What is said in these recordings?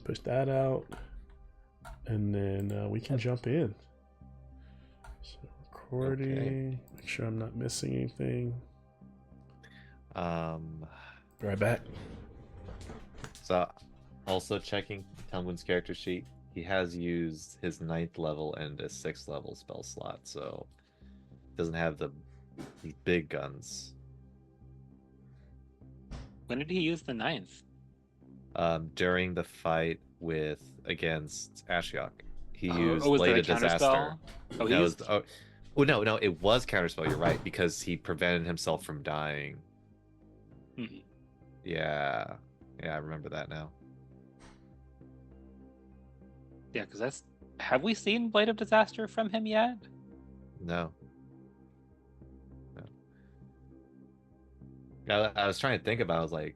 Push that out, and then we can jump in. So Okay. recording. Make sure I'm not missing anything. Um, Be right back. so also checking Tungwin's character sheet, he has used his 9th level and a 6th level spell slot, so doesn't have the big guns. When did he use the 9th? During the fight against Ashiok, he Oh, used was that Blade a of counter Disaster. spell? Oh, he No, used... no, it was counterspell. You're right, because he prevented himself from dying. Mhm. Yeah, I remember that now. Yeah, because that's... Have we seen Blade of Disaster from him yet? No. I was trying to think about it. I was like,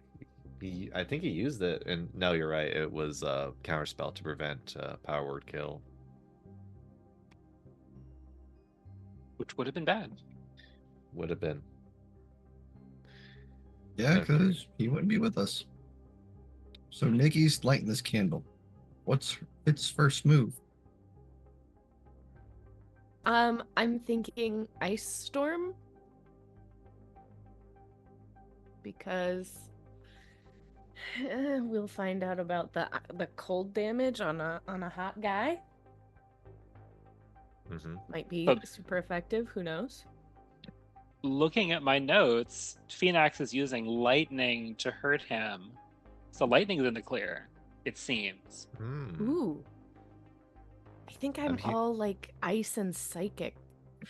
I think he used it, and no, you're right. It was counterspell to prevent power word kill. Which would have been bad. Would have been. Yeah, Okay. because he wouldn't be with us. So Nikki's lighting this candle. What's its first move? I'm thinking Ice Storm. Because we'll find out about the cold damage on a hot guy. Mm-hmm. Might be But- super effective. Who knows? Looking at my notes, Phoenix is using lightning to hurt him. So lightning's in the clear, it seems. Ooh. I think I'm he- all like ice and psychic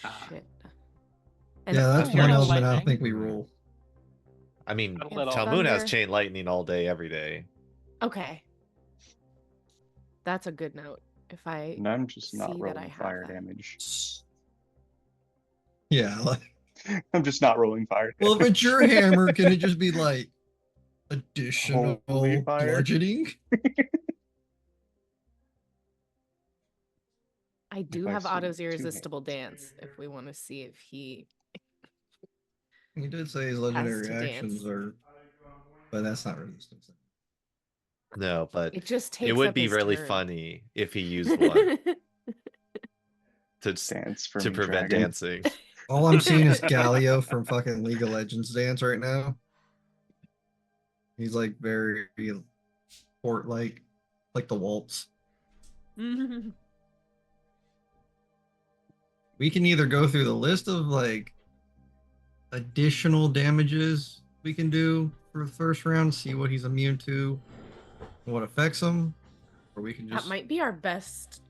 Ah. shit. Yeah, that's you're one not element I don't lightning. think we roll. I mean, A little. Talmoon has Thunder. chain lightning all day, every day. Okay. That's a good note. If I And I'm just not see that I rolling have fire that. damage. Yeah, like, I'm just not rolling fire damage. well, if it's your hammer, can it just be like additional Holy fire. bludgeoning? I do If I have see Otto's two irresistible hands. dance if we want to see if he He did say his legendary to actions dance. are, but that's not resistance. No, but it just takes it would up be his really turn. funny if he used one to Dance for to me, prevent dragon. dancing. All I'm seeing is Galio from fucking League of Legends dance right now. He's like very sport like the waltz. We can either go through the list of like additional damages we can do for the first round, see what he's immune to, and what affects him, or we can That just might be our best.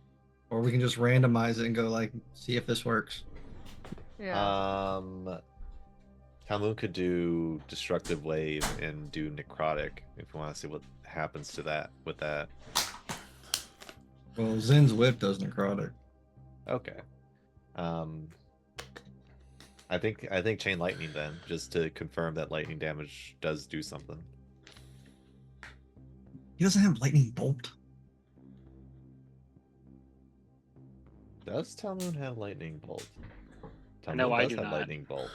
randomize it and go like see if this works. Yeah. Talmoon could do destructive wave and do necrotic if we want to see what happens to that with that. Well, Zen's whip does necrotic. Okay. I think chain lightning then, just to confirm that lightning damage does do something. He doesn't have lightning bolt. Does Talmoon have lightning bolt? No, I does do have not. lightning bolt.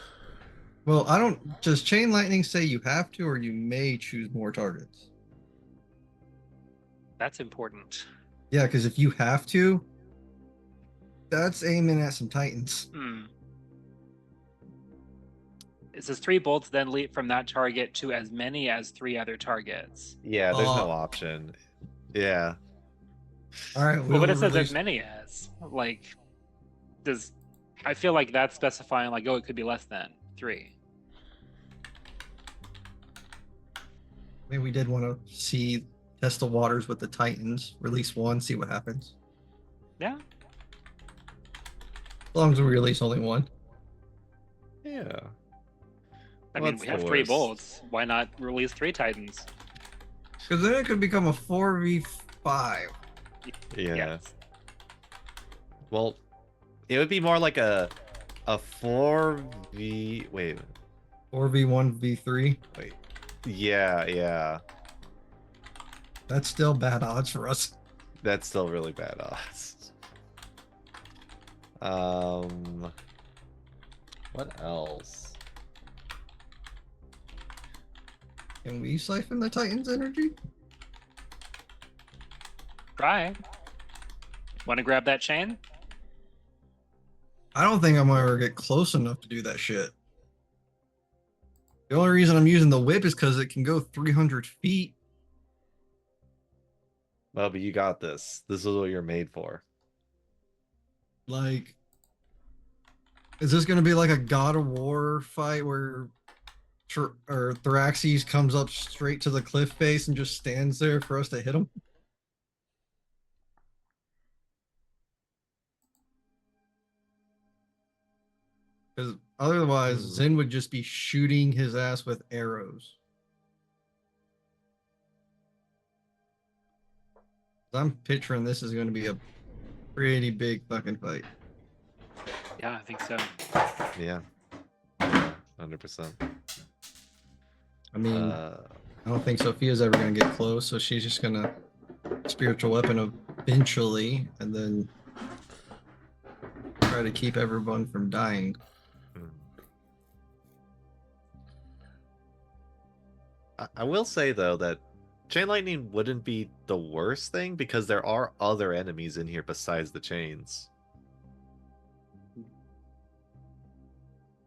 Well, I don't. Does chain lightning say you have to, or you may choose more targets? That's important. Yeah, because if you have to, that's aiming at some titans. It says 3 bolts then leap from that target to as many as 3 other targets. Yeah, there's no Oh. option. Yeah. All right, But we'll what it says as release. many as, like, does... I feel like that's specifying, like, oh, it could be less than 3. I mean, we did want to test the waters with the titans. Release one, see what happens. Yeah. As long as we release only one. Yeah. I Well, mean, that's we the have 3 worst. bolts. Why not release 3 titans? Because then it could become a 4v5. Yeah. Yes. Well, it would be more like a 4v. Wait. 4v1v3. Wait. Yeah. That's still bad odds for us. That's still really bad odds. What else? Can we siphon the titans' energy? Try. Want to grab that chain? I don't think I'm gonna ever get close enough to do that shit. The only reason I'm using the whip is because it can go 300 feet. Well, but you got this. This is what you're made for. Like, is this gonna be like a God of War fight where Thraxes comes up straight to the cliff face and just stands there for us to hit him? Because otherwise, Zen would just be shooting his ass with arrows. I'm picturing this is going to be a pretty big fucking fight. Yeah, I think so. Yeah. 100%. I mean, I don't think Sophia's ever going to get close, so she's just going to spiritual weapon eventually, and then try to keep everyone from dying. I will say, though, that chain lightning wouldn't be the worst thing because there are other enemies in here besides the chains.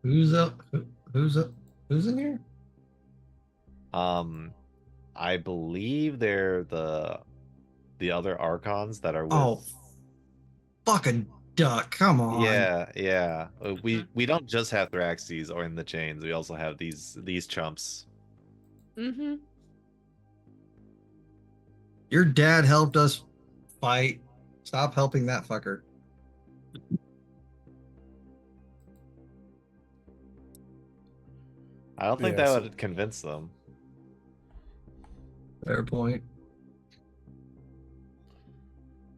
Who's up? Who's in here? I believe they're the other archons that are with. Oh, fucking duck! Come on. Yeah. We don't just have Thraxes or in the chains. We also have these chumps. Mm-hmm. Your dad helped us fight. Stop helping that fucker. I don't think that would convince them. Fair point.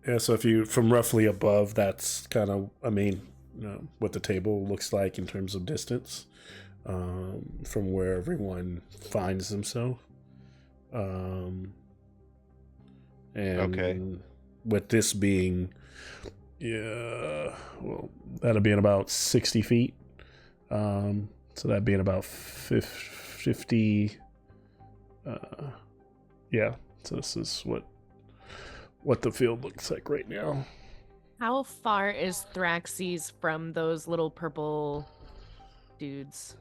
Yeah, so if you from roughly above, that's kind of, I mean, what the table looks like in terms of distance from where everyone finds themselves. And okay. With this being, well, that'll be in about 60 feet. So that'd be in about 50. Yeah, so this is what the field looks like right now. How far is Thraxes from those little purple dudes?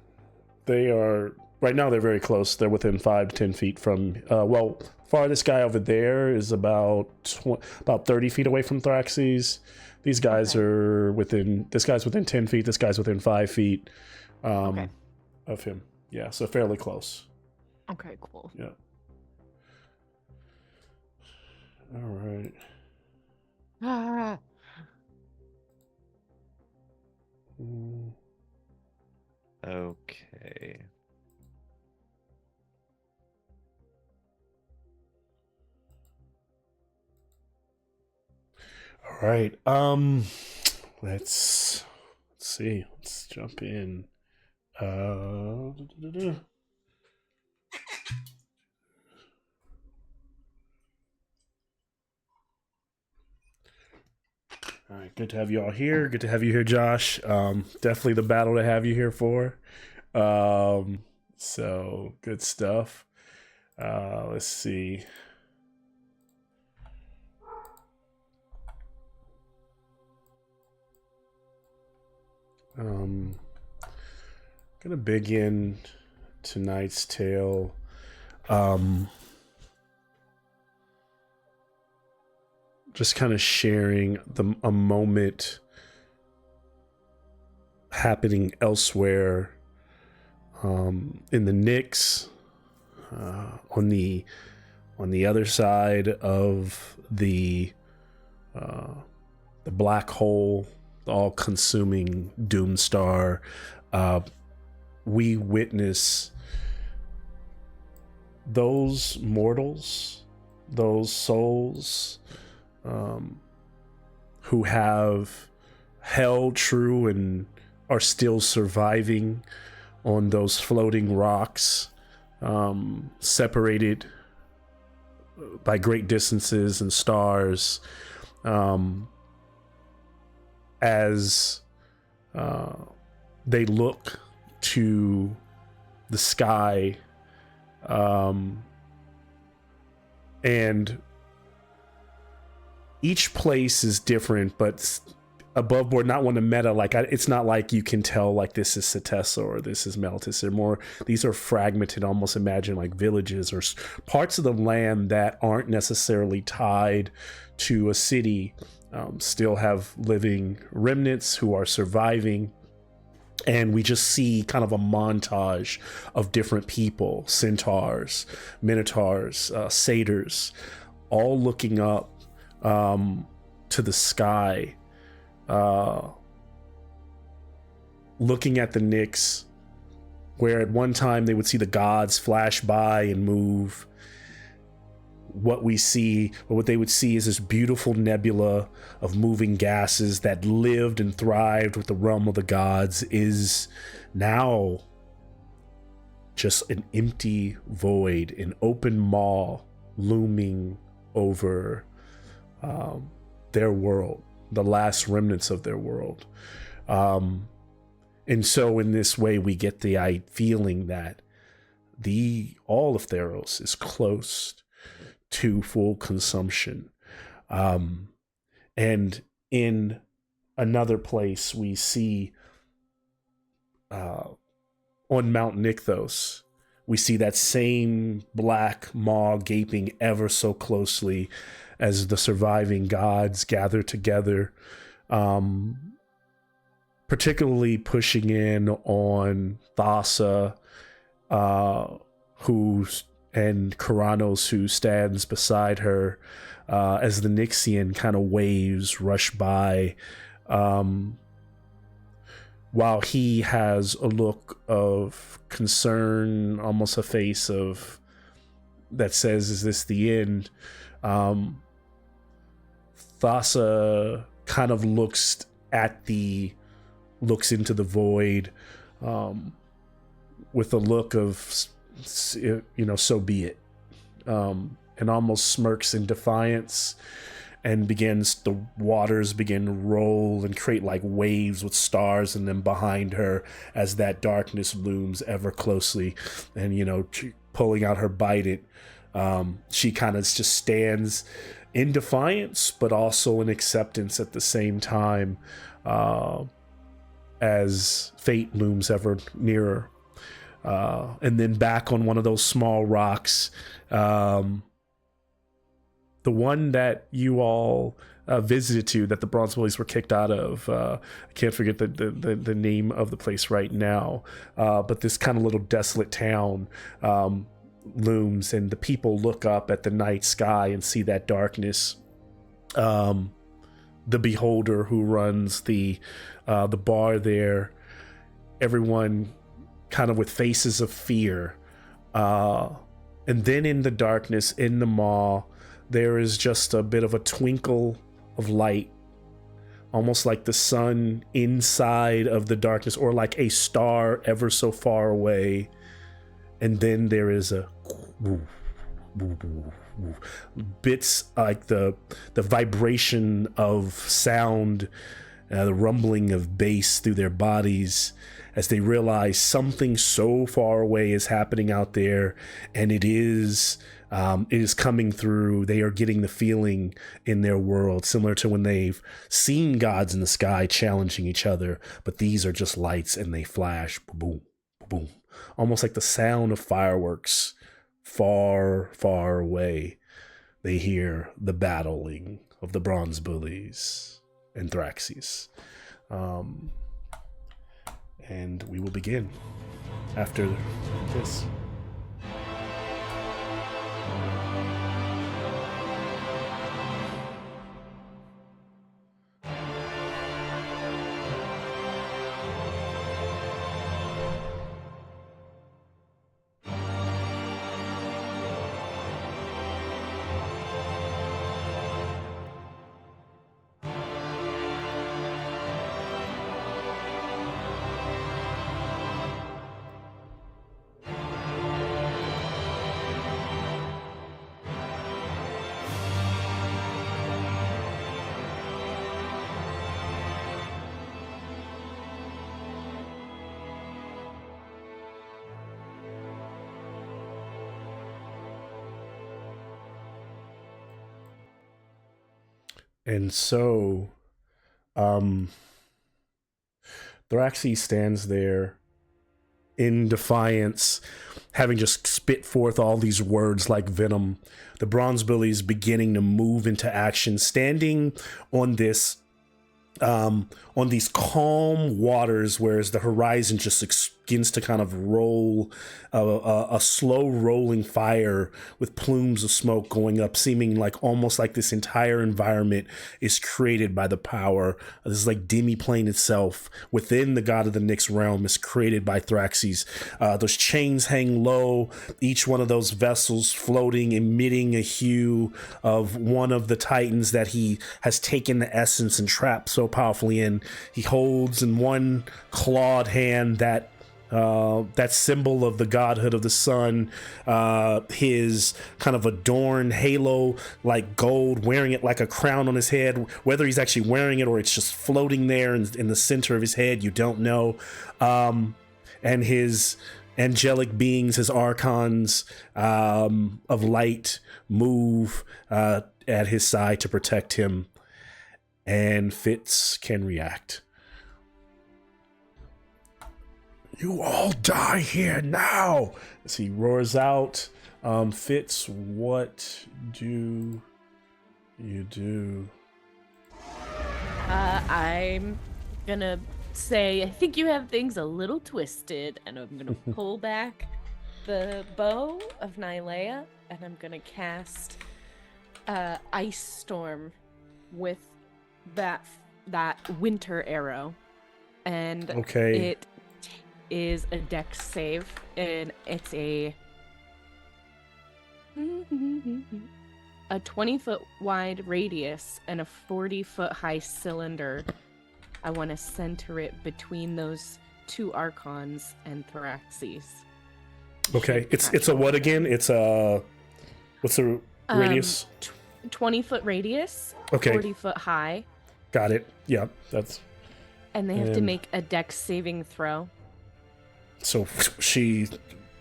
They are right now. They're very close. They're within 5 to 10 feet from. Farthest guy over there is about 30 feet away from Thraxes. These guys are within. This guy's within 10 feet. This guy's within 5 feet of him. Yeah, so fairly close. Okay, cool. Yeah. All right. Ah. Okay. All right. Let's see. Let's jump in. All right, good to have you all here. Good to have you here, Josh. Definitely the battle to have you here for. So good stuff. Let's see. Gonna begin tonight's tale. Just kind of sharing a moment happening elsewhere in the Knicks, on the other side of the black hole, the all-consuming doomstar. We witness those mortals, those souls who have held true and are still surviving on those floating rocks, separated by great distances and stars, as they look to the sky, and each place is different, but above board, not one to meta. Like it's not like you can tell like this is Setessa or this is Meltis. They're more, these are fragmented, almost imagine like villages or parts of the land that aren't necessarily tied to a city. Still have living remnants who are surviving. And we just see kind of a montage of different people, centaurs, minotaurs, satyrs, all looking up to the sky, looking at the Nyx, where at one time they would see the gods flash by and move. What they would see is this beautiful nebula of moving gases that lived and thrived with the realm of the gods is now just an empty void, an open maw looming over their world, the last remnants of their world. And so in this way, we get the feeling that all of Theros is close to full consumption. And in another place, we see on Mount Nykthos, we see that same black maw gaping ever so closely as the surviving gods gather together, particularly pushing in on Thassa, and Karanos, who stands beside her, as the Nyxian kind of waves rush by, while he has a look of concern, almost a face of that says, "Is this the end?" Thassa kind of looks into the void, with a look of, so be it, and almost smirks in defiance, and the waters begin to roll and create like waves with stars in them behind her as that darkness looms ever closely, and pulling out her bident, she kind of just stands in defiance but also in acceptance at the same time, as fate looms ever nearer. And then back on one of those small rocks, the one that you all visited to, that the Bronze Bullies were kicked out of. I can't forget the name of the place right now, but this kind of little desolate town looms, and the people look up at the night sky and see that darkness. The beholder who runs the bar there, everyone kind of with faces of fear, and then in the darkness, in the maw, there is just a bit of a twinkle of light, almost like the sun inside of the darkness, or like a star ever so far away. And then there is a bits like the vibration of sound, the rumbling of bass through their bodies, as they realize something so far away is happening out there, and it is coming through. They are getting the feeling in their world, similar to when they've seen gods in the sky challenging each other, but these are just lights and they flash, boom, boom, almost like the sound of fireworks far, far away. They hear the battling of the Bronze Bullies and Thraxes. And we will begin after this. And so, Thraxi stands there in defiance, having just spit forth all these words like venom. The bronze bullies beginning to move into action, standing on this on these calm waters, whereas the horizon just begins to kind of roll, a slow rolling fire with plumes of smoke going up, seeming like almost like this entire environment is created by the power. This is like demi-plane itself within the God of the Nyx realm is created by Thraxis. Those chains hang low, each one of those vessels floating, emitting a hue of one of the titans that he has taken the essence and trapped so powerfully in. He holds in one clawed hand that symbol of the godhood of the sun, his kind of adorned halo like gold, wearing it like a crown on his head. Whether he's actually wearing it or it's just floating there in the center of his head, you don't know. And his angelic beings, his archons of light, move at his side to protect him. And Fitz can react. You all die here now! As he roars out, Fitz, what do you do? I'm gonna say, I think you have things a little twisted, and I'm gonna pull back the bow of Nylea, and I'm gonna cast Ice Storm with that winter arrow. And Okay. it is a dex save, and it's a 20-foot wide radius and a 40-foot high cylinder. I want to center it between those two archons and Thraxis. Okay, it's a what again? It's a what's the radius? 20-foot radius. Okay. 40-foot high. Got it. Yeah, that's. And they have to make a dex saving throw. So she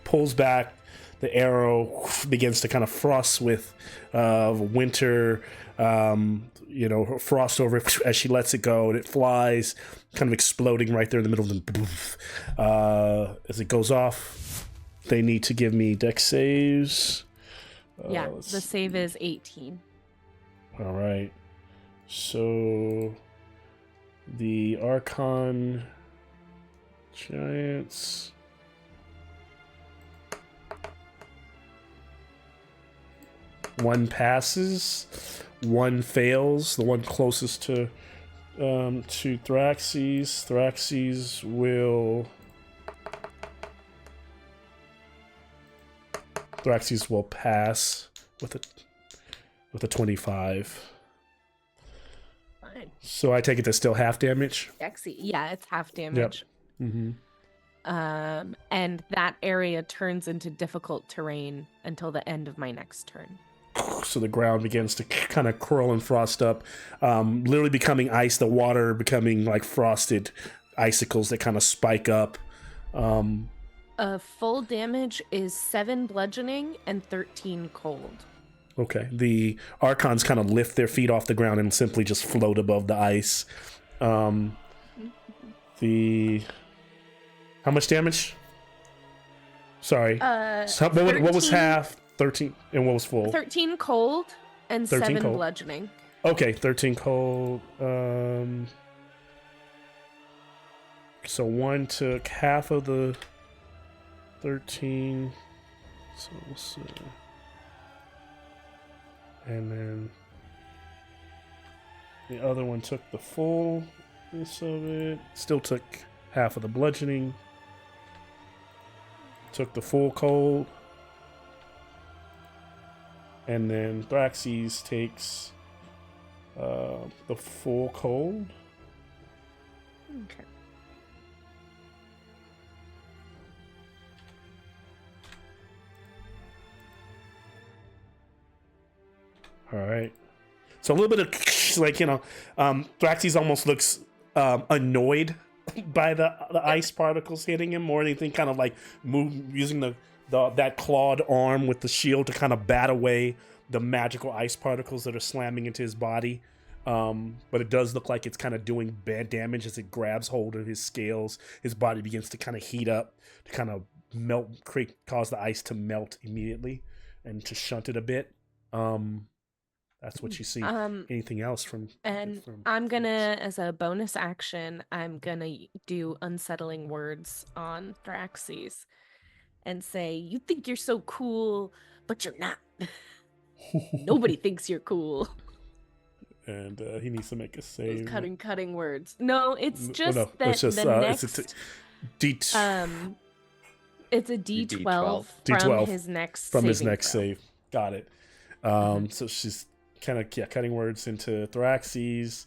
pulls back. The arrow begins to kind of frost with winter, frost over it as she lets it go, and it flies, kind of exploding right there in the middle of them. As it goes off, they need to give me dex saves. The save is 18. All right. So the Archon Giants. One passes, one fails. The one closest to Thraxis. Thraxis will pass with a 25. Fine. So I take it that's still half damage. Dexy. Yeah, it's half damage. Yep. Mm-hmm. And that area turns into difficult terrain until the end of my next turn. So the ground begins to kind of curl and frost up, literally becoming ice, the water becoming like frosted icicles that kind of spike up. Full damage is 7 bludgeoning and 13 cold. Okay. The Archons kind of lift their feet off the ground and simply just float above the ice. How much damage? Sorry. What was half? 13, and what was full? 13 cold and 13 7 cold. bludgeoning. Okay, 13 cold. So one took half of the 13. So we'll see. And then the other one took the full piece of it. Still took half of the bludgeoning. Took the full cold. And then Thraxis takes the full cold. Okay. All right. So a little bit of Thraxis almost looks annoyed by the ice particles hitting him more than anything, kind of like using that clawed arm with the shield to kind of bat away the magical ice particles that are slamming into his body. But it does look like it's kind of doing bad damage as it grabs hold of his scales. His body begins to kind of heat up, to kind of melt, cause the ice to melt immediately and to shunt it a bit. That's what you see. Anything else from? I'm gonna, as a bonus action, I'm gonna do unsettling words on Thraxes and say, "You think you're so cool, but you're not. Nobody thinks you're cool." And he needs to make a save. Those cutting words. No, it's just that it's just, the next. It's a D12 from his next save. Got it. So she's kind of cutting words into Thraxes,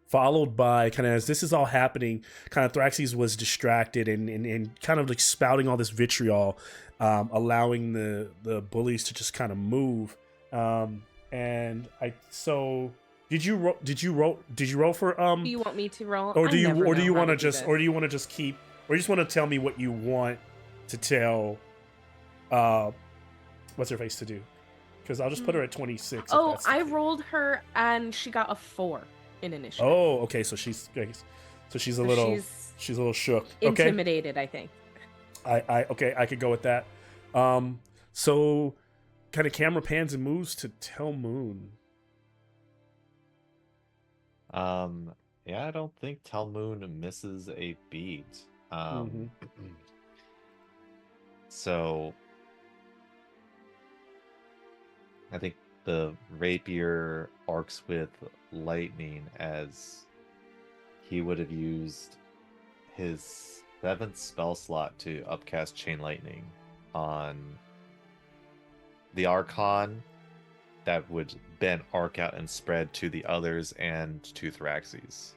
followed by kind of, as this is all happening, kind of Thraxes was distracted and kind of like spouting all this vitriol, allowing the bullies to just kind of move. And did you roll for Do you want me to roll? or do you want to just keep, or you just want to tell me what you want to tell what's her face to do? Because I'll just put her at 26. Oh, I rolled her and she got a 4 in initiative. Oh, okay. So she's a little shook. Intimidated, I think. I could go with that. So kind of camera pans and moves to Telmoon. Yeah, I don't think Telmoon misses a beat. So I think the rapier arcs with lightning, as he would have used his 7th spell slot to upcast Chain Lightning on the Archon that would then arc out and spread to the others and to Thraxes.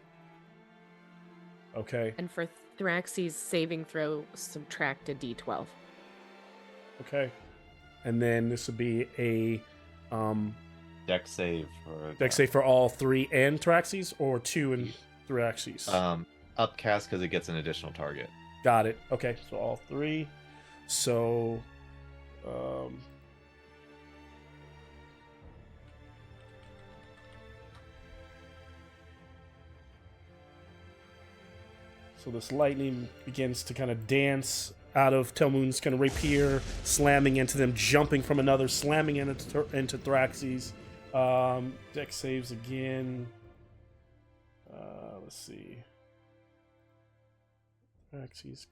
Okay. And for Thraxes' saving throw, subtract a D12. Okay. And then this would be a Dex save for all 3 and Thraxes, or 2 and Thraxes? Upcast because it gets an additional target. Got it. Okay, so all 3. So so this lightning begins to kind of dance out of Telmoon's kind of rapier, slamming into them, jumping from another, slamming into Thraxes. Dex saves again. Let's see. Thraxes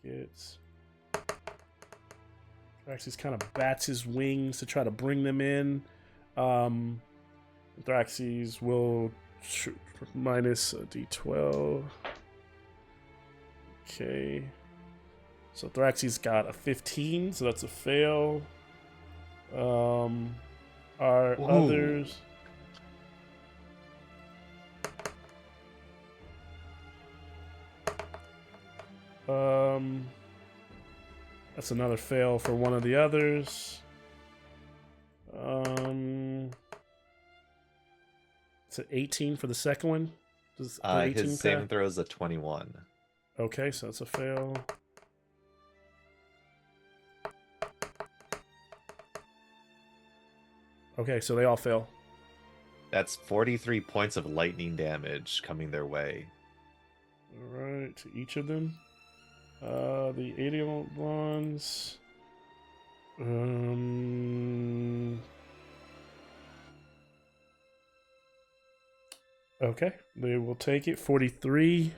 kind of bats his wings to try to bring them in. Thraxes will minus a D12. Okay. So Thraxes got a 15, so that's a fail. Our others. That's another fail for one of the others. It's an 18 for the second one. His saving throw is a 21. Okay, so it's a fail. Okay, so they all fail. That's 43 points of lightning damage coming their way. Alright, to each of them. The 80 ones. Okay, they will take it. 43.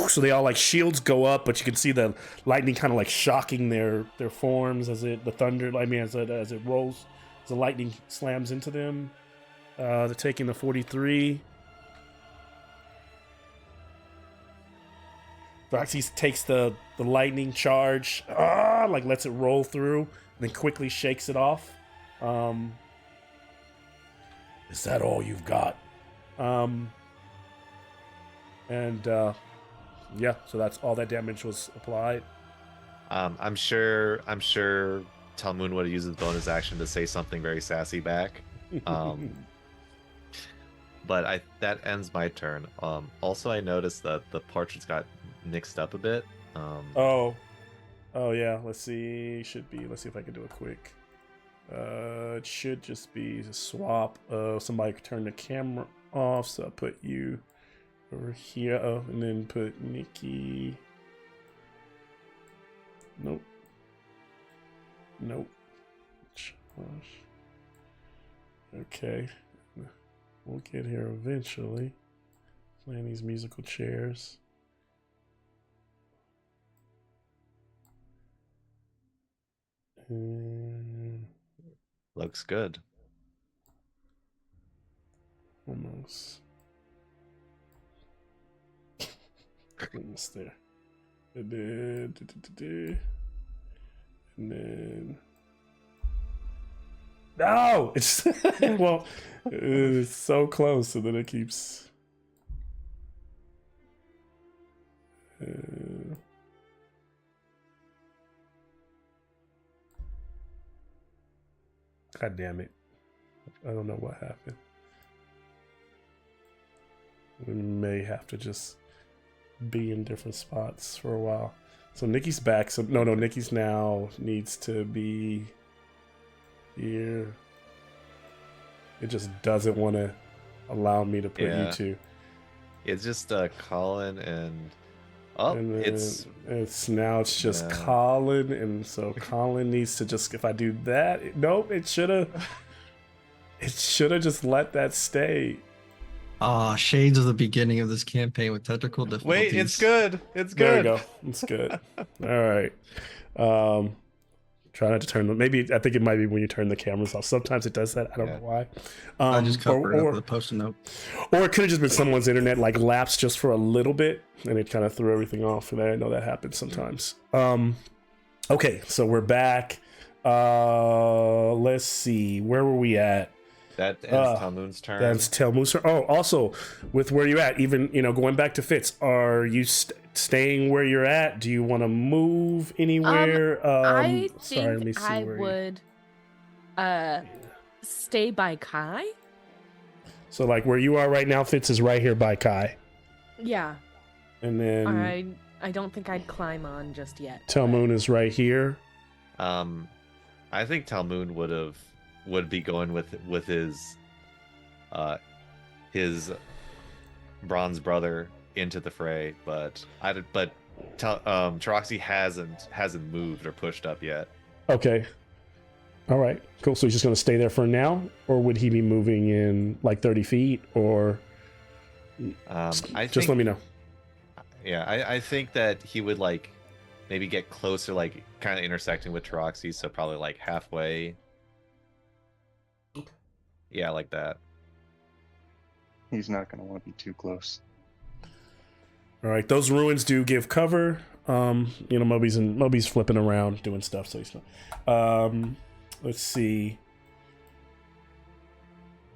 So they all like shields go up, but you can see the lightning kind of like shocking their forms as it rolls, as the lightning slams into them. They're taking the 43. Thraxes takes the lightning charge, lets it roll through, and then quickly shakes it off. Is that all you've got? Yeah, so that's all that damage was applied. I'm sure Telmoon would have used his bonus action to say something very sassy back. But that ends my turn. Also, I noticed that the portraits got mixed up a bit. Oh yeah, let's see. Let's see if I can do it quick. It should just be a swap. Somebody could turn the camera off, so I'll put you over here. Oh, and then put Nikki. Nope. Nope. Josh. Okay. We'll get here eventually. Playing these musical chairs. Looks good. Almost. Almost there. And then. No! It's well, it's so close, and then it keeps. God damn it. I don't know what happened. We may have to just be in different spots for a while. So Nikki's back. So no, Nikki's now needs to be here. It just doesn't want to allow me to put you two. It's just Colin and And it's just Colin, and so Colin needs to just, if I do that, nope, it should have just let that stay. Shades of the beginning of this campaign with technical difficulties. Wait, it's good. It's There we good. go. It's good. All right. Try not to turn them. Maybe I think it might be when you turn the cameras off. Sometimes it does that. I don't know why. I just covered it up with a post-it note. Or it could have just been someone's internet like lapsed just for a little bit, and it kind of threw everything off. And I know that happens sometimes. Okay, so we're back. Let's see. Where were we at? That ends Talmoon's turn. That's Talmoon's turn. Oh, also, with where you at, even, going back to Fitz, are you staying where you're at? Do you want to move anywhere? I sorry, let me think see I where would stay by Kai. So, like, where you are right now, Fitz is right here by Kai. Yeah. And then I don't think I'd climb on just yet. Talmoon is right here. I think Talmoon would be going with his bronze brother into the fray, but Taroxy hasn't moved or pushed up yet. Okay. All right. Cool. So he's just going to stay there for now, or would he be moving in like 30 feet, or just let me know. Yeah, I think that he would like maybe get closer, like kind of intersecting with Taroxy, so probably like halfway. Yeah, like that. He's not going to want to be too close. All right, those ruins do give cover. Moby's flipping around doing stuff, so he's not. Let's see.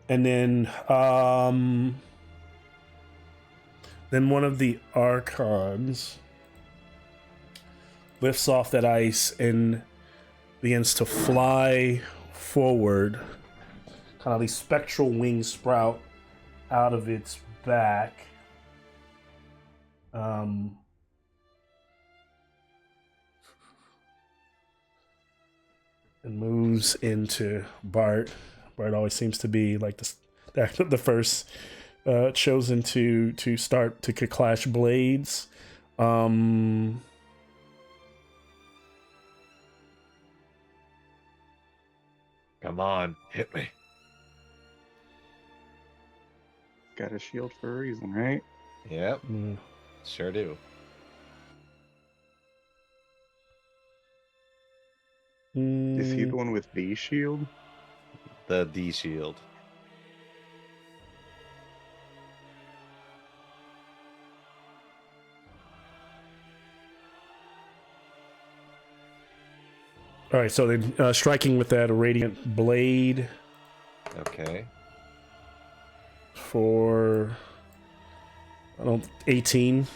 And then one of the archons lifts off that ice and begins to fly forward. Kind of these spectral wings sprout out of its back. And moves into Bart. Bart always seems to be like the first chosen to start to clash blades. Come on, hit me. Got a shield for a reason, right? Yep. Sure do. Is he the one with the shield? The shield. All right, so then striking with that radiant blade. Okay. For 18.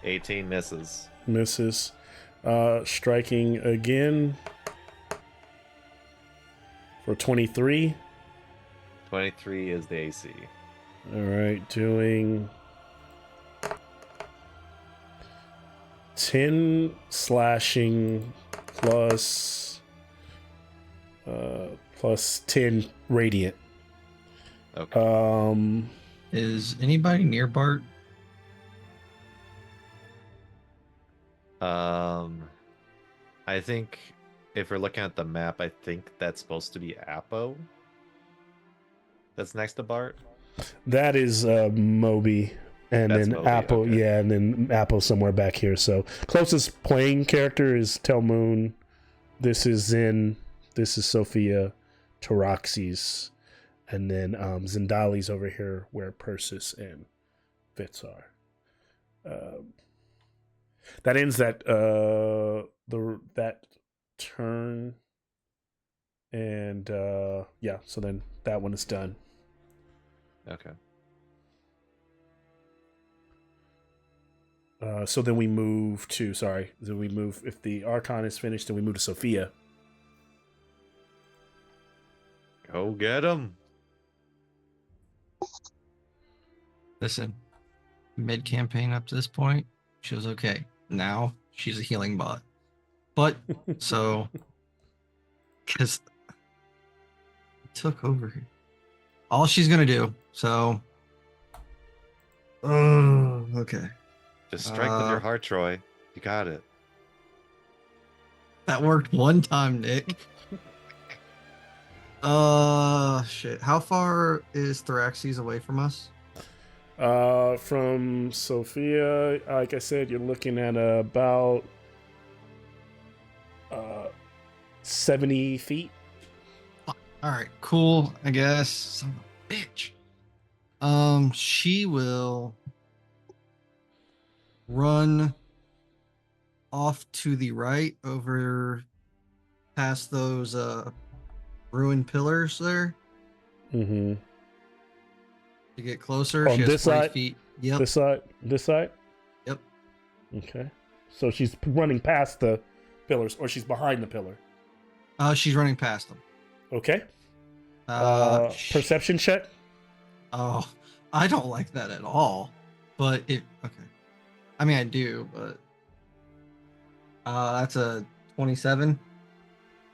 18 misses. Misses. Striking again for 23. 23 is the AC. All right, doing 10 slashing plus 10 radiant. Okay. Is anybody near Bart? I think if we're looking at the map, I think that's supposed to be Apo. That's next to Bart. That is Moby, and That's then Moby, Apple. okay. Yeah, and then Apple somewhere back here. So closest playing character is Telmoon. This is Zen. This is Sophia, Taraxis, and then Zendali's over here where Persis and Fitz are. That ends that that turn, and yeah. So then that one is done. Okay. So then we move to if the Archon is finished, then we move to Sophia. Go get him. Listen, mid campaign up to this point, she was okay. Now she's a healing bot. But so, because took over here, all she's gonna do. So, oh, okay. Just strike with your heart, Troy. You got it. That worked one time, Nick. Shit. How far is Theraxes away from us? From Sophia, like I said, you're looking at about 70 feet. All right, cool. I guess. Son of a bitch. She will run off to the right over past those ruined pillars there Mm-hmm. to get closer. On She has this 40 side? feet. Yep. This side? Yep. Okay. So she's running past the pillars, or she's behind the pillar. She's running past them. Okay. Sh- Perception check. Oh, I don't like that at all. But it okay. I mean, I do, but that's a 27.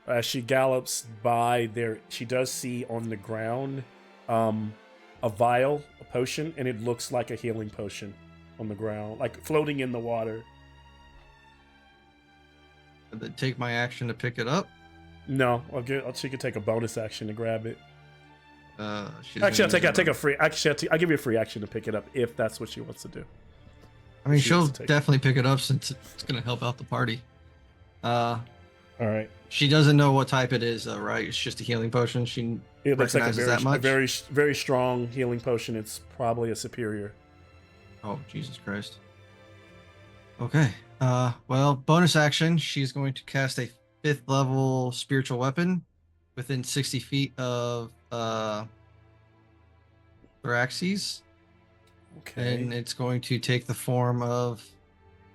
As she gallops by there, she does see on the ground a vial, a potion, and it looks like a healing potion on the ground, like floating in the water. Did I take my action to pick it up? No, she could take a bonus action to grab it. She's Actually, gonna I'll take use a free. Actually, I'll give you a free action to pick it up if that's what she wants to do. I mean, she she'll wants to take it. definitely pick it up since it's gonna help out the party. All right. She doesn't know what type it is, though, right? It's just a healing potion. She It looks like recognizes that much. very strong healing potion. It's probably a superior. Oh, Jesus Christ. Okay. Well, bonus action. She's going to cast a 5th level spiritual weapon within 60 feet of Theraxes. Okay. And it's going to take the form of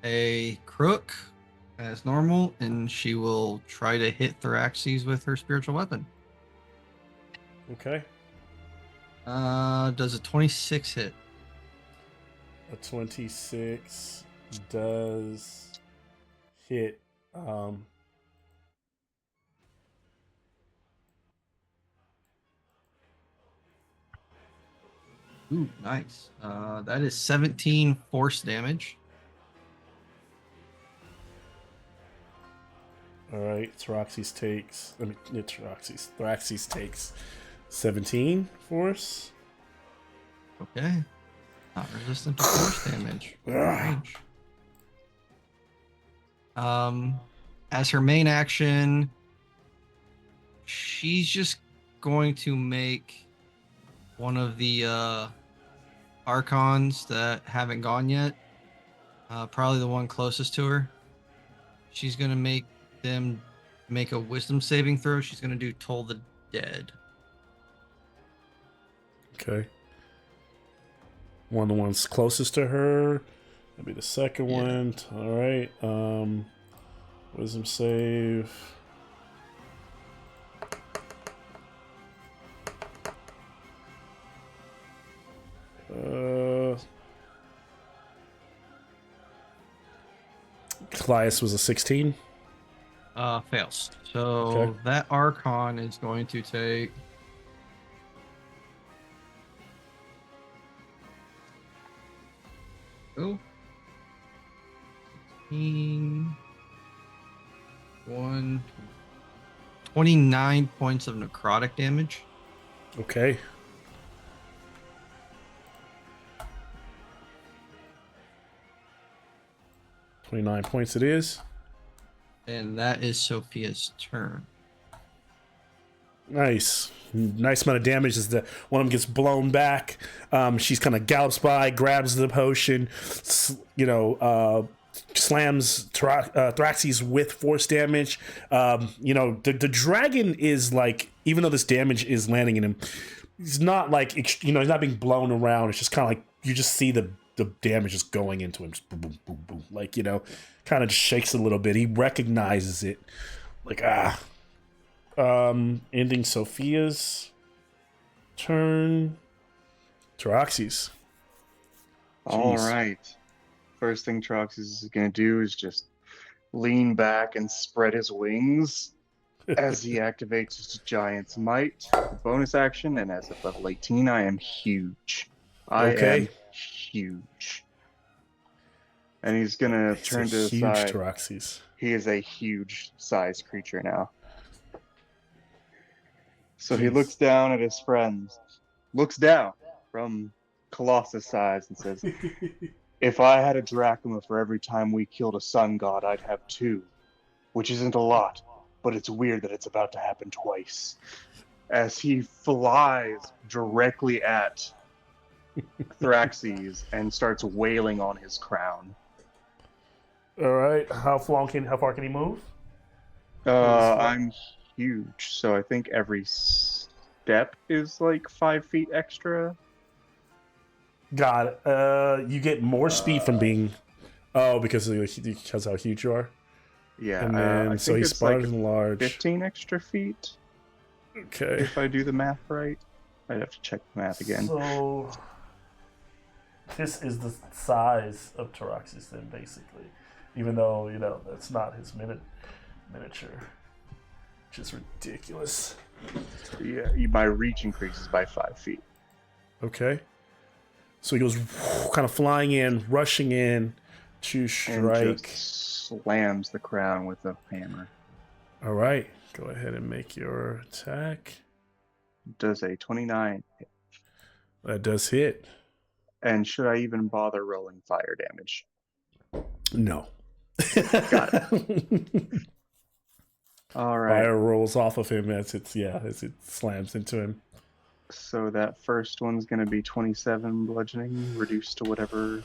a crook as normal, and she will try to hit Theraxes with her spiritual weapon. Okay. Does a 26 hit? A 26 does hit. Ooh, nice. That is 17 force damage. All right. Theraxes takes 17 force. Okay. Not resistant to force damage. Range. As her main action, she's just going to make one of the archons that haven't gone yet. Probably the one closest to her. She's gonna make them make a wisdom saving throw. She's gonna do Toll the Dead. Okay. One of the ones closest to her. That'll be the second Yeah. one. All right. Wisdom save. Flyus was a 16. Fails. So Okay. that Archon is going to take. Oh. 16, 29 points of necrotic damage. Okay. $29 points it is. And that is Sophia's turn. Nice. Nice amount of damage as the one of them gets blown back. She's kind of gallops by, grabs the potion, slams Thraxes with force damage. The dragon is like, even though this damage is landing in him, he's not like, he's not being blown around. It's just kind of like, you just see the damage is going into him. Just boom, boom, boom, boom. Like, kind of just shakes a little bit. He recognizes it. Like, ending Sophia's turn. Taraxis. All Jeez. right. First thing Troxys is going to do is just lean back and spread his wings as he activates his Giant's Might, the bonus action, and as of level 18, I am huge. I Okay. am huge. And he's going to It's turn a to the huge side. Taraxis. He is a huge sized creature now. So he Jeez. looks down at his friends, looks down from Colossus size and says, if I had a drachma for every time we killed a sun god, I'd have 2, which isn't a lot, but it's weird that it's about to happen twice. As he flies directly at Thraxes and starts wailing on his crown. All right. How far can he move? I'm huge, so I think every step is like 5 feet extra. Got it. You get more speed from being. Oh, because how huge you are. Yeah, And I then think so he's it's spotted like and large. 15 extra feet, Okay. if I do the math right. I'd have to check the math again. So this is the size of Taraxis then, basically, even though that's not his miniature, which is ridiculous. Yeah, my reach increases by 5 feet. Okay. So he goes kind of flying in, rushing in to And strike. just slams the crown with a hammer. All right. Go ahead and make your attack. Does a 29 hit? That does hit. And should I even bother rolling fire damage? No. Got it. All right. Fire rolls off of him as it slams into him. So that first one's going to be 27 bludgeoning, reduced to whatever.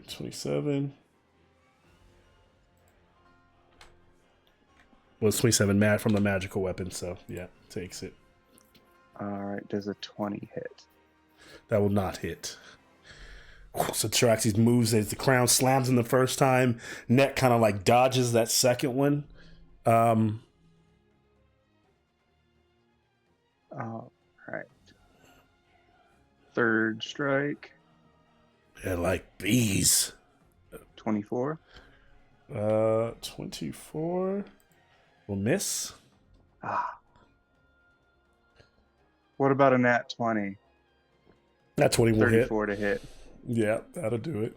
27. Well, it's 27 mad from the magical weapon, so yeah, takes it. All right, does a 20 hit? That will not hit. So Taraxis moves as the crown slams him the first time. Net kind of like dodges that second one. All right. Third strike, Yeah, like bees. 24. 24 will miss. Ah. What about a nat 20? That 20 will hit. 34 to hit. Yeah, that'll do it.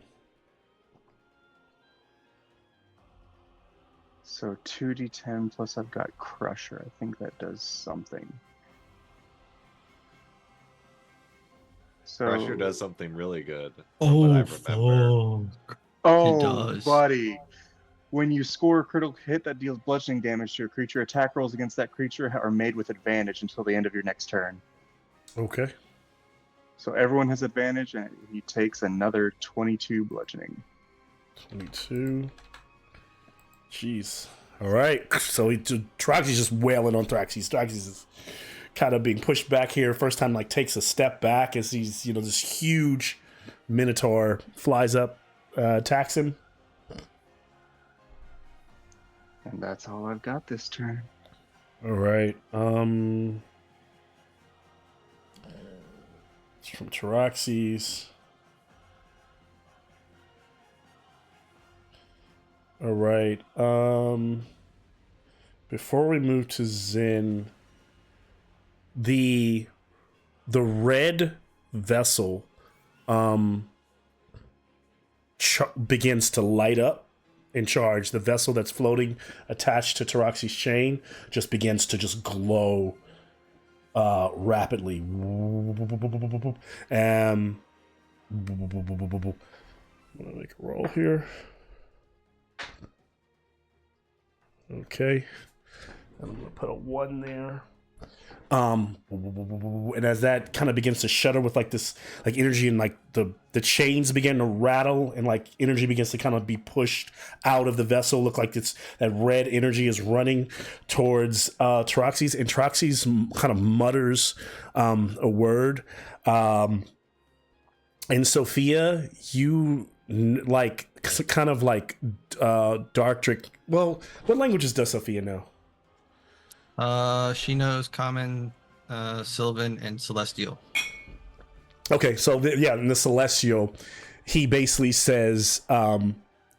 So 2d10 plus I've got Crusher. I think that does something. So, Pressure does something really good. From what I remember. fuck. Oh, It does. buddy. When you score a critical hit that deals bludgeoning damage to a creature, attack rolls against that creature are made with advantage until the end of your next turn. Okay. So everyone has advantage, and he takes another 22 bludgeoning. 22. Jeez. All right. So Taraxis just wailing on Thraxis. Thraxis is kind of being pushed back here. First time, takes a step back as he's, this huge minotaur flies up, attacks him. And that's all I've got this turn. All right. It's from Taraxis. All right. Before we move to Zin, the red vessel begins to light up and charge. The vessel that's floating attached to Taroxi's chain just begins to just glow rapidly. I'm gonna make a roll here. Okay. I'm gonna put a 1 there. And as that kind of begins to shudder with like this like energy, and like the chains begin to rattle, and like energy begins to kind of be pushed out of the vessel, look like it's that red energy is running towards Taroxys, and Taroxys kind of mutters a word, and Sophia, you like kind of like dark trick. Well, what languages does Sophia know? She knows Common, Sylvan, and Celestial. Okay, so in the Celestial, he basically says,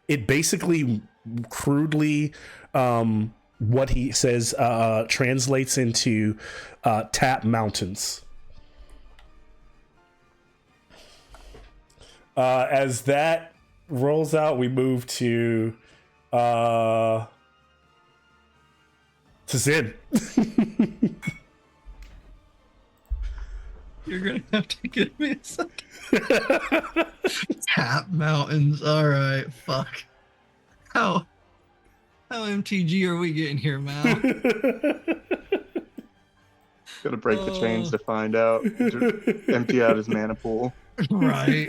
it basically crudely, what he says translates into tap mountains. As that rolls out, we move to Zin. You're gonna have to give me a second. Tap mountains. All right. Fuck. How MTG are we getting here, Mal? Gotta break the chains to find out. Empty out his mana pool. Right.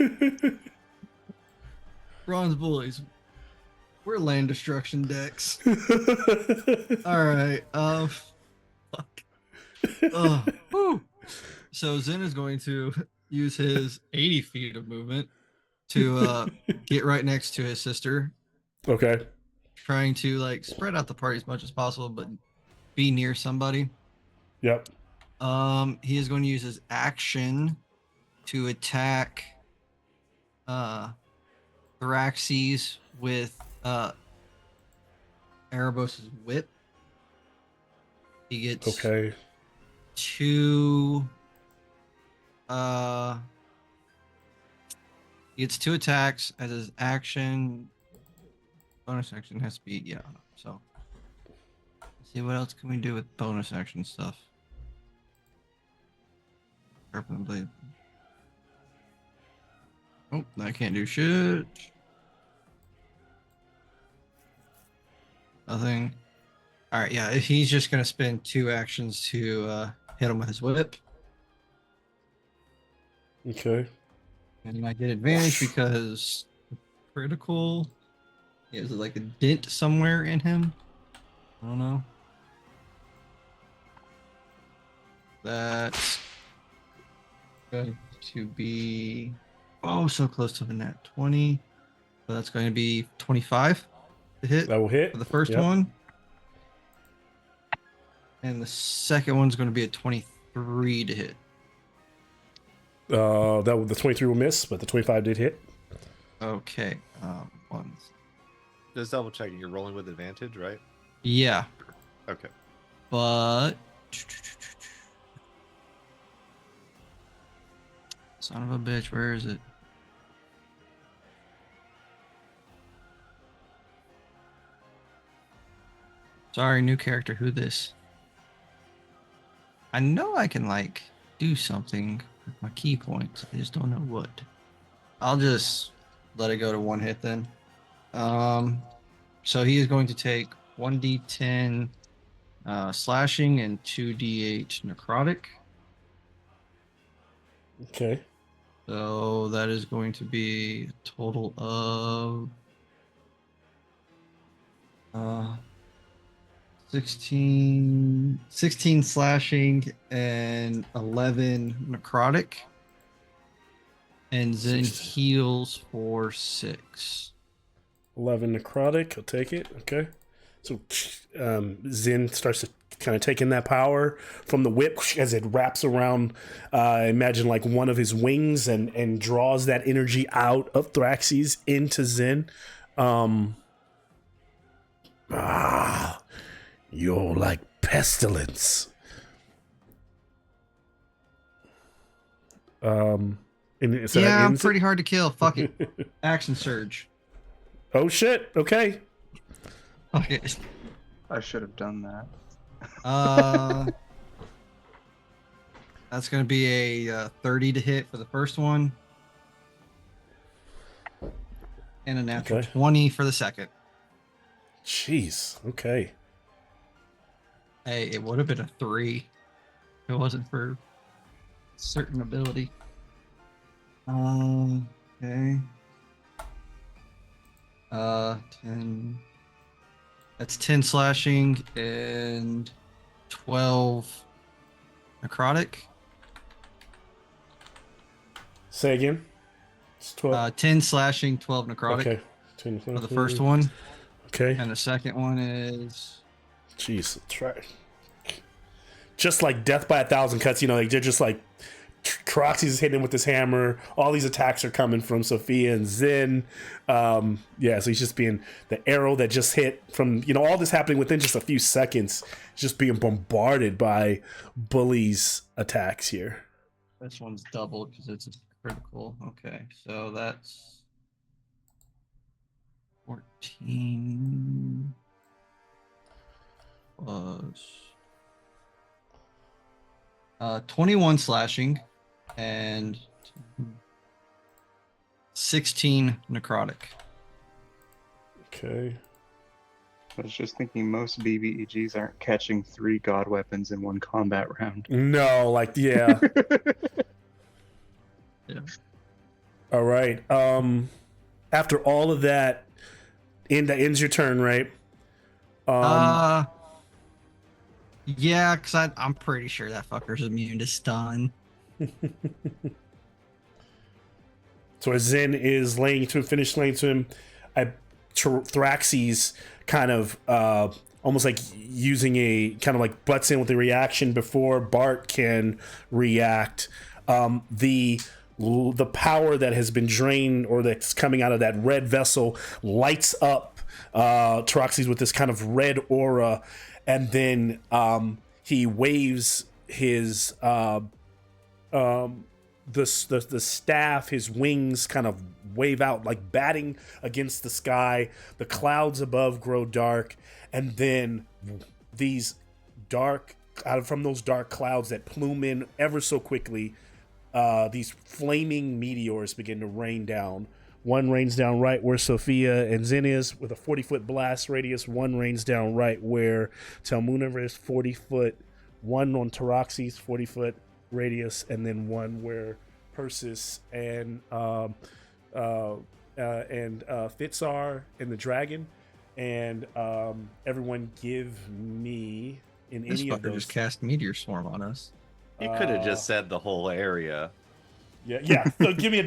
Bronze Bullies. We're land destruction decks. All right. Fuck. Whew. So Zin is going to use his 80 feet of movement to get right next to his sister. Okay. Trying to like spread out the party as much as possible, but be near somebody. Yep. He is going to use his action to attack Theraxes with Erebos' whip. He gets okay. Two he gets 2 attacks as his action. Bonus action has to be so let's see what else can we do with bonus action stuff. Sharpen blade. Oh, I can't do shit. Nothing. All right, yeah. He's just gonna spend 2 actions to hit him with his whip. Okay. And I get advantage because critical. He has like a dent somewhere in him. I don't know. That's going to be so close to the net 20. So that's going to be 25 to hit. That will hit For the first one. And the second one's going to be a 23 to hit. The 23 will miss, but the 25 did hit. Okay. Just double checking. You're rolling with advantage, right? Yeah. Okay. But son of a bitch, where is it? Sorry, new character. Who this? I know I can like do something with my key points. I just don't know what. I'll just let it go to 1 hit then. So he is going to take 1d10 slashing and 2d8 necrotic. Okay. So that is going to be a total of 16 slashing and 11 necrotic. And Zin heals for 6. 11 necrotic. I'll take it. Okay. So Zin starts to kind of take in that power from the whip as it wraps around, imagine like one of his wings, and draws that energy out of Theraxes into Zin. Ah, you're like pestilence. And so that Yeah, I'm ends pretty it? hard to kill. Fuck it. Action surge. Oh shit. Okay. Okay. I should have done that. That's gonna be a 30 to hit for the first one, and a natural Okay. 20 for the second. Jeez. Okay. Hey, it would have been a 3 if it wasn't for certain ability. Okay. 10. That's 10 slashing and 12 necrotic. Say again. It's 12. 10 slashing, 12 necrotic Okay. 10, for the first one, Okay. and the second one is Jeez. Try. Just like death by 1,000 cuts, you know, like they're just like Taroxys is hitting him with his hammer. All these attacks are coming from Sophia and Zin. Yeah, so he's just being the arrow that just hit from, you know, all this happening within just a few seconds, just being bombarded by Bullies attacks here. this one's doubled because it's a critical. Okay, so that's 14 plus 21 slashing and 16 necrotic. Okay. I was just thinking most BBEGs aren't catching 3 god weapons in one combat round. No, like, yeah. Yeah. All right. After all of that, that ends your turn, right? Yeah, because I'm pretty sure that fucker's immune to stun. So as Zen is finished laying to him, Thraxes kind of almost like using a kind of like butts in with the reaction before Bart can react. The power that has been drained or that's coming out of that red vessel lights up Thraxes with this kind of red aura, and then he waves his the staff, his wings kind of wave out like batting against the sky. The clouds above grow dark, and then these from those dark clouds that plume in ever so quickly, these flaming meteors begin to rain down. One rains down right where Sophia and Zen is with a 40-foot blast radius. One rains down right where Telmunaver is 40-foot. One on Taroxys, 40-foot radius, and then one where Persis and Fitz are in the dragon. And everyone give me in This any of fucker those. just cast Meteor Swarm on us. You could have just said the whole area. Yeah. So give me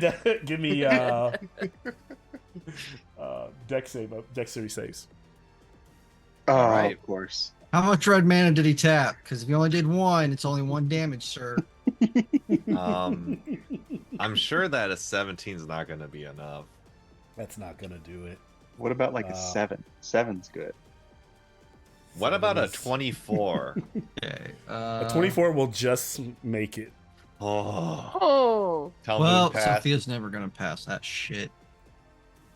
dexterity saves. Oh, Alright. of course. How much red mana did he tap? Because if he only did 1, it's only 1 damage, sir. I'm sure that a 17 is not going to be enough. That's not gonna do it. What about like a 7? 7's good. What about a Seven is- 24? Okay. A 24 will just make it. Oh, Oh, tell me Well, pass. Sophia's never gonna pass that shit.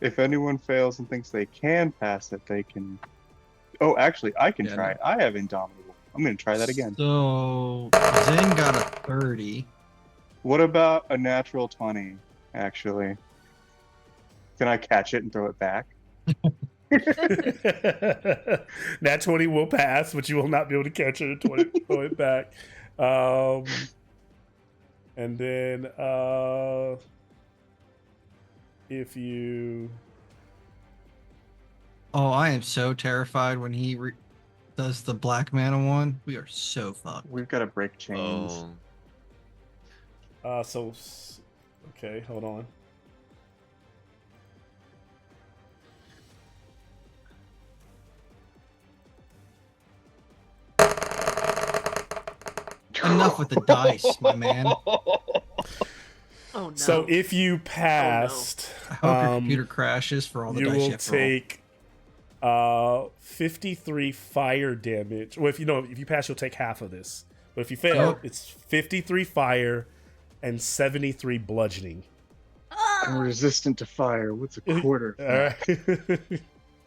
If anyone fails and thinks they can pass it, they can. Oh, actually, I can Yeah, try no. it. I have Indomitable. I'm going to try that again. So Zen got a 30. What about a natural 20, actually? Can I catch it and throw it back? Nat 20 will pass, but you will not be able to catch it and throw it back. And then if you Oh, I am so terrified when he does the black mana one. We are so fucked. We've got to break chains. Oh, okay, hold on. Enough with the dice, my man. oh no. So if you passed, I hope your computer crashes for all the you dice you will have to roll. take 53 fire damage. Well, if you pass, you'll take half of this. But if you fail, Yep. it's 53 fire and 73 bludgeoning. I'm resistant to fire. What's a quarter? All right.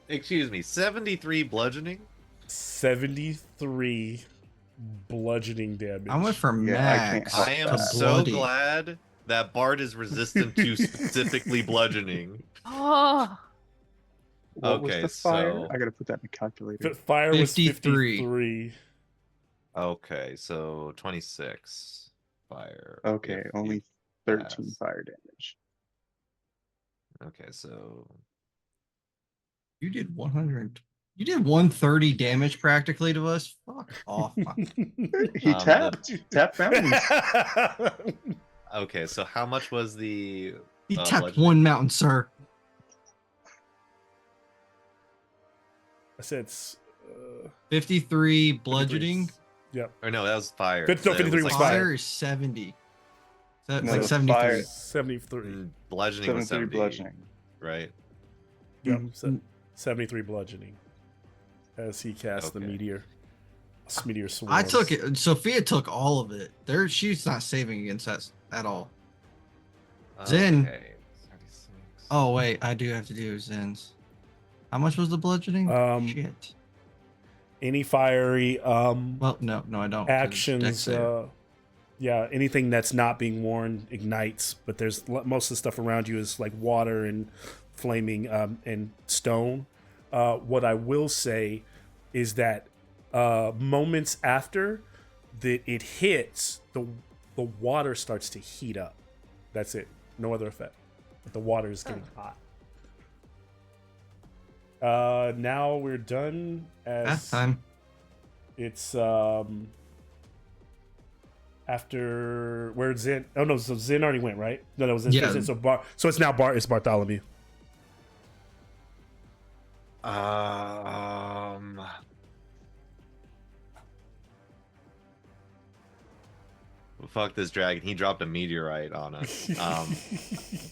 Excuse me, 73 bludgeoning? 73 bludgeoning damage. I went from Yeah, I can't max. help I am that. so bloody. glad that Bart is resistant to specifically bludgeoning. Oh, What was Okay, the fire? so- I gotta put that in the calculator. Fire was 53. 53. Okay, so 26 fire. Okay, if only you 13 pass. fire damage. Okay, so You did 100. You did 130 damage practically to us. Fuck off. He Um, tapped. Tap mountains. okay, so how much was the He tapped bludgeoning? one mountain, sir. I said 53 bludgeoning. Yep. Or no, that was fire. Good, no, So it 53 was like fire. Fire is 70. That's No, like the 73. fire- 73. bludgeoning was 73 70, bludgeoning. right? Yep. Mm. 73 bludgeoning. As he cast the Okay. meteor. Meteor swarm. I took it. Sophia took all of it. She's not saving against that at all. Zen. Okay, 36. Oh wait, I do have to do Zen's. How much was the bludgeoning? Shit. Any fiery Well, no, I don't. 'cause it's dex actions. save. Yeah, anything that's not being worn ignites, but there's most of the stuff around you is like water and flaming and stone. What I will say is that moments after it hits, the water starts to heat up. That's it. No other effect. But the water is getting hot. Now we're done. Bath time. It's after where Zen. Oh no, so Zen already went, right? No, that was his. Yeah. So it's now It's Bartholomew. Fuck this dragon. He dropped a meteorite on us.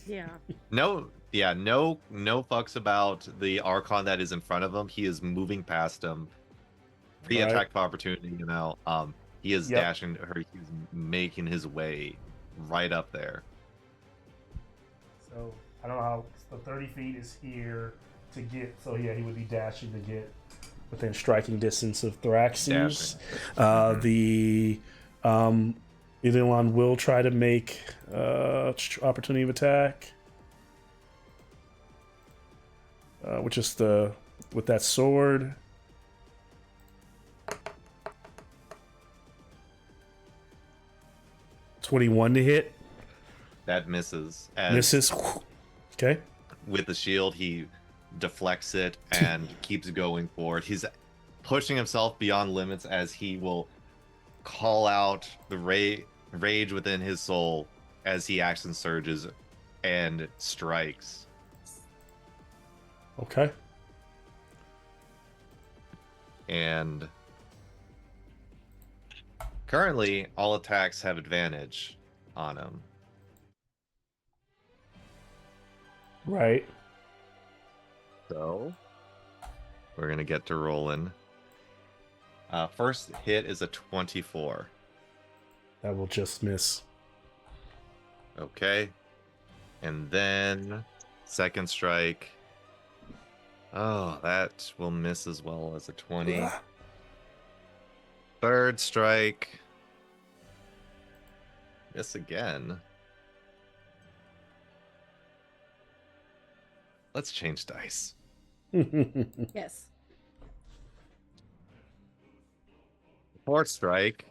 yeah. No fucks about the Archon that is in front of him. He is moving past him. The Right. attack of opportunity, he is Yep. dashing or he's making his way right up there. So I don't know how the 30 feet is here to get. So yeah, he would be dashing to get within striking distance of Thraxes. The Idilon will try to make opportunity of attack, which is with that sword. $21 to hit. That misses. As Misses. Okay. with the shield, he deflects it and keeps going forward. He's pushing himself beyond limits as he will call out the rage within his soul as he action surges and strikes. Okay. And currently, all attacks have advantage on him. Right. So we're gonna get to rolling. First hit is a 24. That will just miss. Okay. And then second strike. Oh, that will miss as well as a 20. Third strike. Miss again. Let's change dice. Yes. Fourth strike.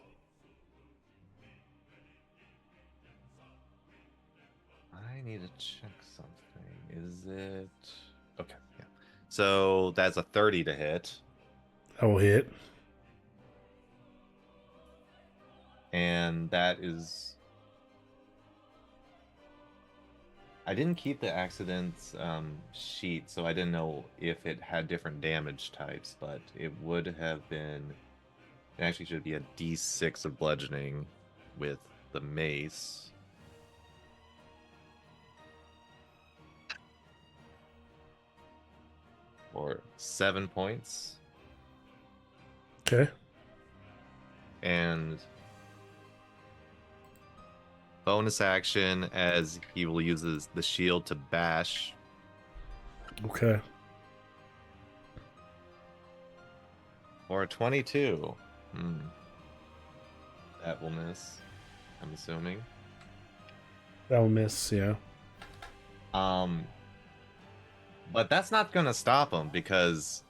I need to check something. Is it okay? Yeah. So that's a 30 to hit, That will hit. and that is. I didn't keep the accidents sheet, so I didn't know if it had different damage types, but it would have been. It actually should be a D6 of bludgeoning with the mace. for 7 points. Okay. And bonus action as he will use the shield to bash. Okay. For a 22. That will miss, I'm assuming. That will miss, yeah. But that's not gonna stop him because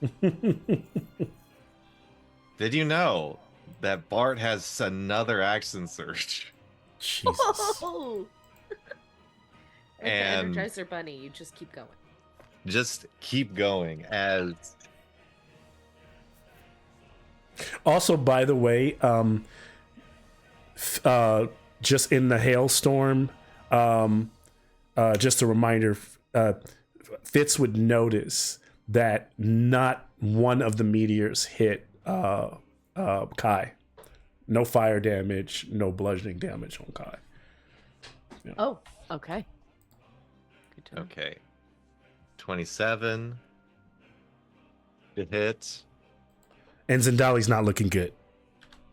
did you know that Bart has another action surge? Jesus. Oh! Like And- the Energizer Bunny, you just keep going. Just keep going as Also, by the way, just in the hailstorm, just a reminder, Fitz would notice that not one of the meteors hit Kai. No fire damage, no bludgeoning damage on Kai. Oh, okay. Good to know. okay. 27 to hit. And Zendali's not looking good.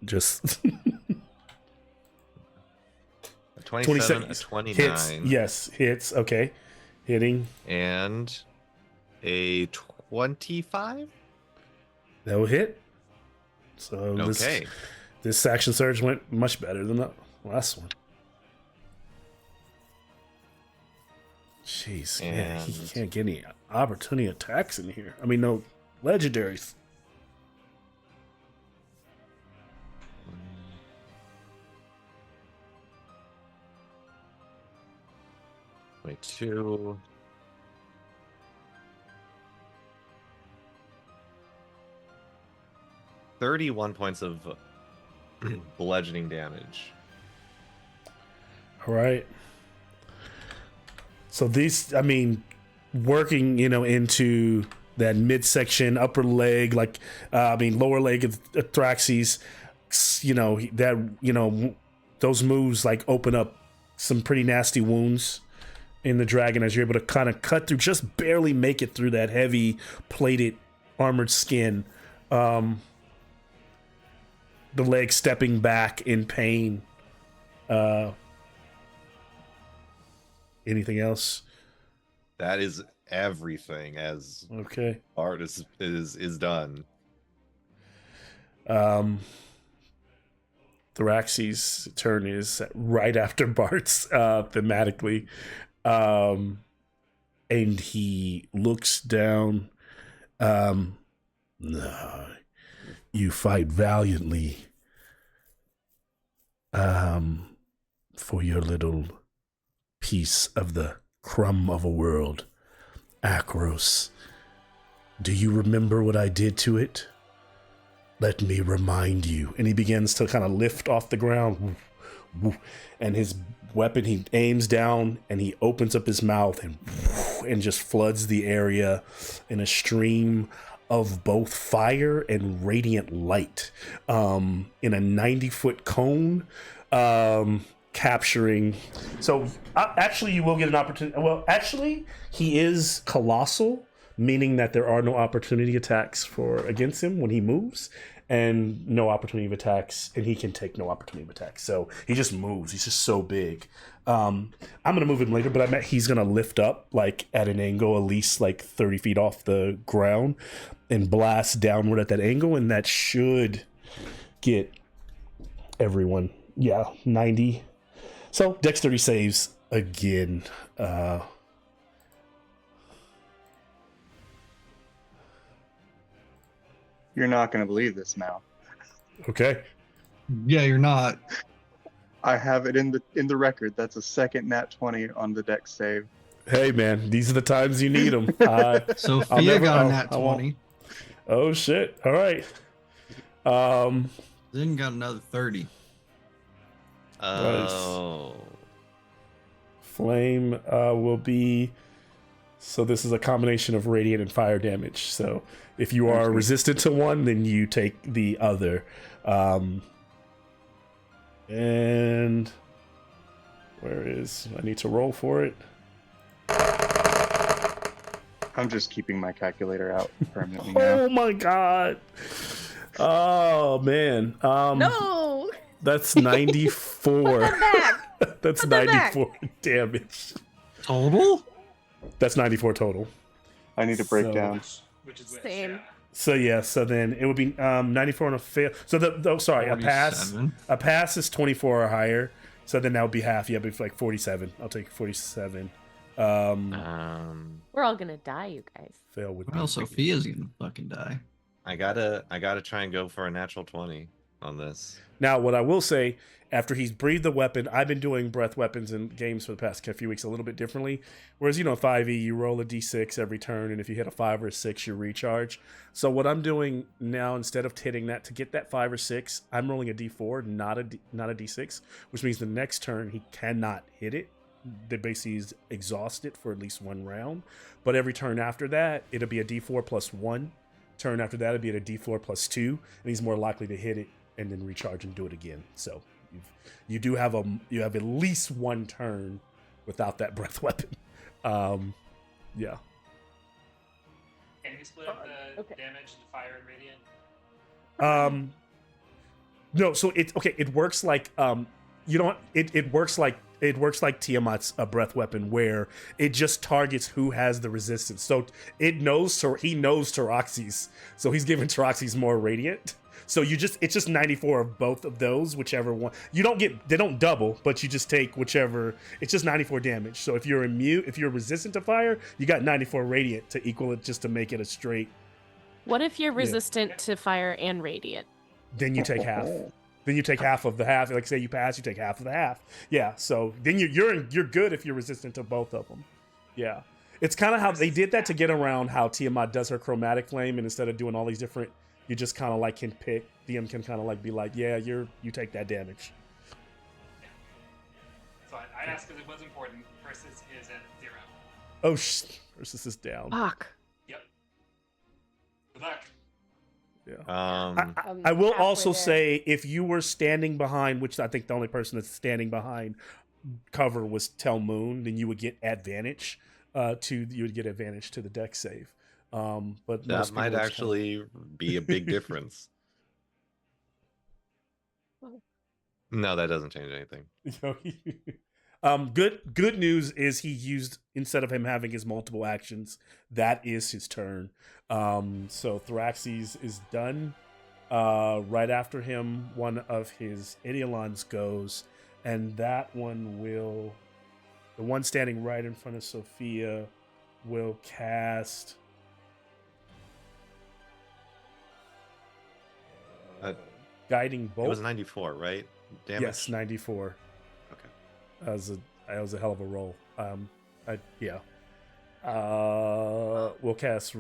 Just A 27, a 29, hits. Yes, hits. Okay, hitting. and a 25. That will hit. So Okay. this action surge went much better than the last one. Jeez, man, he And- can't get any opportunity attacks in here. I mean, no legendaries. Wait, 2. $31 points of bludgeoning damage. All right. So these, I mean, working, into that midsection, upper leg, like, lower leg of Thraxes, those moves like open up some pretty nasty wounds in the dragon as you're able to kind of cut through, just barely make it through that heavy plated armored skin. The leg stepping back in pain. Anything else? That is everything as Okay. Bart is done. Thraxes' turn is right after Bart's, thematically. And he looks down. "No, you fight valiantly. For your little piece of the crumb of a world, Akros. Do you remember what I did to it? Let me remind you." And he begins to kind of lift off the ground. And his weapon, he aims down and he opens up his mouth and just floods the area in a stream of both fire and radiant light, in a 90-foot cone, capturing. So actually, you will get an opportunity. Well, actually, he is colossal, meaning that there are no opportunity attacks against him when he moves, and no opportunity of attacks, and he can take no opportunity of attacks. So he just moves. He's just so big. I'm gonna move him later, but I bet he's gonna lift up like at an angle at least like 30 feet off the ground and blast downward at that angle, and that should get everyone. Yeah, 90. So dexterity saves again. You're not going to believe this, Mal. Okay. Yeah, you're not. I have it in the record. That's a second nat 20 on the dex save. Hey man, these are the times you need them. Sophia got a nat 20. Oh shit! All right. Then got another 30. Oh. Flame will be. So this is a combination of radiant and fire damage. So if you are resistant to one, then you take the other. And where is? I need to roll for it. I'm just keeping my calculator out permanently now. Oh my god. Oh man. No! That's Put 94. them back! That's Put them back. 94 damage. Total? That's 94 total. I need a breakdown. Which is which, Same. yeah. So yeah, so then it would be 94 on a fail. So a pass 47. a pass is 24 or higher. So then that would be half. Yeah, it'd be like 47. I'll take 47. We're all gonna die, you guys. Fail would be Well, Sophia's gonna fucking die. I gotta try and go for a natural 20 on this. Now, what I will say, after he's breathed the weapon, I've been doing breath weapons in games for the past few weeks a little bit differently. Whereas, 5e, you roll a d6 every turn, and if you hit a 5 or a 6, you recharge. So what I'm doing now, instead of hitting that to get that 5 or 6, I'm rolling a d4, not a d6, which means the next turn he cannot hit it. They basically is exhausted for at least one round. But every turn after that, it'll be a d4 plus 1. Turn after that, it'll be at a d4 plus 2, and he's more likely to hit it and then recharge and do it again. So you do have at least one turn without that breath weapon. Yeah. Can you split up the Okay. damage into fire and radiant? No, so it works like it works like Tiamat's breath weapon, where it just targets who has the resistance. So he knows Taroxy's, so he's giving Taroxy's more radiant. So it's just 94 of both of those, whichever one. They don't double, but you just take whichever. It's just 94 damage. So if you're resistant to fire, you got 94 radiant to equal it, just to make it a straight. What if you're resistant to fire and radiant? Then you take half. Then you take half of the half. Like say you pass, you take half of the half. Yeah. So then you're good if you're resistant to both of them. Yeah. It's kind of how they did that to get around how Tiamat does her chromatic flame, and instead of doing all these different, you just kind of like can pick. DM can kind of like be like, yeah, you take that damage. So I asked because it was important. Versus is at 0. Oh, versus is down. Fuck. Yep. Good luck. Yeah. I will also say, if you were standing behind, which I think the only person that's standing behind cover was Telmoon, then you would get advantage to the deck save. But That might actually be a big difference. No, that doesn't change anything. Good news is he used, instead of him having his multiple actions, that is his turn. So Thraxes is done. Right after him, one of his Idiolons goes, and that one will, the one standing right in front of Sophia, will cast Guiding Bolt. It was 94, right? Damage? Yes, 94. Okay. That was a hell of a roll. Yeah. We'll cast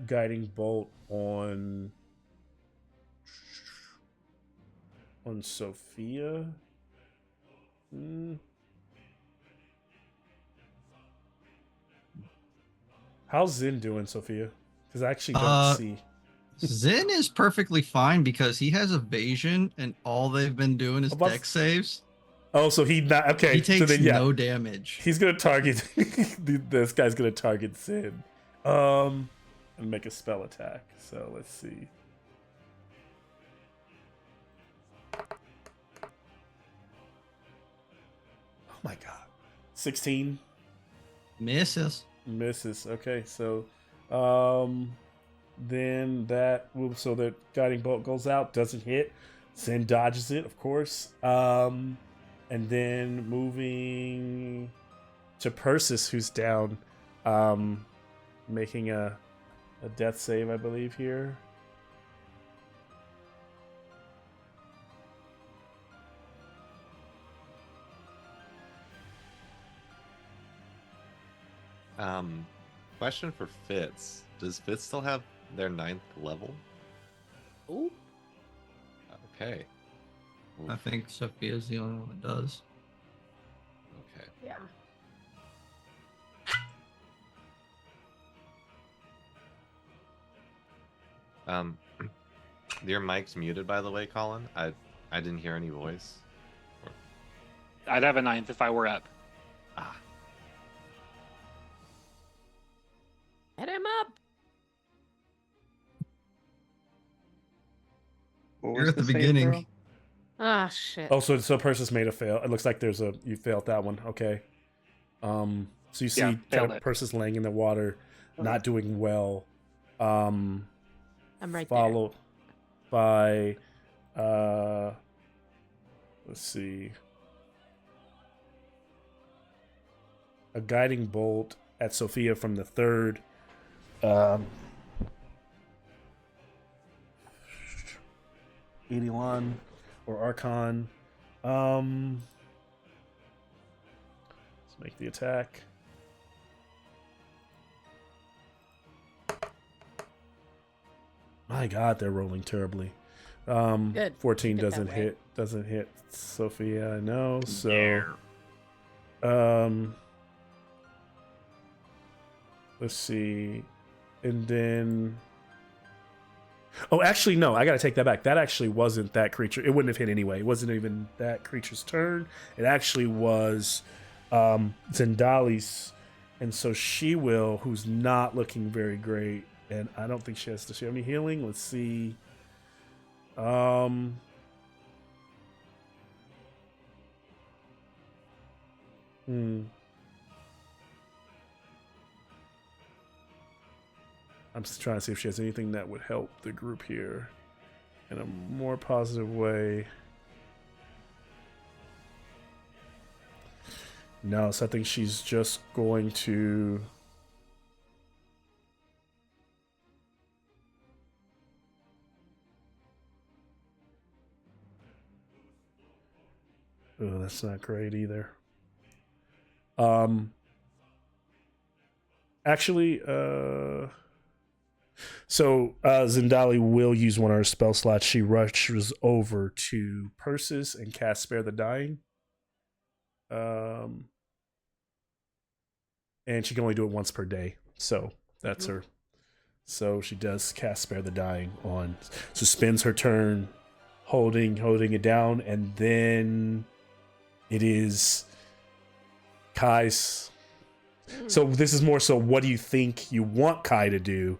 Guiding Bolt on Sophia. How's Zin doing, Sophia? Because I actually don't see. Zen is perfectly fine because he has evasion, and all they've been doing is deck saves. Oh, so he not okay. He takes so then, yeah, no damage. he's gonna target. This guy's gonna target Zen. And make a spell attack. So let's see. Oh my god, 16 Misses. misses. Okay, so then that so the guiding bolt goes out, doesn't hit. Zen dodges it, of course. And then moving to Persis, who's down, making a death save, I believe, here. Question for Fitz. Does Fitz still have their 9th level? Ooh. Okay. I think Sophia's the only one that does. Okay. Yeah. Your mic's muted, by the way, Colin. I didn't hear any voice. I'd have a 9th if I were up. Ah. What You're was at the save beginning. throw? Ah, shit. Oh, so Persis made a fail. It looks like you failed that one. Okay. So you see Yeah, kind failed of it. Persis laying in the water, not doing well. I'm right there. Followed by let's see, a guiding bolt at Sophia from the third. Eidolon or Archon. Let's make the attack. My God, they're rolling terribly. Good. 14 Keep it that doesn't way. hit. Doesn't hit Sophia. I know. So, let's see, and then. Oh, actually, no. I gotta take that back. That actually wasn't that creature. It wouldn't have hit anyway. It wasn't even that creature's turn. It actually was Zendali's, and so she will, who's not looking very great, and I don't think she has. Does she have any healing? Let's see. I'm just trying to see if she has anything that would help the group here in a more positive way. No, so I think she's just going to. Oh, that's not great either. Actually, so Zendali will use one of her spell slots. She rushes over to Persis and casts Spare the Dying. And she can only do it once per day. So that's her. So she does cast Spare the Dying on. So spends her turn holding it down, and then it is Kai's. So this is more so, what do you think you want Kai to do?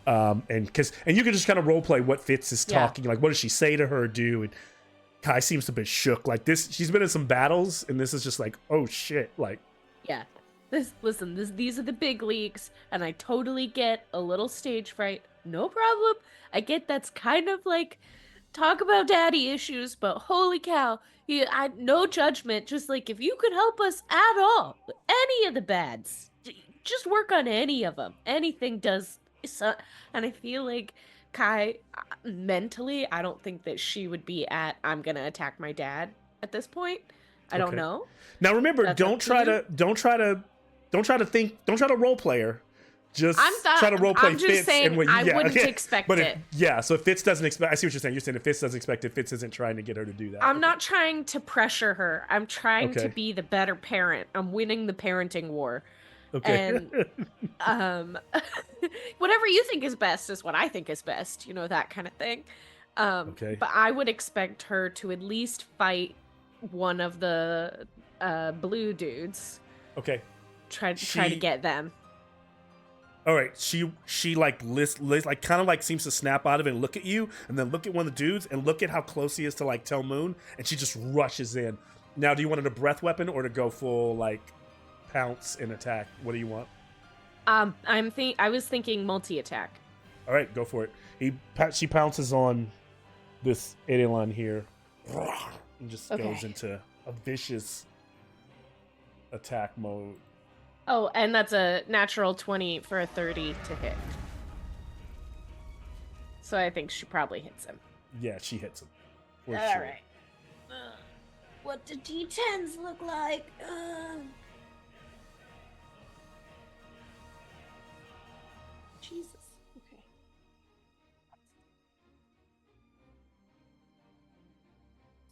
And you can just kind of role play what Fitz is talking. Like, what does she say to her or do? And Kai seems a bit shook. Like this, she's been in some battles, and this is just like, oh shit. Like, Yeah. These are the big leagues, and I totally get a little stage fright. No problem. I get that's kind of like talk about daddy issues, but holy cow, no judgment. Just like if you could help us at all, with any of the bads, just work on any of them. Anything does. And I feel like Kai, mentally, I don't think that she would be at I'm gonna attack my dad at this point. I don't Okay. know. now remember, That's don't up to try you. to role play her. Just try to role play I'm just Fitz saying and what I wouldn't expect but it. So if Fitz doesn't expect, I see what you're saying. You're saying if Fitz doesn't expect it, Fitz isn't trying to get her to do that. I'm not trying to pressure her. I'm trying to Okay. be the better parent. I'm winning the parenting war. Okay. And whatever you think is best is what I think is best, that kind of thing. Okay. But I would expect her to at least fight one of the blue dudes. Okay. Try to get them. All right, she like like kind of like seems to snap out of it and look at you, and then look at one of the dudes and look at how close he is to like Tel Moon, and she just rushes in. Now, do you want it a breath weapon or to go full like pounce and attack? What do you want? I was thinking multi-attack. All right, go for it. She pounces on this Eidolon here, and just goes into a vicious attack mode. Oh, and that's a natural 20 for a 30 to hit. So I think she probably hits him. Yeah, she hits him. For All sure. right. What do D10s look like? Jesus. Okay.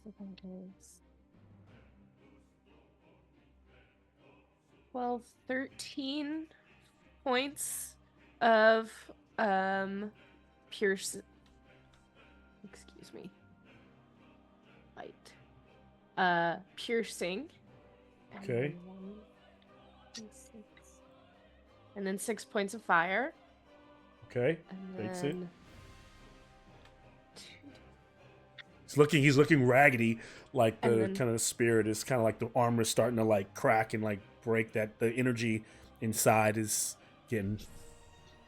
So that is 12, 13 points of pierce. Excuse me. Light. Piercing. And Okay. then 1, 2, 6. And then 6 points of fire. Okay. And Takes it. then He's looking raggedy, like And the then- kind of spirit is kind of like the armor is starting to like crack and like break. That the energy inside is getting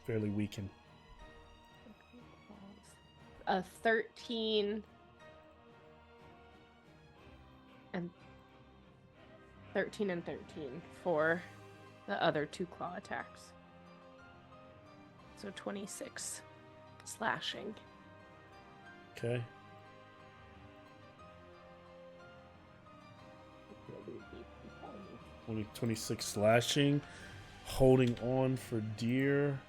fairly weakened. 13 and 13 for the other 2 claw attacks. So 26 slashing. Okay. 26 slashing, holding on for dear.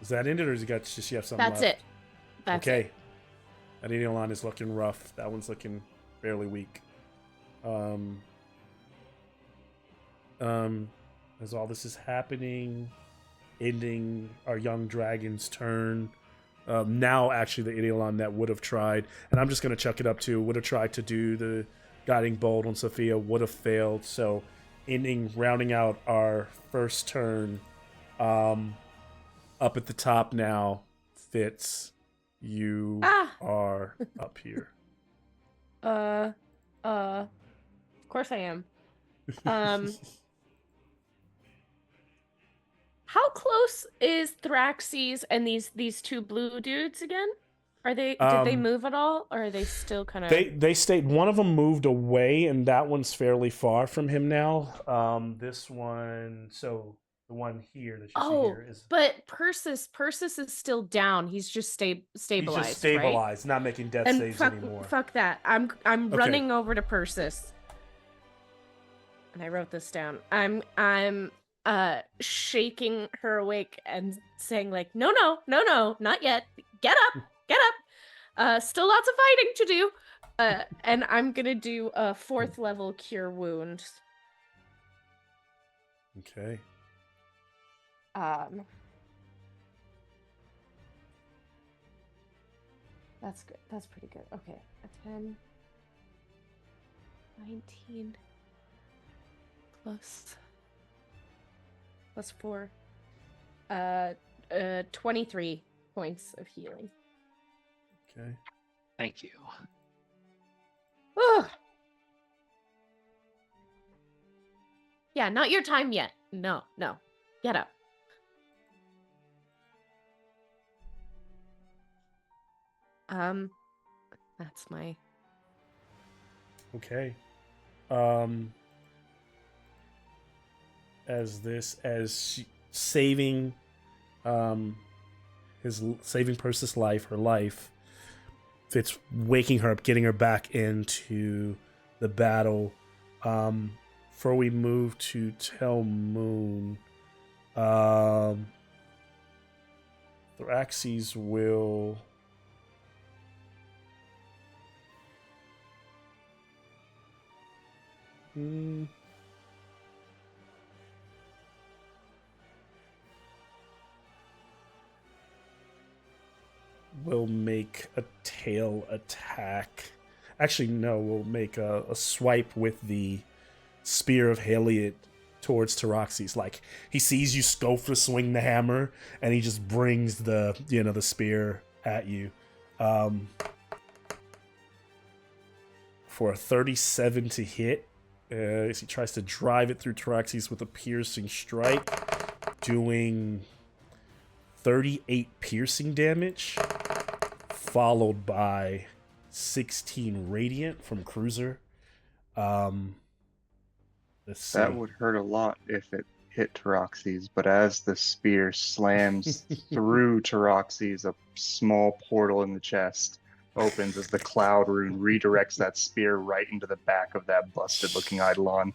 Is that ended, or does he got just you have something That's left? it. That's okay. it. That Indian line is looking rough. That one's looking fairly weak. As all this is happening, ending our young dragon's turn. Now, actually, the Idiolon that would have tried, and I'm just going to chuck it up too, would have tried to do the guiding bolt on Sophia, would have failed. So, rounding out our first turn, up at the top now, Fitz, you are up here. Of course I am. How close is Thraxes and these 2 blue dudes again? Are they did they move at all, or are they still kind of? They stayed. One of them moved away, and that one's fairly far from him now. This one, so the one here that you see here is. But Persis is still down. He's just stabilized. He's just stabilized, right? not making death And saves fuck, anymore. fuck that. I'm Okay. running over to Persis. And I wrote this down. I'm shaking her awake and saying like, no, not yet. Get up. Still lots of fighting to do. And I'm gonna do a 4th level cure wounds. Okay. That's good. That's pretty good. Okay. A 10, 19 plus 4. 23 points of healing. Okay. Thank you. Ugh. Yeah, not your time yet. No. Get up. That's my. Okay. Saving, saving Persis' life, her life. Fitz waking her up, getting her back into the battle. Before we move to Tell Moon, Thraxes will. Will make a tail attack. Actually, no, we'll make a swipe with the Spear of Haliot towards Taroxes. Like, he sees you go for swing the hammer, and he just brings the spear at you. For a 37 to hit, as he tries to drive it through Taroxes with a piercing strike, doing 38 piercing damage, followed by 16 radiant from Cruiser. Let's see. That would hurt a lot if it hit Taroxes, but as the spear slams through Taroxes, a small portal in the chest opens as the cloud rune redirects that spear right into the back of that busted looking Eidolon.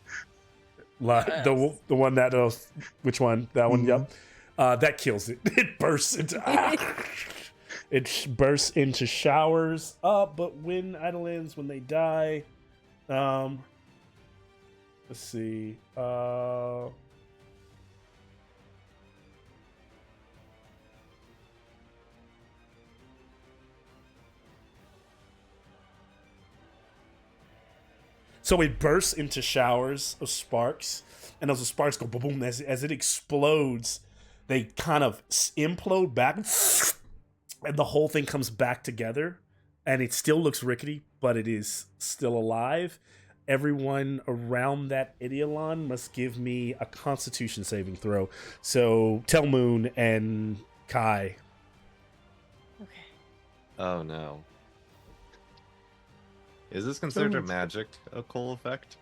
The one that which one? That one, yep. That kills it. It bursts into it bursts into showers. But when Eidolons, when they die, let's see. So it bursts into showers of sparks, and as the sparks go boom, boom, as it explodes, they kind of implode back, and the whole thing comes back together. and it still looks rickety, but it is still alive. Everyone around that Idiolon must give me a Constitution saving throw. So Telmoon and Kai. Okay. Oh no. Is this considered a Telmoon's- magic occult effect?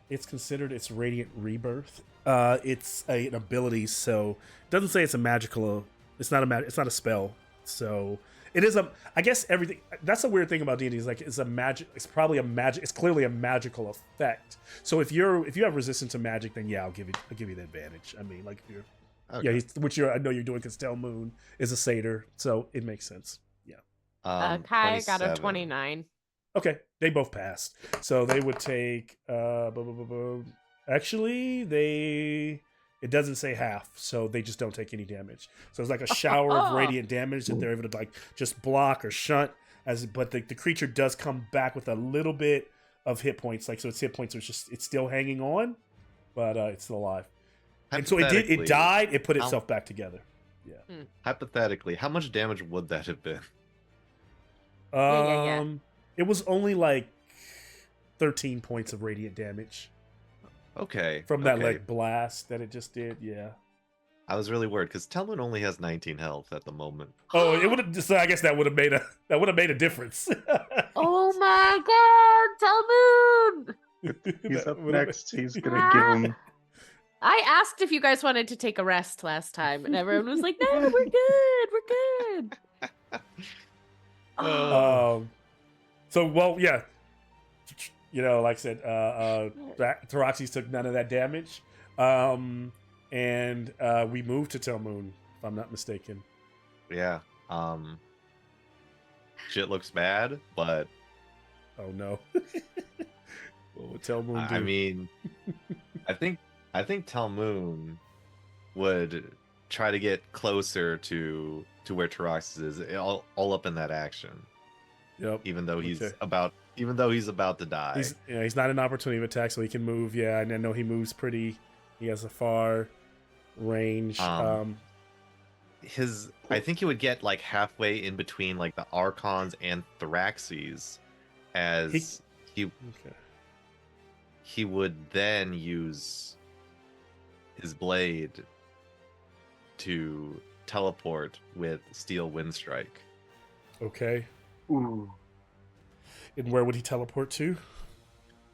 It's considered its radiant rebirth. It's an ability, so it doesn't say it's a magical. It's not a spell. So it is a. I guess everything. That's the weird thing about D&D is like it's a magic. It's probably a magic. It's clearly a magical effect. So if you have resistance to magic, then yeah, I'll give you the advantage. I mean, like if you're. Okay. Yeah, I know you're doing because Telmoon is a satyr, so it makes sense. Yeah. Kai got a 27. 29. Okay, they both passed. So they would take actually it doesn't say half, so they just don't take any damage. So it's like a shower of radiant damage that they're able to like just block or shunt but the creature does come back with a little bit of hit points. Like so its hit points are it's still hanging on, but it's still alive. And so it died, it put itself back together. Yeah. Hypothetically, how much damage would that have been? Yeah. It was only like 13 points of radiant damage Okay. from that okay. like blast that it just did. Yeah. I was really worried because Telman only has 19 health at the moment. Oh, it would have. So I guess that would have made a difference. Oh my god, Telmoon! He's That up would've next. He's gonna give him. I asked if you guys wanted to take a rest last time, and everyone was like, no, we're good, we're good. So well, yeah. You know, like I said, Taroxys took none of that damage, and we moved to Telmoon, if I'm not mistaken. Yeah. Shit looks bad, but Oh no. What would Telmoon do? I mean, I think Telmoon would try to get closer to where Taroxys is, all up in that action. Yep. Even though he's Okay. about to die. He's not an opportunity attack, so he can move. Yeah, and I know he moves pretty. He has a far range. I think he would get like halfway in between like the Archons and Theraxes, as he would then use his blade to teleport with Steel Windstrike. Okay. Ooh. And where would he teleport to?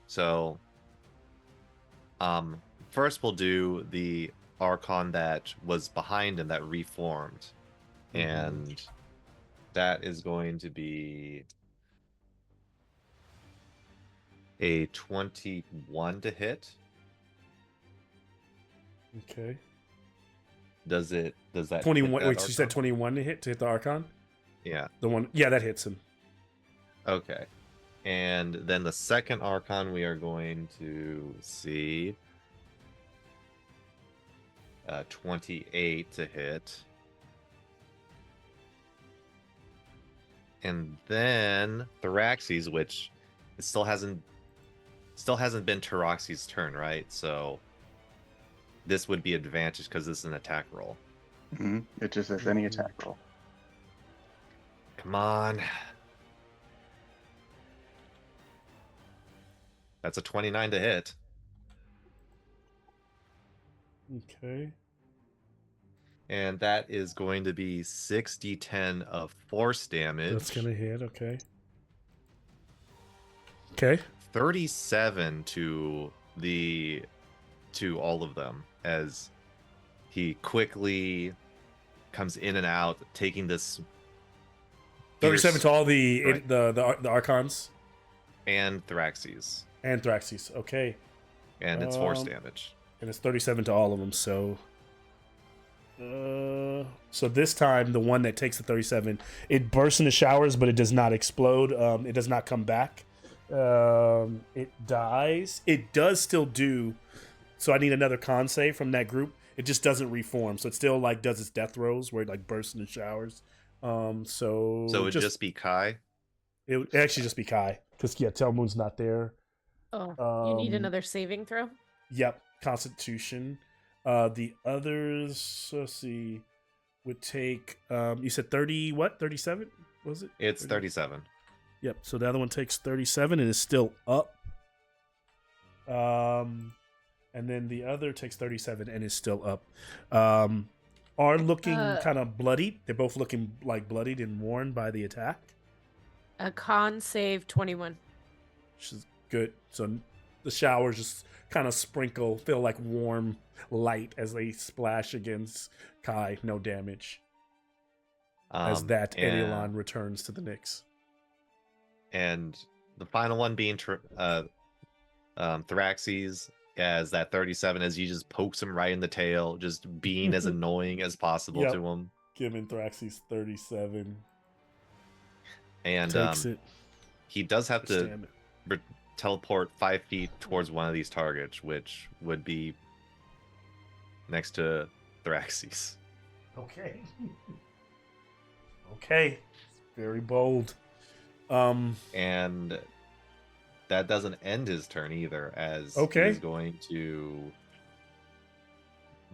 So, first we'll do the Archon that was behind and that reformed, and that is going to be a 21 to hit. Okay. Does that 21. hit that Wait, so you said Archon? 21 to hit the Archon? Yeah. The one. Yeah, that hits him. Okay. And then the second Archon we are going to see 28 to hit. And then Theraxes, which it still hasn't been Taroxy's turn, right? So this would be advantage because this is an attack roll. Mhm. It just says any attack roll. Come on. That's a 29 to hit. Okay. And that is going to be 6d10 of force damage. That's gonna hit. Okay. Okay. 37 to all of them as he quickly comes in and out, taking this 37 fierce- to all the Right. the Archons and Theraxes, and Thraxes. Okay. and it's force Um, damage. And it's 37 to all of them. So. So this time, the one that takes the 37, it bursts into showers, but it does not explode. It does not come back. It dies. It does still do. So I need another con save from that group. It just doesn't reform. So it still like does its death throes where it like bursts into showers. So So it would just be Kai. it would actually just be Kai because Telmoon's not there. Oh, you need Um, another saving throw? Yep, Constitution. The others, let's see. would take. You said 30. What? 37? Was it? It's 30? 37. Yep. So the other one takes 37 and is still up. And then the other takes 37 and is still up. Are looking kind of bloodied. They're both looking like bloodied and worn by the attack. A con save 21. Which is good. So the showers just kind of feel like warm light as they splash against Kai. No damage. As that Edelon returns to the Knicks. And the final one being Theraxes, as that 37, as he just pokes him right in the tail, just being as annoying as possible to him. Giving Theraxes 37. And Takes it. he does have to teleport 5 feet towards one of these targets, which would be next to Theraxes. Okay. Okay. Very bold. And that doesn't end his turn either, as he's going to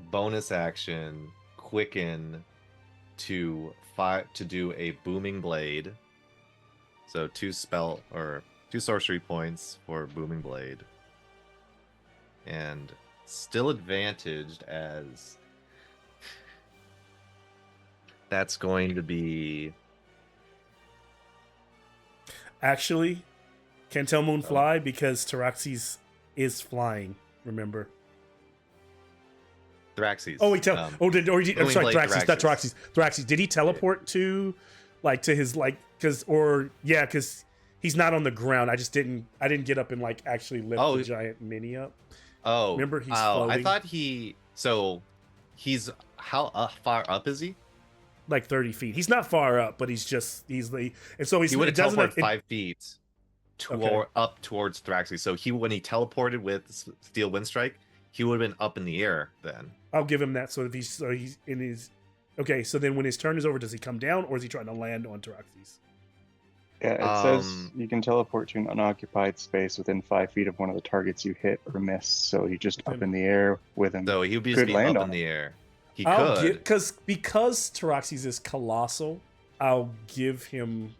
bonus action quicken to do a booming blade. So 2 sorcery points for booming blade, and still advantaged, as that's going to be actually. Can't tell Moon fly because Taraxes is flying. Remember, Theraxes. Oh, I'm sorry, Theraxes. Not Taraxes. Theraxes. Did he teleport to his because he's not on the ground. I didn't get up and actually lift the giant mini up. Oh, remember he's floating. I thought he's how far up is he? Like 30 feet. He's not far up, but he would have teleported 5 feet. Up towards Theraxes. So when he teleported with Steel Windstrike, he would have been up in the air then. I'll give him that. So if he's in his so then when his turn is over, does he come down or is he trying to land on Theraxes? Yeah, it says you can teleport to an unoccupied space within 5 feet of one of the targets you hit or miss. So he's just up in the air with him. So he would be up in the air. He could. Because Taraxes is colossal, I'll give him.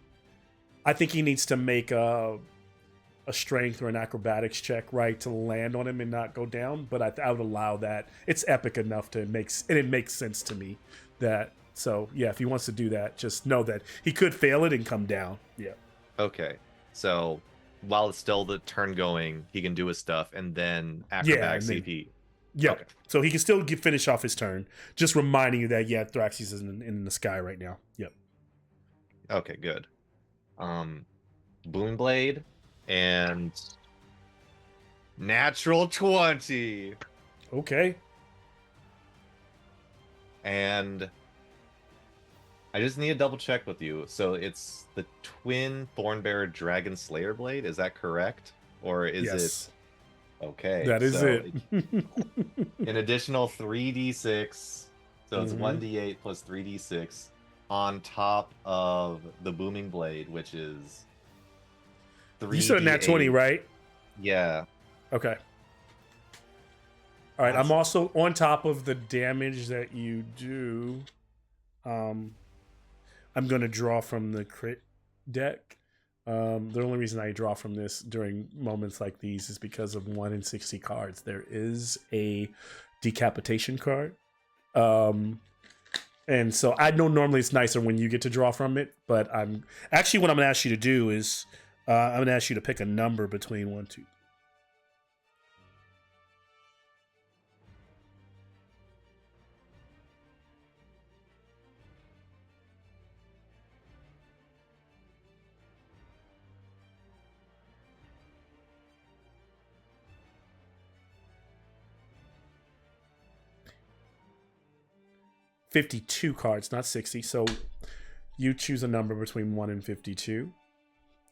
I think he needs to make a strength or an acrobatics check, right, to land on him and not go down. But I would allow that. It's epic enough and it makes sense to me that. So yeah, if he wants to do that, just know that he could fail it and come down. Yeah. Okay. So while it's still the turn going, he can do his stuff and then acrobatics CP. Yeah. Okay. So he can still finish off his turn. Just reminding you that Theraxes is in the sky right now. Yep. Okay, good. Boom Blade and natural 20. Okay. And I just need to double check with you. So it's the twin Thornbearer Dragon Slayer Blade, is that correct? Or is it okay? That is it. An additional 3d6. So it's 1d8 plus 3d6 on top of the booming blade, which is 3d8. You said nat 20, right? Yeah. Okay. All right. I'm also on top of the damage that you do. I'm going to draw from the crit deck. The only reason I draw from this during moments like these is because of 1 in 60 cards. There is a decapitation card. And so I know normally it's nicer when you get to draw from it, but what I'm going to ask you to do is I'm going to ask you to pick a number between 1, 2, 52 cards, not 60. So you choose a number between 1 and 52.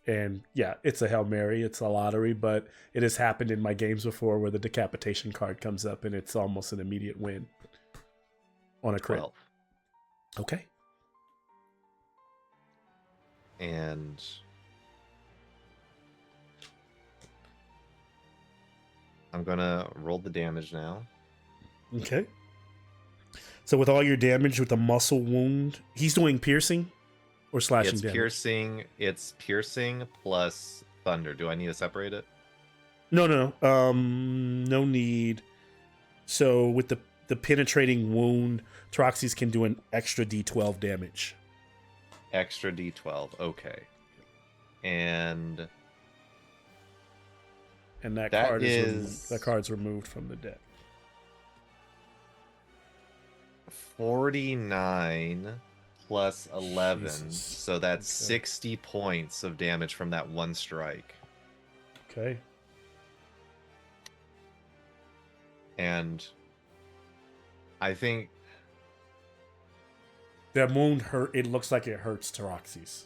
And yeah, it's a Hail Mary, it's a lottery, but it has happened in my games before where the decapitation card comes up and it's almost an immediate win on a crit. 12. Okay. And I'm going to roll the damage now. Okay. So with all your damage with the muscle wound, he's doing piercing or slashing It's damage? piercing. It's piercing plus thunder. Do I need to separate it? No. No need. So with the penetrating wound, Troxys can do an extra D12 damage. Extra D12. Okay. And And that card's removed from the deck. 49 plus 11. Jesus. So that's Okay. 60 points of damage from that one strike. Okay. And I think That wound hurt. It looks like it hurts Taroxys.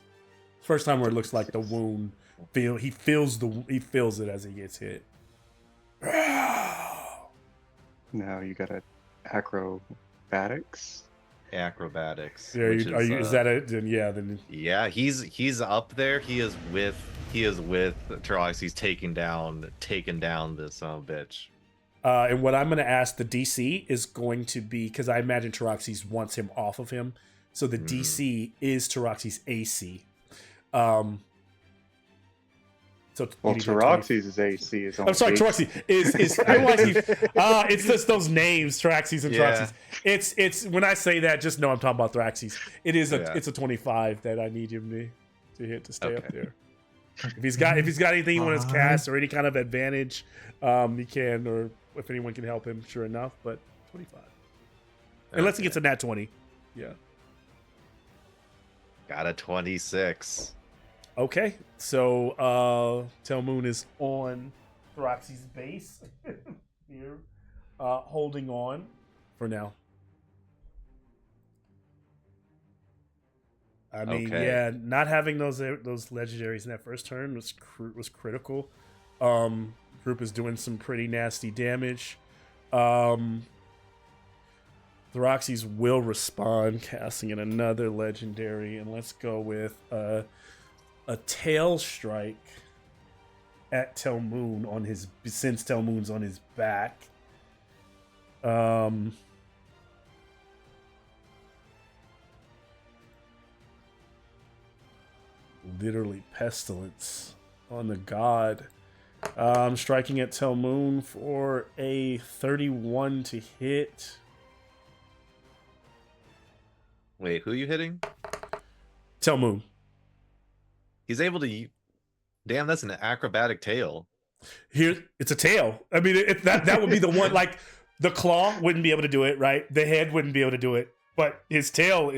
First time where it looks like the wound he feels it as he gets hit. Now you got acrobatics. acrobatics. There which you, is that it? Then yeah, then Yeah, he's up there. He is with Tarox. He's taking down this bitch. and what I'm going to ask the DC is going to be, because I imagine Taroxys wants him off of him, so the DC is Taroxys AC. So Well, you need like 20. Taroxys' AC is I'm sorry, Taroxys is I realize it's just those names, Taroxys and Yeah. Taroxys. It's when I say that, just know I'm talking about Taroxys. It is Yeah. it's a 25 that I need him to hit to stay up Okay. there. If he's got anything he wants to cast or any kind of advantage, he can, or if anyone can help him, sure enough. But 25, unless he gets a nat 20, yeah. Got a 26. Okay, so Telmoon is on Taroxy's base here, holding on for now. I mean, Okay. yeah, not having those legendaries in that first turn was critical. Group is doing some pretty nasty damage. Throxys will respond, casting in another legendary, and let's go with a tail strike at Telmoon on his, since Telmoon's on his back. Literally pestilence on the god. Striking at Telmoon for a 31 to hit. Wait, who are you hitting? Telmoon. He's able to. Damn, that's an acrobatic tail. Here, it's a tail. I mean, that would be the one. Like the claw wouldn't be able to do it, right? The head wouldn't be able to do it, but his tail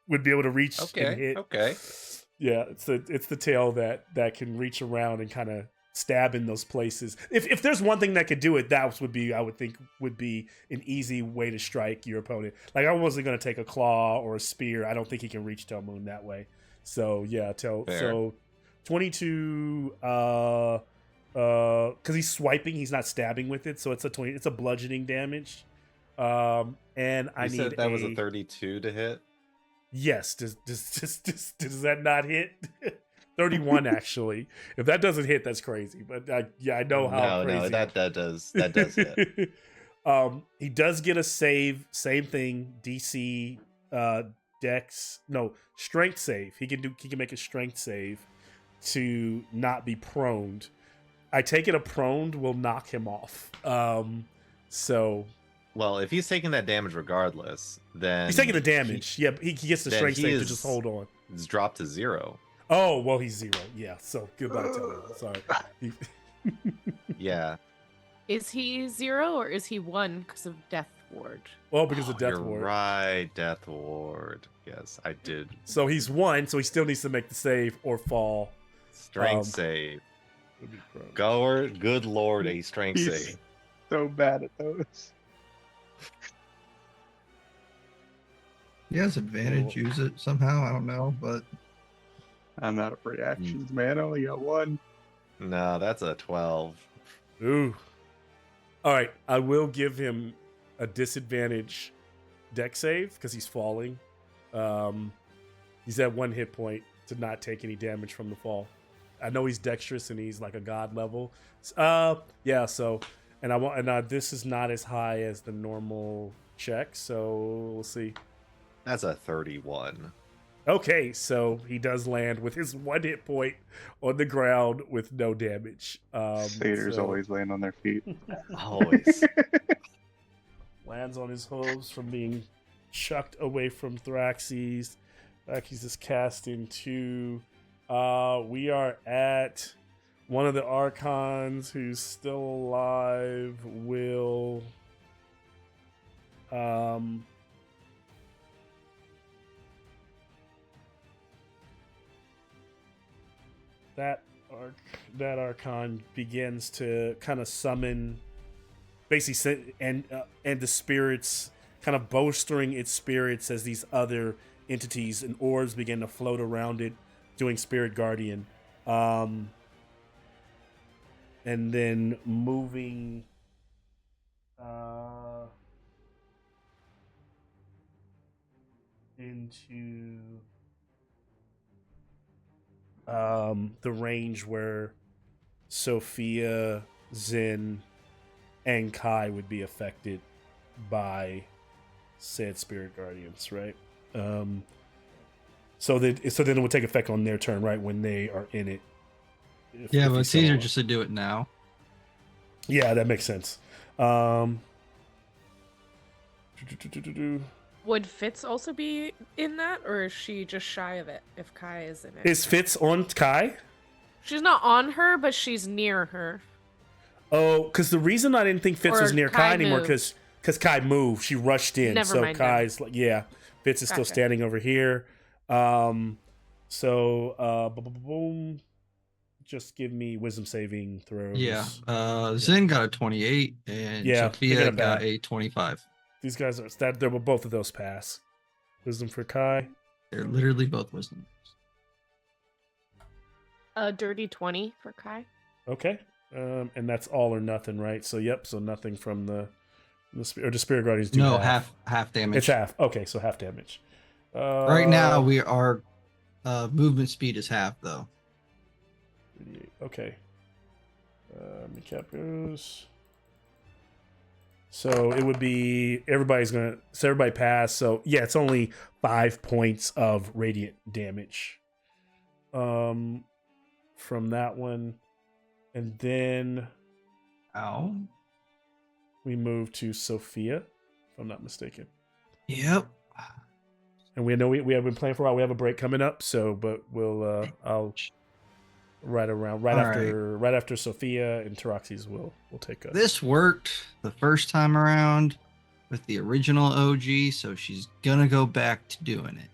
would be able to reach and hit. Okay. Yeah, it's the tail that can reach around and kind of stab in those places. If there's one thing that could do it, that would be, I would think, would be an easy way to strike your opponent. Like I wasn't gonna take a claw or a spear. I don't think he can reach Telmoon that way. So yeah, so 22. Because he's swiping, he's not stabbing with it, so it's a 20. It's a bludgeoning damage. And I need said that was a 32 to hit. Yes. Does that not hit? 31 actually. If that doesn't hit, that's crazy. But yeah, I know how crazy. No, that does hit. He does get a save. Same thing. DC, Dex. No, strength save. He can make a strength save to not be proned. I take it a proned will knock him off. So. Well, if he's taking that damage regardless, then He's taking the damage. He gets the then strength he save to is- just hold on. it's dropped to 0. Oh, well, he's 0. Yeah, so goodbye, Telmoon. Sorry. Yeah. Is he 0 or is he 1 because of Death Ward? Well, because of Death You're Ward. right, Death Ward. Yes, I did. So he's 1, so he still needs to make the save or fall. Strength save. Would be prone. Goer, good lord, a strength He's- save. So bad at those. He has advantage. Use it somehow. I don't know, but I'm out of reactions, man. I only got one. No, that's a 12. Ooh. All right, I will give him a disadvantage deck save because he's falling. He's at 1 hit point to not take any damage from the fall. I know he's dexterous and he's like a god level. Yeah, so and this is not as high as the normal check. So we'll see. That's a 31. Okay, so he does land with his 1 hit point on the ground with no damage. Satyrs so always land on their feet. Always. lands on his hooves from being chucked away from Thraxes. Thraxes is cast into. We are at one of the Archons who's still alive. Will. That Archon begins to kind of summon, basically, and the spirits, kind of bolstering its spirits as these other entities and orbs begin to float around it, doing Spirit Guardian, and then moving. Into the range where Sophia, Zin, and Kai would be affected by said Spirit Guardians, right? So then it will take effect on their turn, right, when they are in it. Yeah, if but you it's saw- easier just to do it now. Yeah, that makes sense. Would Fitz also be in that, or is she just shy of it if Kai is in it? Is Fitz on Kai? She's not on her, but she's near her. Oh, because the reason I didn't think Fitz Or was near Kai Kai anymore, moved. because Kai moved. She rushed in. Never so mind then. Kai's like, yeah, Fitz is still Gotcha. standing over here. Boom. Just give me wisdom saving throws. Yeah. Zen got a 28 and Yeah, they're Sophia gonna got bat. a 25. These guys are that. There will both of those pass. Wisdom for Kai. They're literally both wisdom. A dirty 20 for Kai. Okay. And that's all or nothing, right? So yep. So nothing from the Spirit Guardians do No, half. half damage. It's half. Okay, so half damage. Right now our movement speed is half though. 38. Okay. Recap goes. So it would be everybody pass. So yeah, it's only 5 points of radiant damage. From that one, and then Ow. we move to Sophia, if I'm not mistaken. Yep. And we know we have been playing for a while. We have a break coming up, so but we'll I'll right after Sophia and Taraxis will take us. This worked the first time around with the original OG, so she's gonna go back to doing it.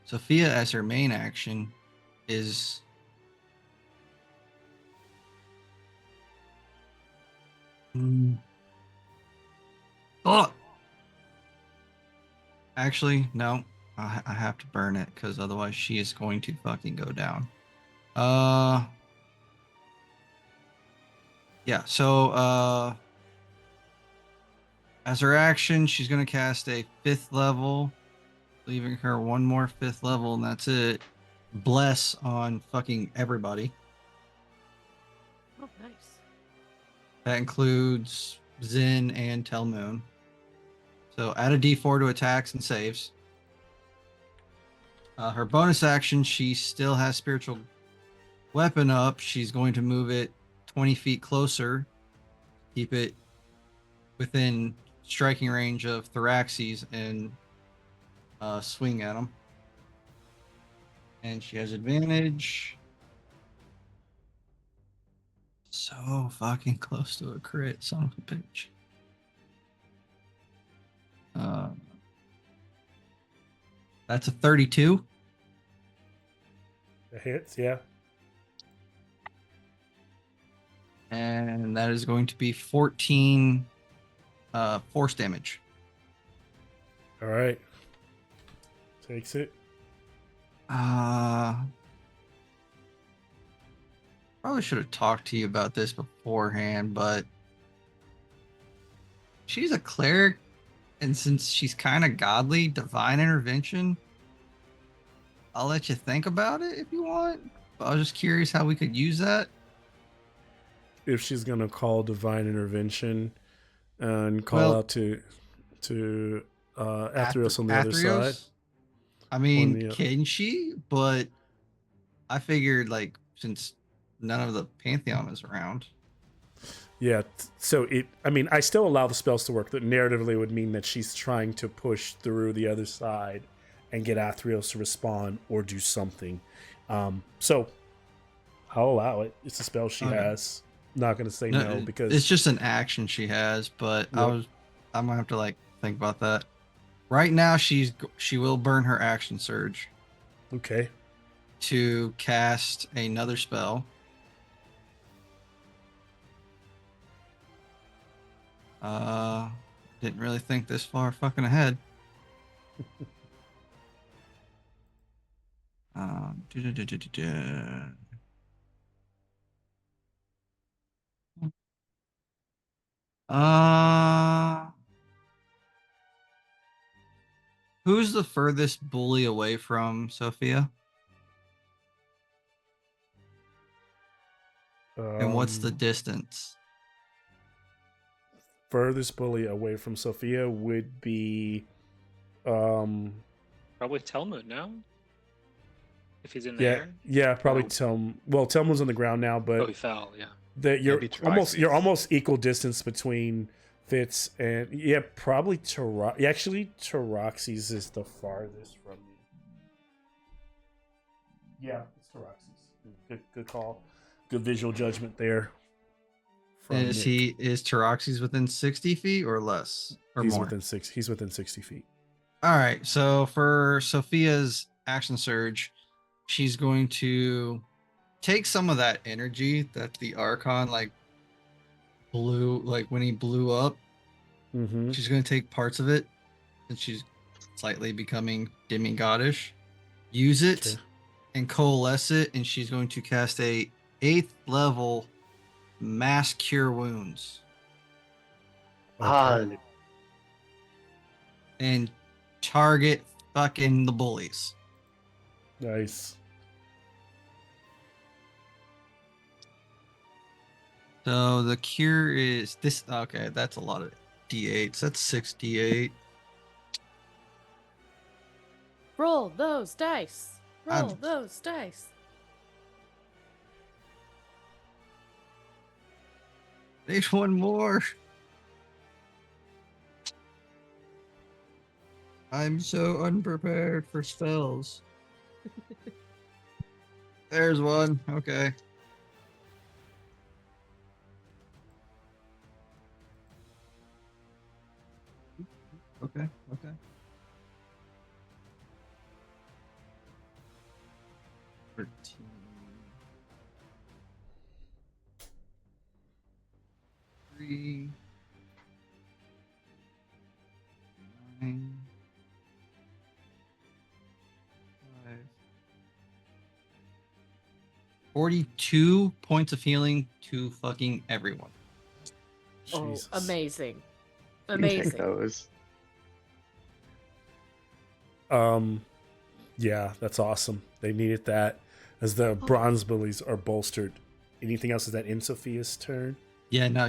Sophia, as her main action, is oh, actually, no. I have to burn it because otherwise she is going to fucking go down. Yeah, so as her action, she's gonna cast a 5th level, leaving her one more 5th level, and that's it. Bless on fucking everybody. Oh, nice. That includes Zin and Telmoon. So add a d4 to attacks and saves. Her bonus action, she still has spiritual weapon up. She's going to move it 20 feet closer, keep it within striking range of Theraxes, and swing at him. And she has advantage. So fucking close to a crit, son of a bitch. That's a 32. It hits, yeah. And that is going to be 14 force damage. All right. Takes it. Probably should have talked to you about this beforehand, but she's a cleric, and since she's kind of godly, divine intervention, I'll let you think about it if you want. But I was just curious how we could use that. If she's gonna call divine intervention and call out to to Athreos on the other side. Athreos? I mean, the, can she? But I figured, like, since none of the Pantheon is around. Yeah, so I mean, I still allow the spells to work. That narratively would mean that she's trying to push through the other side and get Athreos to respond or do something. So I'll allow it. It's a spell she Okay. has. Not going to say no because it's just an action she has. But Yep. I'm gonna have to like think about that. Right now, she will burn her action surge okay. to cast another spell. Didn't really think this far fucking ahead. Du- du- du- du- du- du. Uh, who's the furthest bully away from Sophia? And what's the distance? Furthest bully away from Sophia would be Probably Telmud, no? If he's in the air? yeah, probably Oh. Telmund's on the ground now, but Oh, he fell, yeah. that you're Maybe you're Taraxis. almost equal distance between Fitz and probably actually Taraxis is the farthest from me. Yeah, it's Taraxis. Good call. Good visual judgment there. Is Taraxis within 60 feet or less or He's more? He's within 60 feet. All right. So for Sophia's action surge, she's going to take some of that energy that the Archon blew, like when he blew up. Mm-hmm. She's going to take parts of it, and she's slightly becoming demigodish. Use it Okay. and coalesce it, and she's going to cast a 8th level mass cure wounds Okay. and target fucking the bullies. Nice. So the cure is this. Okay, that's a lot of d8s. That's 6d8. Roll those dice. Roll I'm- those dice. There's one more. I'm so unprepared for spells. There's one. Okay. Okay. 13. 3. 9. 5. 42 points of healing to fucking everyone. Jesus. Oh, amazing. You can take Amazing. those. Yeah, that's awesome. They needed that as the bronze bullies are bolstered. Anything else? Is that in Sophia's turn? Yeah, no,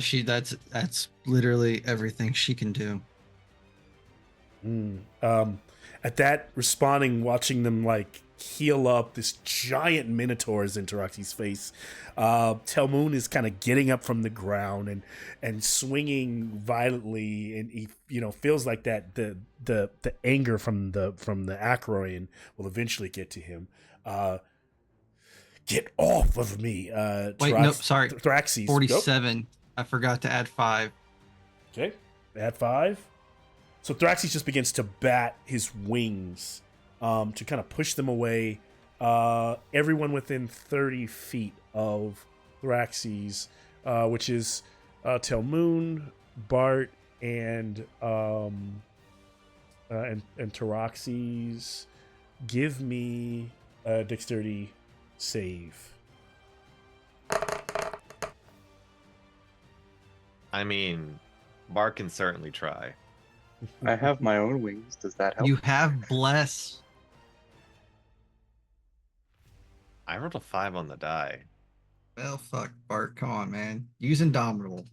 that's literally everything she can do. At that, responding, watching them like heal up, this giant minotaur is in Taraxi's face. Telmoon is kind of getting up from the ground and swinging violently, and he feels like that the anger from the Acroyan will eventually get to him. Get off of me! Wait, nope, sorry. Thraxes. 47. I forgot to add 5. Okay, add 5. So Thraxes just begins to bat his wings to kind of push them away. Everyone within 30 feet of Thraxes, which is Telmoon, Bart, and Taraxes. Give me a dexterity save. I mean, Bart can certainly try. I have my own wings. Does that help? You have bless. I rolled a 5 on the die. Well, fuck, Bart. Come on, man. Use Indomitable.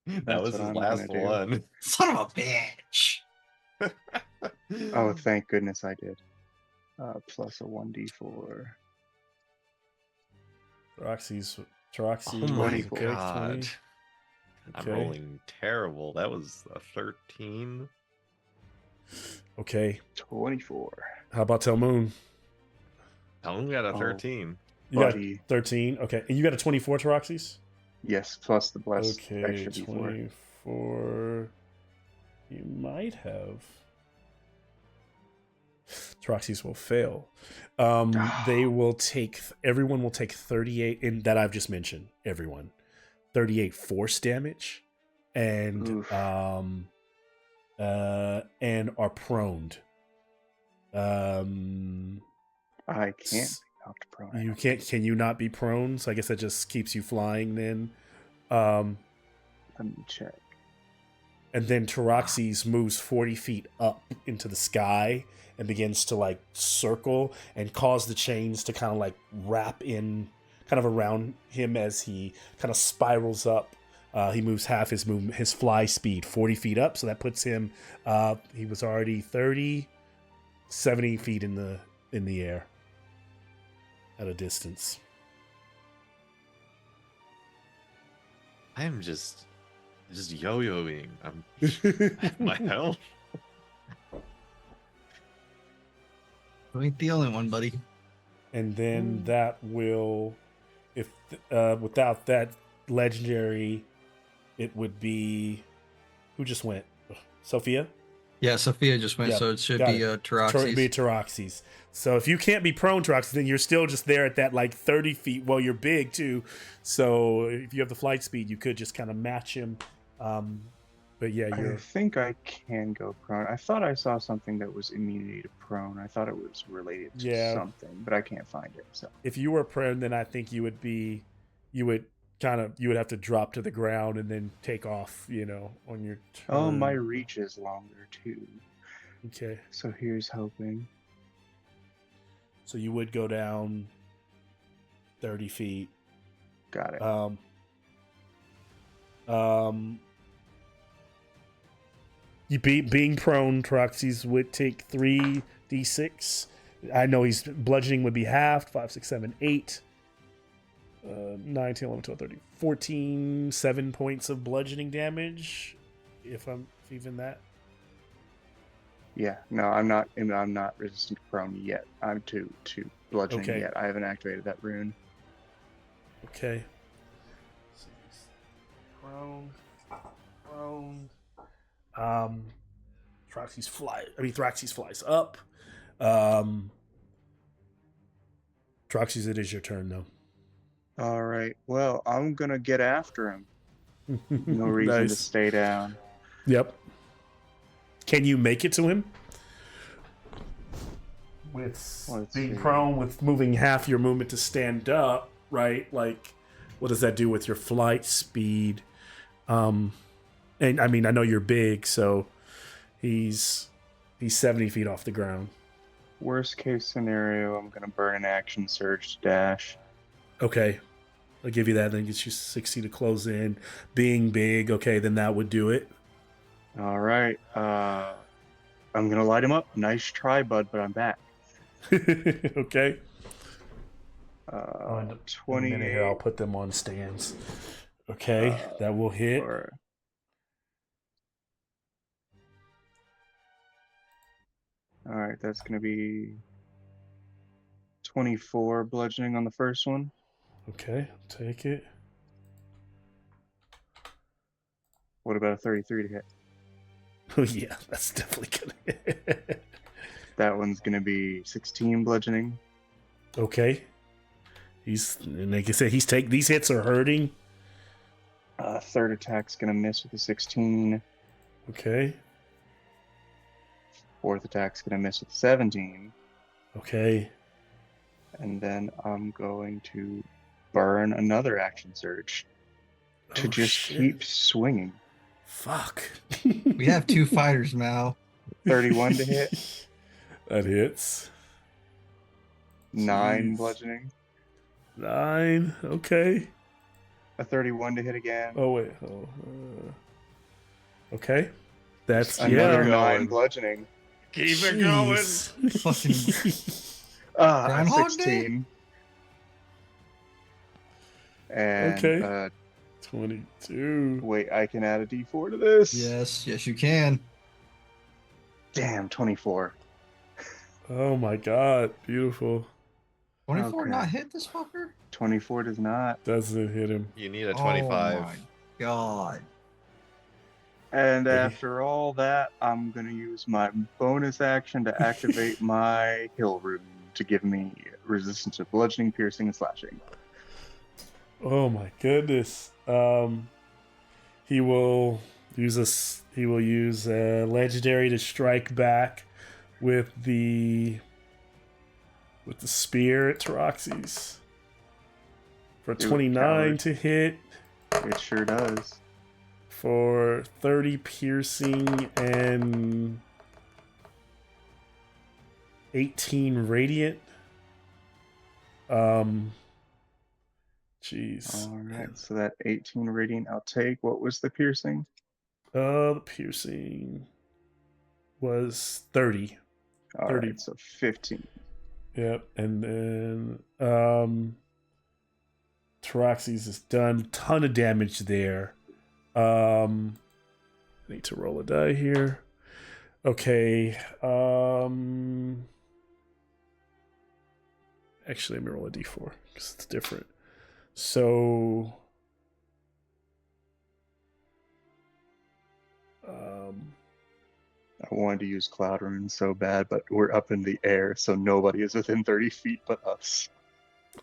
That That's was what his I'm last gonna do. one. Son of a bitch. Oh, thank goodness I did. Plus a 1d4. Taroxy's Oh my okay, god. 20. I'm Okay. rolling terrible. That was a 13. Okay. 24. How about Telmoon? Talon got a Oh. 13. You got Buddy. 13. Okay. And you got a 24, Taroxys? Yes, plus the blessed Okay, extra d4. 24. You might have. Taroxys will fail. They will take. Everyone will take 38 in that I've just mentioned. Everyone, 38 force damage, and Oof. and are proned. I can't be knocked prone. You can't. Can you not be prone? So I guess that just keeps you flying then. Let me check. And then Taroxys moves 40 feet up into the sky and begins to like circle and cause the chains to kind of like wrap in kind of around him as he kind of spirals up. He moves half his fly speed 40 feet up. So that puts him, he was already 30, 70 feet in the air at a distance. I am just yo-yoing. I'm my health. You ain't the only one, buddy. And then that will, if without that legendary, it would be, who just went? Sophia? Yeah, Sophia just went, Yep, so it should got be it. Taroxys. Be Taroxys. So if you can't be prone Taroxys, then you're still just there at that like 30 feet. Well, you're big too. So if you have the flight speed, you could just kind of match him. But yeah, I you're think I can go prone. I thought I saw something that was immunity to prone. I thought it was related to Yeah. something, but I can't find it. So if you were prone, then I think you would have to drop to the ground and then take off, on your turn. oh, my reach is longer too. Okay. So here's hoping. So you would go down 30 feet. Got it. You being prone, Taroxys would take 3d6. I know he's bludgeoning would be halved. 5, 6, 7, 8. 9, 10, 11, 12, 13, 14, 7 points of bludgeoning damage. If even that. Yeah, no, I'm not resistant to prone yet. I'm to bludgeoning Okay. yet. I haven't activated that rune. Okay. Prone. Thraxys flies up. Thraxys, it is your turn though. All right. Well, I'm gonna get after him. No reason to Nice. stay down. Yep. Can you make it to him? With Let's being see. prone, with moving half your movement to stand up, right? Like, what does that do with your flight speed? And I mean, I know you're big, so he's 70 feet off the ground. Worst case scenario, I'm gonna burn an action surge to dash. Okay. I'll give you that. Then gets you 60 to close in. Being big, okay, then that would do it. All right. I'm gonna light him up. Nice try, bud, but I'm back. Okay. In a 28. minute here, I'll put them on stands. Okay, that will hit. All right, that's gonna be 24 bludgeoning on the first one. Okay, take it. What about a 33 to hit? Oh yeah, that's definitely gonna hit. That one's gonna be 16 bludgeoning. Okay. And like I said, these hits are hurting. Third attack's gonna miss with a 16. Okay. Fourth attack's gonna miss with a 17. Okay. And then I'm going to burn another action surge to Oh, just shit. keep swinging. Fuck. We have 2 fighters now. 31 to hit. That hits. 9 Jeez. bludgeoning. 9. Okay. A 31 to hit again. Oh wait. Okay. That's Another yeah. 9 bludgeoning. Keep Jeez. A Groundhog Day? 16. And Okay. 22. wait, I can add a D4 to this. Yes, you can. Damn, 24. Oh my god. Beautiful. 24 Okay. not hit this fucker? 24 does not. Doesn't hit him. You need a 25. Oh my god. And Okay. after all that, I'm gonna use my bonus action to activate my heal rune to give me resistance to bludgeoning, piercing, and slashing. Oh my goodness. He will use legendary to strike back with the spear at Taroxys. For Do it, 29 coward. to hit, It sure does. for 30 piercing and 18 radiant. Jeez. All right, so that 18 radiant I'll take. What was the piercing? The piercing was 30. All 30. right, so 15. Yep, and then Taroxys is done. Ton of damage there. I need to roll a die here. Okay. Actually, let me roll a d4 because it's different. So, I wanted to use Cloud Rune so bad, but we're up in the air, so nobody is within 30 feet but us.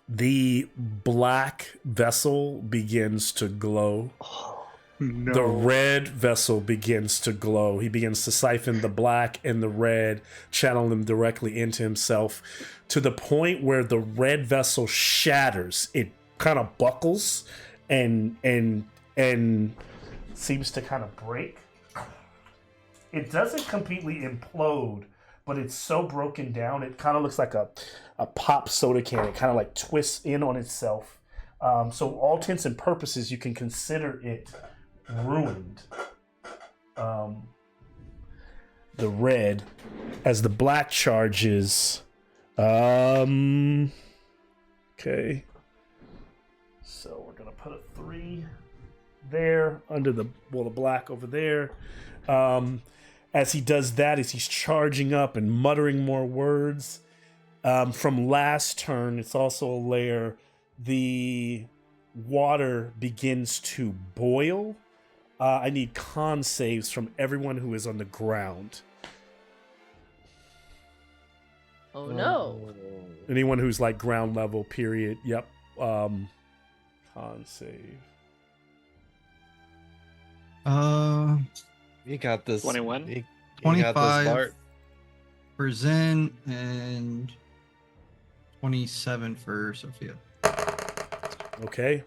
the black vessel begins to glow. Oh, no. The red vessel begins to glow. He begins to siphon the black and the red, channel them directly into himself to the point where the red vessel shatters. It kind of buckles and seems to kind of break. It doesn't completely implode, but it's so broken down, it kind of looks like a pop soda can. It kind of like twists in on itself. So all intents and purposes, you can consider it ruined. The red, as the black charges. Okay. So we're gonna put a 3 there under the black over there. As he does that, as he's charging up and muttering more words. From last turn, it's also a layer. The water begins to boil. I need con saves from everyone who is on the ground. Oh no. Anyone who's like ground level, period. Yep. Con save. You got this. 21? You got this, 25 Bart. for Zen and 27 for Sophia. Okay.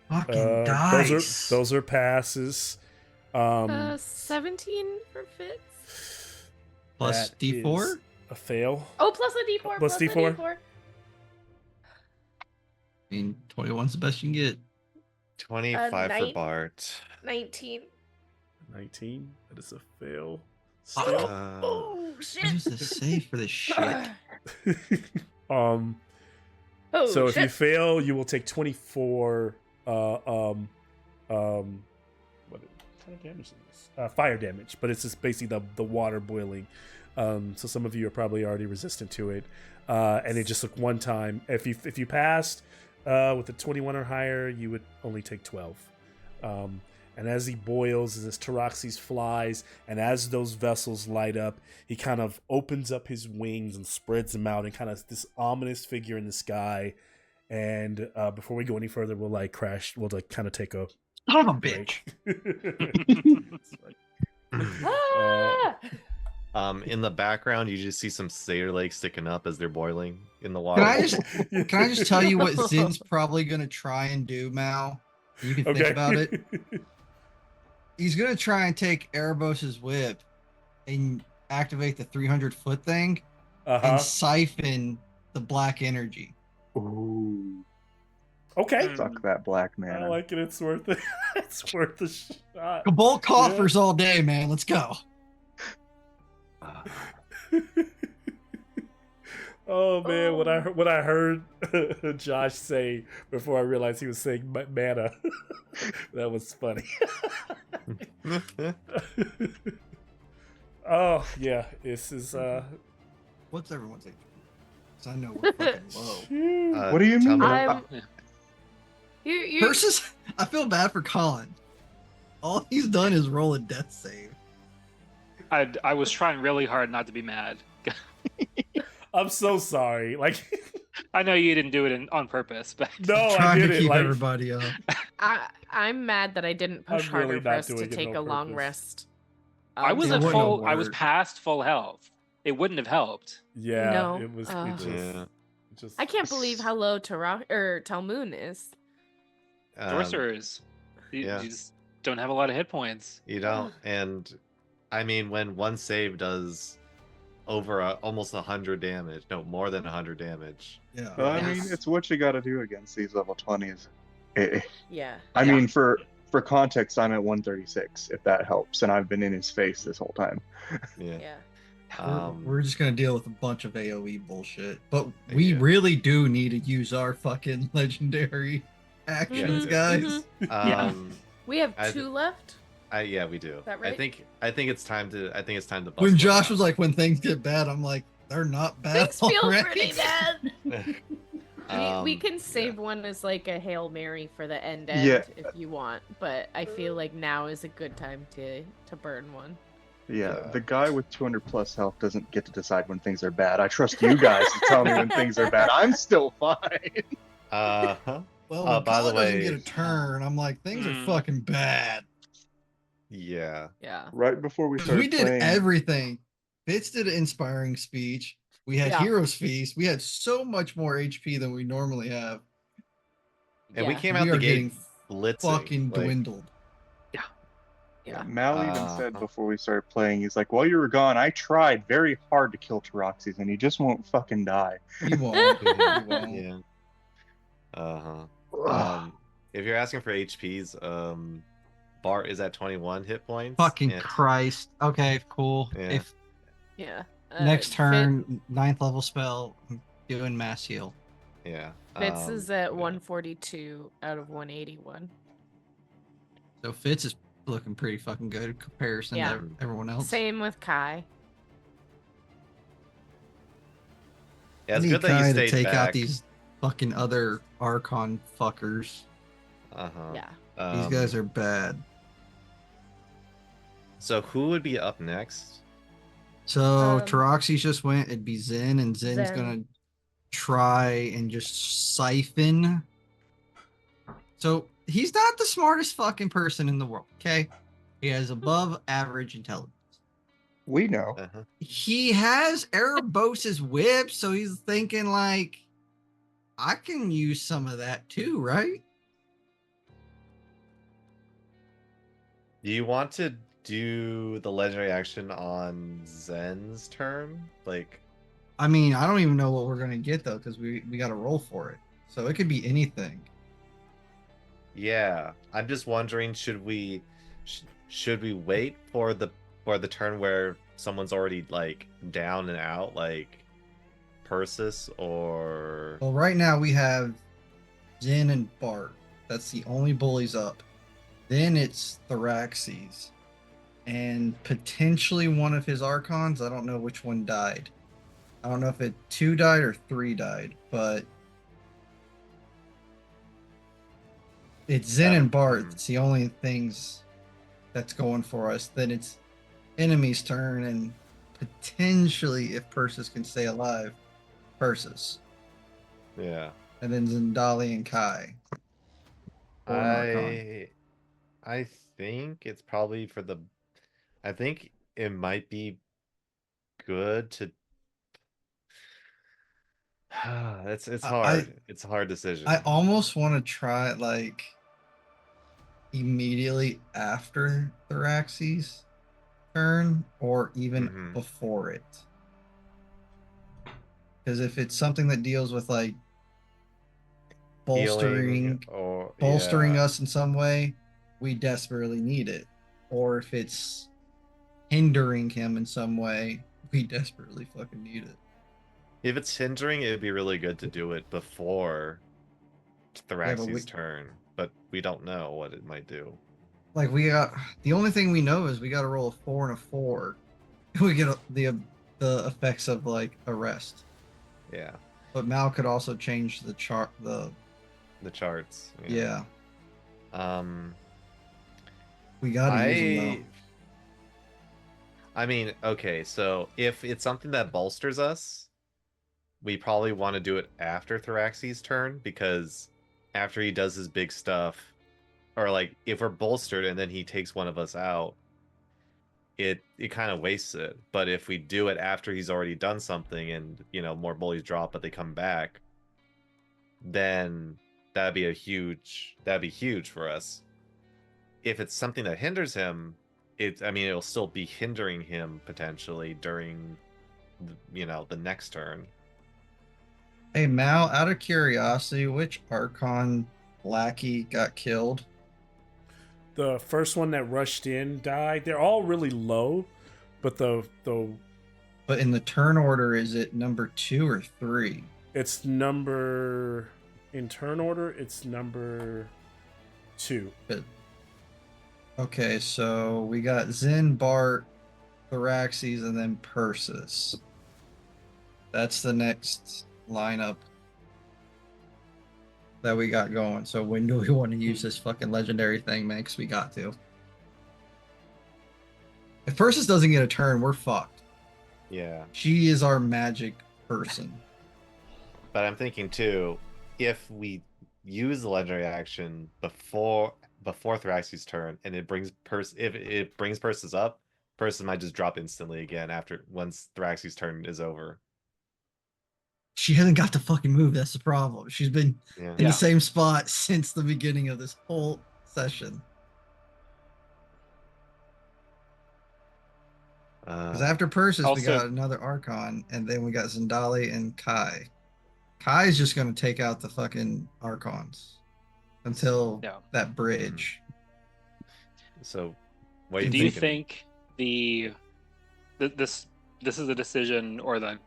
Fucking dice. Those are passes. 17 for Fitz. Plus that D4? is a fail. Oh, plus a D4. Plus A D4. D4. I mean, 21's the best you can get. 25 for nine. Bart. 19. 19. That is a fail. Oh, I shit. used to save for this shit. Oh, So if shit. you fail, you will take 24 what kind of damage is this? Fire damage, but it's just basically the water boiling. So some of you are probably already resistant to it. And it just took one time. If you passed with a 21 or higher, you would only take 12. And as he boils, as Taroxys flies, and as those vessels light up, he kind of opens up his wings and spreads them out, and kind of this ominous figure in the sky. And before we go any further, we'll like kind of take a Son of a break. bitch. Ah! In the background, you just see some satyr legs sticking up as they're boiling in the water. Can I just tell you what Zin's probably gonna try and do, Mal? You can think about it. He's gonna try and take Erebos's whip and activate the 300-foot thing and siphon the black energy. Ooh. Okay. Mm. Suck that black I mana. like it. It's worth it. It's worth a shot. Cabal coffers all day, man. Let's go. Oh man, Oh. when I heard Josh say before I realized he was saying mana, that was funny. Oh yeah, this is What's everyone's HP? 'Cause I know we're fucking low. shoot. What do you mean? I'm. You. Versus, I feel bad for Colin. All he's done is roll a death save. I was trying really hard not to be mad. I'm so sorry. Like, I know you didn't do it on purpose, but no, I Trying to didn't. keep Like, everybody up. I'm mad that I didn't push I'm harder really for not us to doing it take a on long purpose. rest. I was It at wouldn't have full. I was worked. past full health. It wouldn't have helped. yeah, No, it was. uh, It just, Yeah. it just. I can't believe how low Talmoon is. Sorcerers, yeah. you just don't have a lot of hit points. You don't, and I mean, when one save does over almost 100 damage, no, more than 100 damage. Yeah. Well, I Yes. mean, it's what you got to do against these level 20s. Yeah. I Yeah. mean, for context, I'm at 136, if that helps, and I've been in his face this whole time. Yeah. Yeah. We're just gonna deal with a bunch of AoE bullshit, but we Yeah. really do need to use our fucking legendary actions, Mhm, guys. mhm. Yeah. We have I- 2 left. Yeah, we do. that right? I think it's time to. I think it's time to. Bust When one Josh out. was like, "When things get bad," I'm like, "They're not bad Things feel already." pretty bad. We Um, can save yeah. one as like a Hail Mary for the end Yeah. if you want, but I feel like now is a good time to burn one. Yeah, Yeah. the guy with 200 plus health doesn't get to decide when things are bad. I trust you guys to tell me when things are bad. I'm still fine. Huh. Well, Oh, when by the Colin doesn't way- get a turn, I'm like, things are Mm. fucking bad. Yeah. Yeah. Right before we 'Cause started we did playing, everything. Fitz did an inspiring speech. We had Yeah. Heroes Feast. We had so much more HP than we normally have. And we Yeah. came out We the are gate getting blitzing. fucking like, dwindled. Yeah. Mal even said Uh-huh. before we started playing, he's like, while you were gone, I tried very hard to kill Taroxys, and he just won't fucking die. You won't. You won't. Yeah. Uh huh. Ugh. If you're asking for HPs, Bart is at 21 hit points. Fucking and- Christ. Okay, cool. Yeah. If Yeah. next Fit- turn, 9th level spell, I'm doing mass heal. Yeah. Fitz is at yeah. 142 out of 181. So Fitz is looking pretty fucking good in comparison Yeah. to everyone else. Same with Kai. Yeah, it's I good need that you Kai stayed to take back. out these fucking other Archon fuckers. Uh-huh. Yeah. These guys are bad. So who would be up next? So Um, Taroxys just went. It'd be Zen, and Zen's Zen. gonna try and just siphon. So he's not the smartest fucking person in the world. Okay, he has above average intelligence. We know. Uh-huh. He has Erebos's whip, so he's thinking like, I can use some of that too, right? Do you want to do the legendary action on Zen's turn? Like, I mean, I don't even know what we're gonna get though, because we got to roll for it. So it could be anything. yeah. I'm just wondering, should we wait for the turn where someone's already like down and out, like Persis, or Well, right now we have Zen and Bart. That's the only bullies up. Then it's Theraxes. And potentially one of his Archons. I don't know which one died. I don't know if 2 died or 3 died, but it's Zen and Bart. It's the only things that's going for us. Then it's enemy's turn, and potentially, if Persis can stay alive, Persis. yeah. And then Zendali and Kai. Or an Archon. I think it's probably for the. I think it might be good to. It's hard. It's a hard decision. I almost want to try it like immediately after Theraxes' turn or even Mhm. before it. Because if it's something that deals with like Healing bolstering or bolstering yeah. us in some way, we desperately need it. Or if it's hindering him in some way, we desperately fucking need it. If it's hindering, it would be really good to do it before Yeah, but we Theraxi's turn, but we don't know what it might do. like we got the only thing we know is we got to roll a 4 and a 4. We get the effects of like arrest. Yeah, But Mal could also change the chart. the charts. Yeah, Um, we gotta use them though. I mean, okay, so if it's something that bolsters us, we probably want to do it after Theraxi's turn, because after he does his big stuff, or like if we're bolstered and then he takes one of us out, it kind of wastes it. But if we do it after he's already done something and more bullies drop but they come back, then that'd be huge for us. If it's something that hinders him, it'll still be hindering him potentially during the next turn. Hey Mal, out of curiosity, which Archon lackey got killed? The first one that rushed in died. They're all really low, but the But in the turn order, is it number 2 or 3? it's number in turn order. It's number 2. Okay, so we got Zin, Bart, Theraxes, and then Persis. That's the next lineup that we got going. So when do we want to use this fucking legendary thing, man? Because we got to. If Persis doesn't get a turn, we're fucked. Yeah. She is our magic person. But I'm thinking too, if we use the legendary action before Thraxi's turn, and if it brings Persis up, Persis might just drop instantly again once Thraxi's turn is over. She hasn't got the fucking move. That's the problem. She's been in the same spot since the beginning of this whole session. Because after Persis, we got another Archon, and then we got Zendali and Kai. Kai's just going to take out the fucking Archons until that bridge. So, do you think this is a decision or a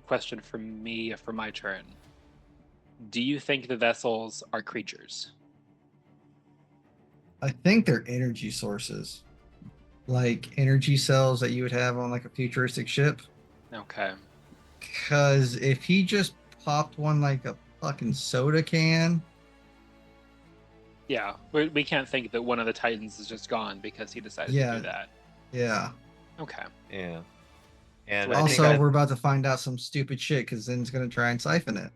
question for me for my turn? Do you think the vessels are creatures? I think they're energy sources, like energy cells that you would have on like a futuristic ship. Okay. Because if he just popped one like a fucking soda can. Yeah, we can't think that one of the Titans is just gone because he decided to do that. Yeah. Okay. Yeah. And also, we're about to find out some stupid shit because Zen's going to try and siphon it.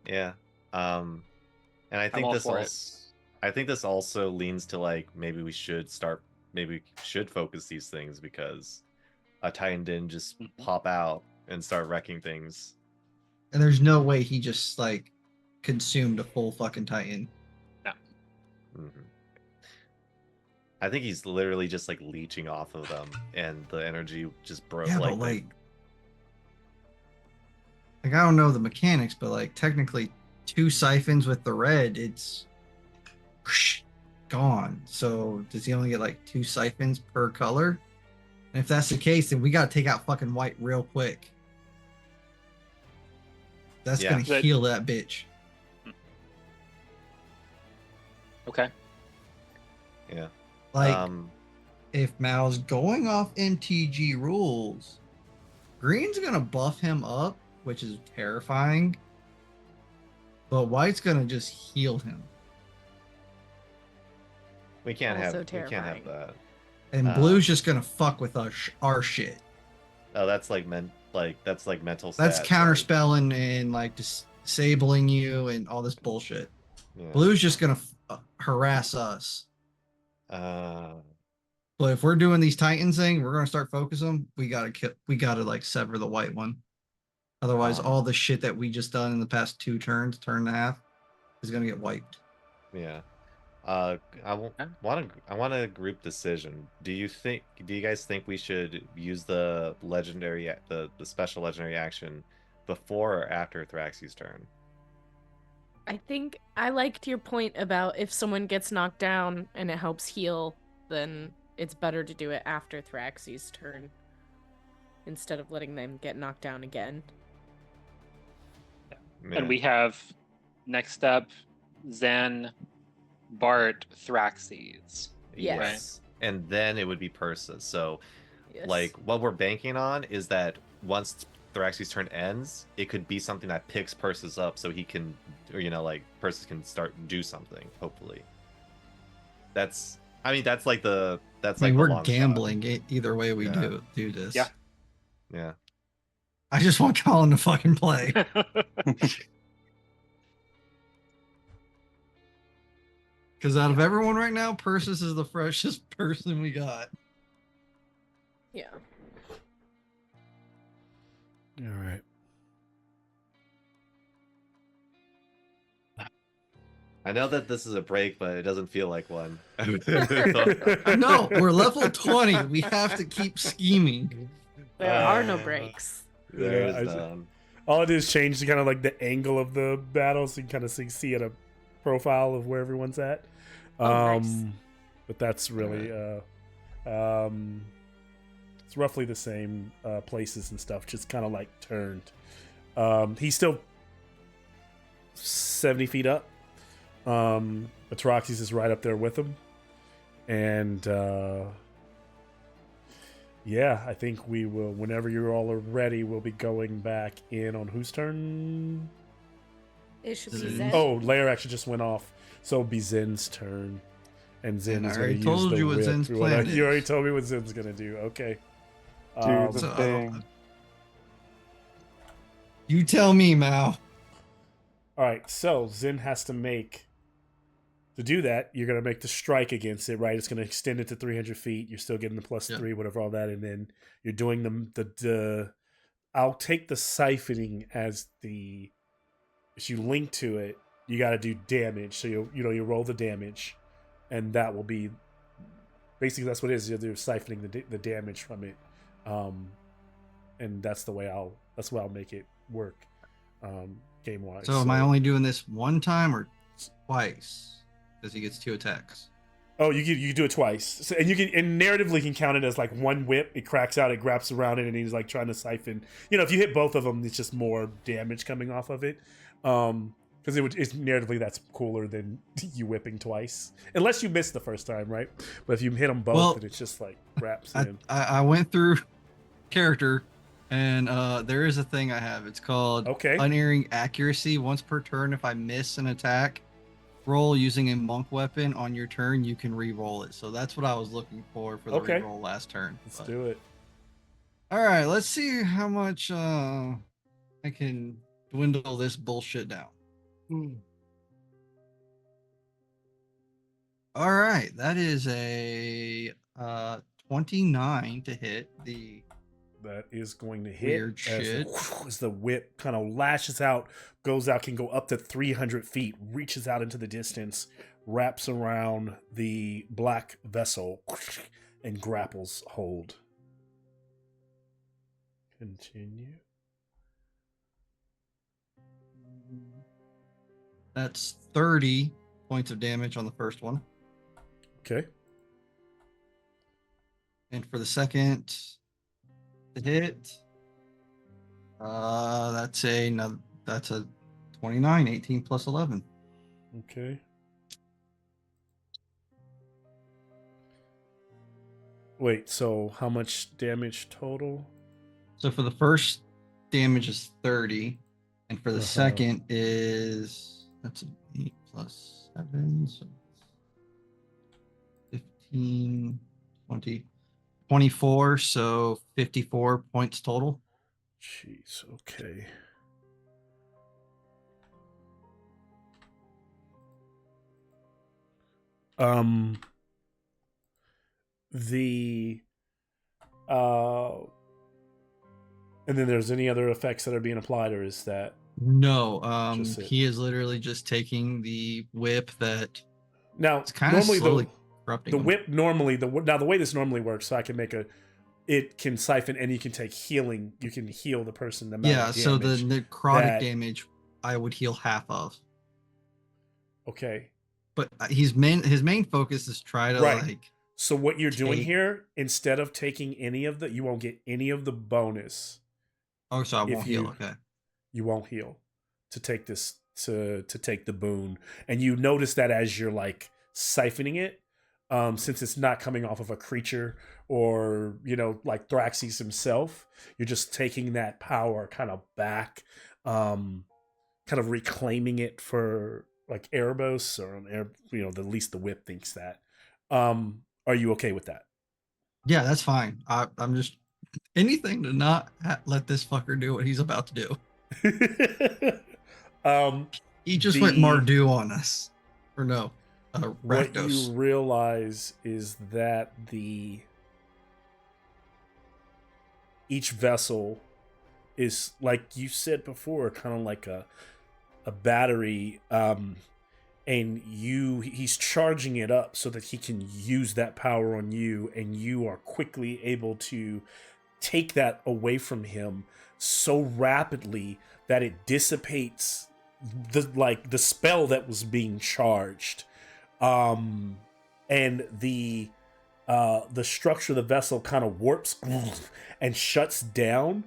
Yeah. And I think this also leans to like maybe we should focus these things, because a Titan didn't just pop out and start wrecking things. And there's no way he just like consumed a full fucking Titan. No. Mm-hmm. I think he's literally just like leeching off of them, and the energy just broke. Yeah, but like I don't know the mechanics, but like technically 2 siphons with the red, it's gone. So does he only get like 2 siphons per color? And if that's the case, then we got to take out fucking white real quick. That's gonna heal that bitch. Okay. Yeah. Like, if Mal's going off MTG rules, Green's gonna buff him up, which is terrifying. But White's gonna just heal him. We can't have that. And Blue's just gonna fuck with our shit. Oh, that's like mental stats. That's counterspelling and like disabling you and all this bullshit. Yeah. Blue's just gonna harass us. But if we're doing these Titans thing, we're gonna start focusing them. We gotta like sever the white one. Otherwise, all the shit that we just done in the past 2 turns, turn and a half, is gonna get wiped. Yeah. I want a group decision. Do you guys think we should use the legendary, the special legendary action before or after Thraxi's turn? I think I liked your point about if someone gets knocked down and it helps heal, then it's better to do it after Thraxy's turn instead of letting them get knocked down again. And we have next up Zen, Bart, Thraxes. Yes. And then it would be Persis. So, Yes. like, what we're banking on is that once Thraxy's turn ends, it could be something that picks Persis up so he can, or, you know, like, Persis can start do something, hopefully. That's like the, that's I mean, like the we're long shot. gambling either way we Yeah. do this. Yeah. Yeah. I just want Colin to fucking play. Because out of everyone right now, Persis is the freshest person we got. Yeah. All right. I know that this is a break, but it doesn't feel like one. No, we're level 20. We have to keep scheming. There are no breaks. There Yeah, is none. all I did is change kind of like the angle of the battle, so you can kind of see at a profile of where everyone's at. Nice. But that's really it's roughly the same places and stuff, just kind of like turned. He's still 70 feet up. Atraxis is right up there with him, and yeah, I think we will. Whenever you all are ready, we'll be going back in on whose turn? It should be Zen. Zen. Oh, Lair actually just went off, so it'll be Zen's turn, and Zen And I is going already to use told the you what whip. Zen's plan You already is. told me what Zen's going to do. Okay. Do the So, thing. You tell me, Mao. All right, so Zen has to make. To do that, you're going to make the strike against it, right? It's going to extend it to 300 feet. You're still getting the +3, whatever, all that. And then you're doing the I'll take the siphoning as the, if you link to it, you got to do damage. So you roll the damage, and that will be, basically that's what it is. You're siphoning the damage from it. And that's the way I'll make it work, game-wise. So am I only doing this one time or twice? Because he gets 2 attacks. Oh, you can do it twice, so, and narratively can count it as like one whip. It cracks out, it grabs around it, and he's like trying to siphon. You know, if you hit both of them, it's just more damage coming off of it. Because it's narratively that's cooler than you whipping twice, unless you miss the first time, right? But if you hit them both, then it's just like wraps in. I went through character, and there is a thing I have. It's called unerring accuracy. Once per turn, if I miss an attack roll using a monk weapon on your turn, you can re-roll it. So that's what I was looking for the re-roll last turn. Let's do it. All right, let's see how much I can dwindle this bullshit down. All right, that is a 29 to hit the. That is going to hit. Weird shit. As the whip kind of lashes out, goes out, can go up to 300 feet, reaches out into the distance, wraps around the black vessel, and grapples hold. Continue. That's 30 points of damage on the first one. Okay. And for the second hit, that's a 29, 18 plus 11. Okay. Wait, so how much damage total? So for the first damage is 30, and for the second that's an 8 plus 7, so 15, 20, 24, so 54 points total. Jeez, okay. And then there's any other effects that are being applied, or is that No, just it? he is literally just taking the whip that Now it's kind of normally slowly corrupting the him. whip normally the way this normally works, so I can make it can siphon and you can take healing. You can heal the person. The amount of So the damage necrotic that- damage I would heal half of. Okay. But his main focus is try to Right. like. So what you're doing take- here, instead of taking any of the, you won't get any of the bonus. Oh, so I If won't heal. you- Okay. You won't heal to take this to take the boon, and you notice that as you're like siphoning it, since it's not coming off of a creature or like Thraxes himself, you're just taking that power kind of back, kind of reclaiming it for like Erebos or at least the whip thinks that. Are you okay with that? Yeah, that's fine. I'm just anything to not let this fucker do what he's about to do. He just went Mardu on us, or no, what you Rakdos. realize is that each vessel is, like you said before, kind of like a battery, and he's charging it up so that he can use that power on you, and you are quickly able to take that away from him so rapidly that it dissipates the spell that was being charged, and the structure of the vessel kind of warps and shuts down,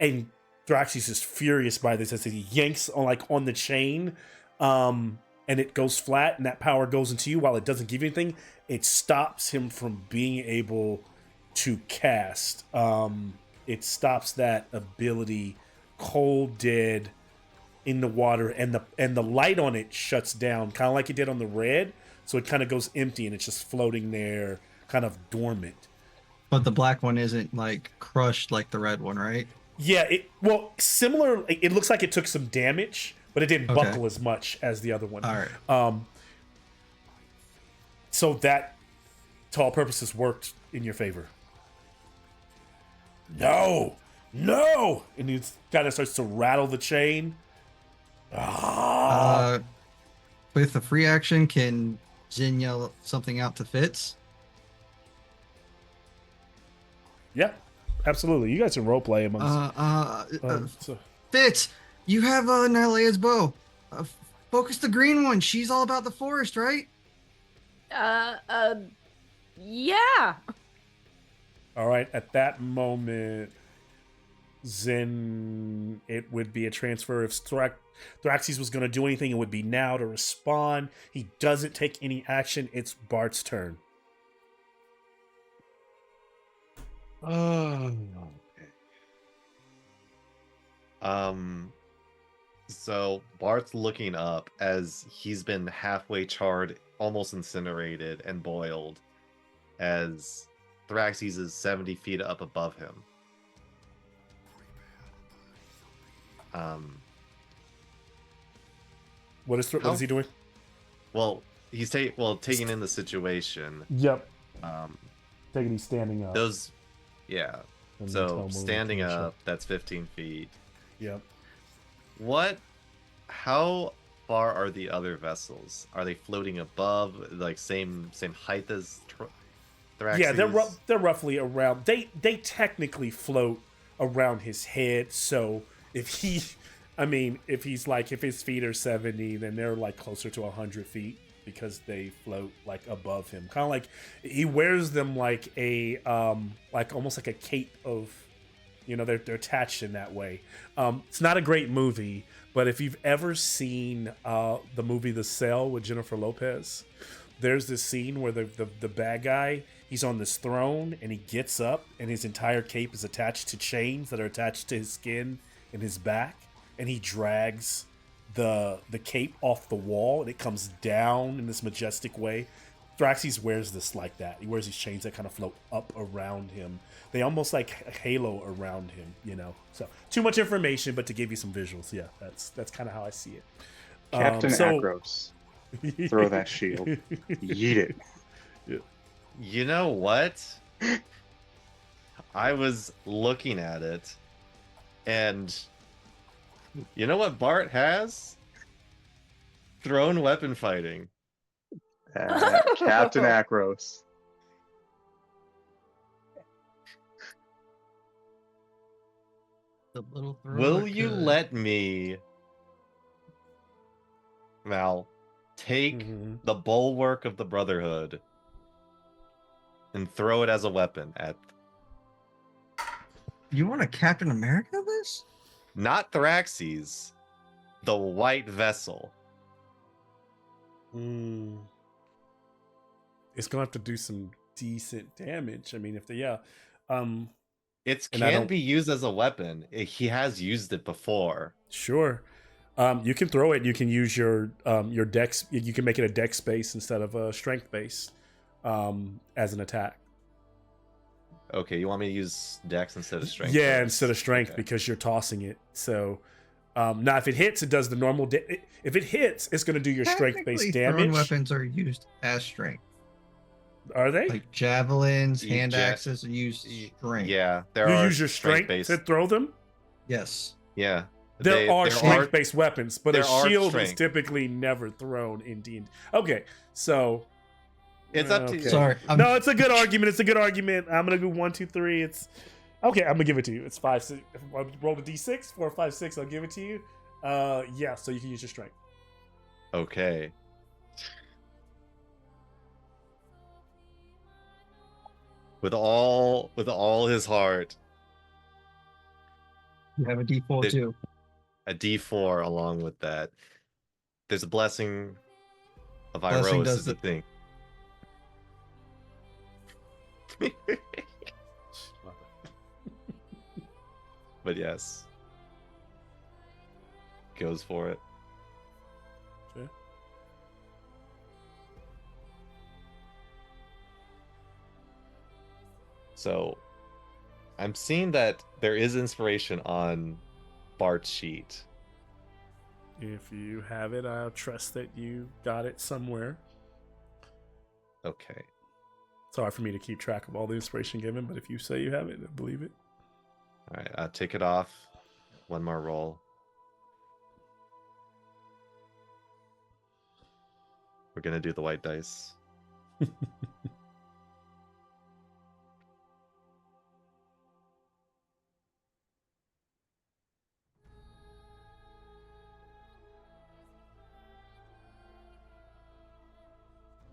and Thraxis is furious by this as he yanks on the chain, and it goes flat, and that power goes into you. While it doesn't give you anything, it stops him from being able to cast. It stops that ability cold dead in the water, and the light on it shuts down, kind of like it did on the red. So it kind of goes empty, and it's just floating there, kind of dormant. But the black one isn't like crushed like the red one, right? Yeah, similar. It looks like it took some damage, but it didn't buckle as much as the other one. All right. So that, to all purposes, worked in your favor. No, and he kind of starts to rattle the chain. With the free action, can Zin yell something out to Fitz? Yeah, absolutely. You guys can roleplay amongst. So. Fitz, you have Nylea's bow. Focus the green one. She's all about the forest, right? Yeah. All right. At that moment, Zen, it would be a transfer. If Thraxes was going to do anything, it would be now to respond. He doesn't take any action. It's Bart's turn. Oh, okay. So Bart's looking up as he's been halfway charred, almost incinerated and boiled, as Thraxes is 70 feet up above him. What is he doing? Well, he's taking in the situation. Yep. Um, He's standing up. Yeah. And So standing up, that's 15 feet. Yep. How far are the other vessels? Are they floating above, like same height as Thraxes? Yeah, they're roughly around. They technically float around his head. So if his feet are 70, then they're like closer to 100 feet because they float like above him. Kind of like he wears them like a like almost like a cape of, they're attached in that way. It's not a great movie, but if you've ever seen the movie The Cell with Jennifer Lopez, there's this scene where the bad guy, he's on this throne and he gets up and his entire cape is attached to chains that are attached to his skin and his back, and he drags the cape off the wall and it comes down in this majestic way. Thraxes wears this like that. He wears these chains that kind of float up around him. They almost like a halo around him, So too much information, but to give you some visuals, yeah, that's kind of how I see it. Captain Akros, throw that shield, yeet it. Yeah. You know what? I was looking at it, and you know what Bart has? Thrown weapon fighting. Captain Akros. The little Will you let me, Mal, take Mhm. the bulwark of the Brotherhood and throw it as a weapon at You want a Captain America this? not Thraxes, the white vessel. Mm. It's gonna have to do some decent damage. I mean, if they, yeah, It And I can don't- be used as a weapon. He has used it before. sure. You can throw it. You can use your dex. You can make it a dex base instead of a strength base, as an attack. Okay, you want me to use Dex instead of Strength? Yeah, for this? instead of strength Okay. because you're tossing it. So now, if it hits, it does the normal. If it hits, it's going to do your strength based Technically, damage. thrown weapons are used as strength. Are they? Like javelins, You hand ja- axes are used strength. Yeah, there You are use your strength based. to throw them. Yes. Yeah, There are strength based weapons, but a there are shield is strength. typically never thrown in D&D. Okay, so It's up to you. okay. Sorry. No, it's a good argument. It's a good argument. I'm gonna go 1, 2, 3. It's okay. I'm gonna give it to you. It's 5, 6. If I roll a D6, 4, 5, 6. I'll give it to you. Yeah. So you can use your strength. Okay. With all his heart, You have a D4 Did- too. a D4 along with that. There's a blessing of Blessing Iros does is the the- thing. But yes. Goes for it. Okay. So I'm seeing that there is inspiration on Bart's sheet. If you have it, I'll trust that you got it somewhere. Okay. It's hard for me to keep track of all the inspiration given, but if you say you have it, I believe it. All right, I'll take it off. One more roll. We're gonna do the white dice.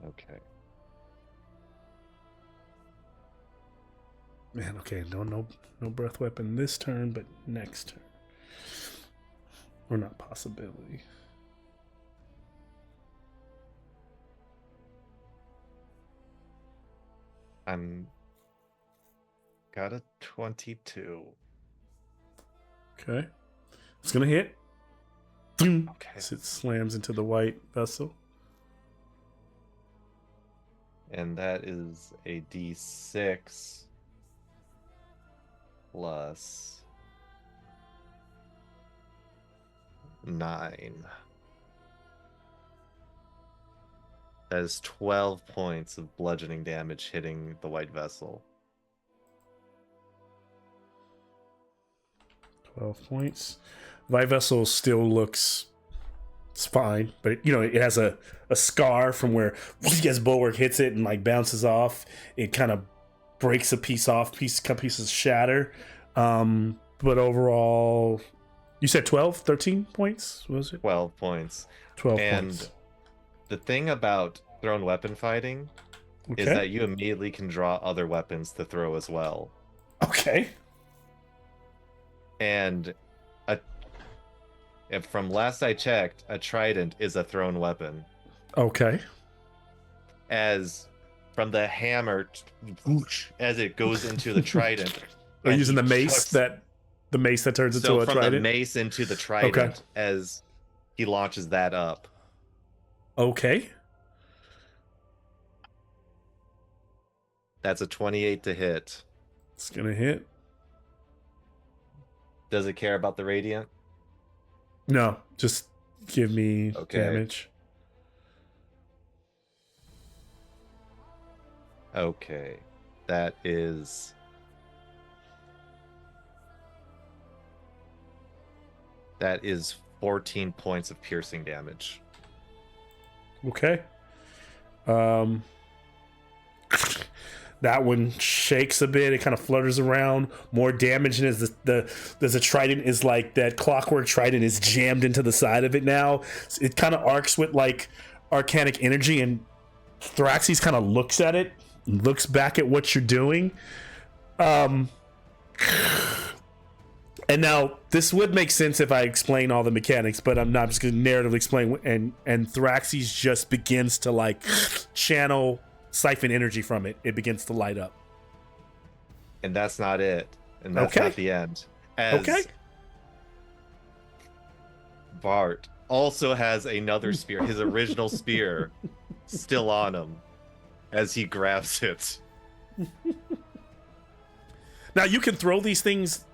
Okay. Man, okay, no breath weapon this turn, but next turn. Or not possibility. I'm got a 22. Okay. It's gonna hit. Okay. Okay. As it slams into the white vessel. And that is a D6 plus 9. That is 12 points of bludgeoning damage hitting the white vessel. 12 points. White vessel still looks it's fine, but it has a scar from where as bulwark hits it and like bounces off. It kind of breaks a piece off, pieces shatter. But overall, you said 12, 13 points, was it? 12 points. 12 And points. the thing about thrown weapon fighting is Okay. that you immediately can draw other weapons to throw as well. Okay. And if from last I checked, a trident is a thrown weapon. Okay. As from the hammer as it goes into the trident. Are you and using he the mace chucks- that turns into so a from the trident? mace into the trident as he launches that up. Okay. That's a 28 to hit. It's gonna hit. Does it care about the radiant? No, just give me Okay. damage. Okay. That is That is 14 points of piercing damage. Okay. That one shakes a bit. It kind of flutters around. More damage, and as there's a trident is like that clockwork trident is jammed into the side of it now. It kind of arcs with like arcanic energy, and Thraxes kind of looks at it, looks back at what you're doing. And now this would make sense if I explain all the mechanics, but I'm not just going to narratively explain. And Thraxes just begins to like channel, siphon energy from it. It begins to light up. And that's not it. And that's Okay. not the end. As Okay. Bart also has another spear, his original spear, still on him as he grabs it. Now you can throw these things.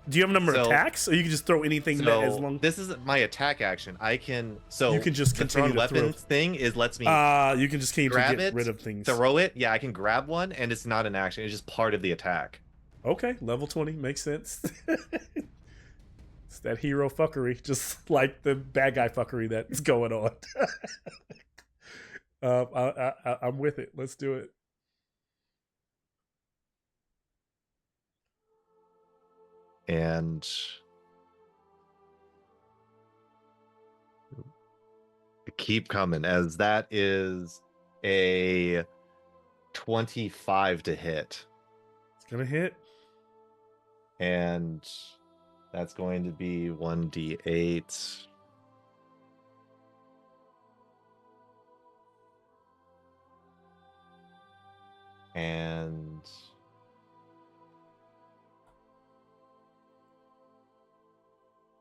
Do you have a number of So- attacks, or you can just throw anything that as So long? this isn't my attack action. I can You can just the continue thrown to throw. weapons thing lets me You can just continue to grab get it, rid of things. throw it. Yeah, I can grab one, and it's not an action. It's just part of the attack. Okay, level 20 makes sense. It's that hero fuckery, just like the bad guy fuckery that's going on. I'm with it. Let's do it. And keep coming, as that is a 25 to hit. It's gonna hit. And that's going to be 1d8. And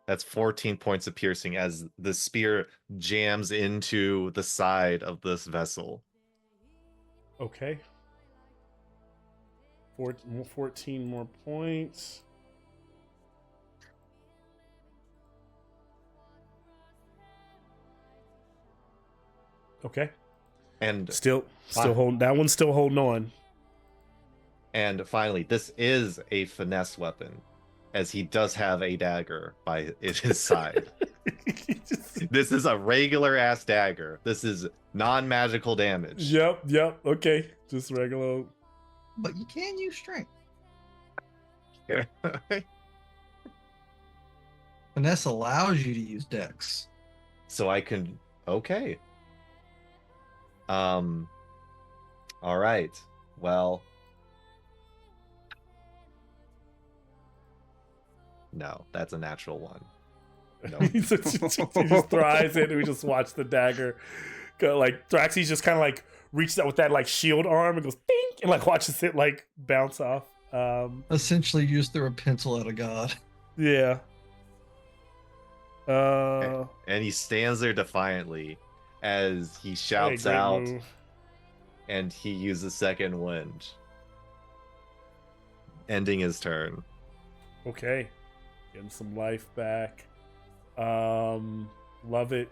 that's 14 points of piercing as the spear jams into the side of this vessel. Okay. 14 more points. Okay. And Still Wow. holding. That one's still holding on. And finally, this is a finesse weapon, as he does have a dagger by his side. This is a regular ass dagger. This is non-magical damage. Yep. Okay. Just regular. But you can use strength. Finesse allows you to use dex. So I can. Okay. All right. Well. No, that's a natural one. No. He just thrives it. We just watch the dagger go, like Thraxes just kind of like reaches out with that like shield arm and goes ding, and like watches it like bounce off. Essentially, you just threw a pencil at a god. Yeah. And he stands there defiantly as he shouts hey, great out, move. and he uses second wind, ending his turn. Okay, getting some life back. Love it.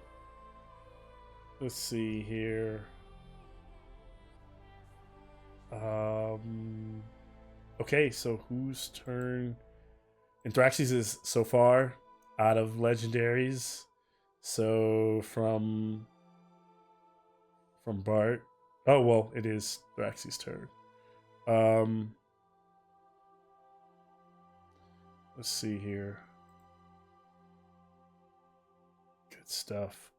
Let's see here. Okay, so whose turn? And Thraxes is so far out of legendaries. So from Bart. Oh well, it is Thraxes' turn. Let's see here. Good stuff.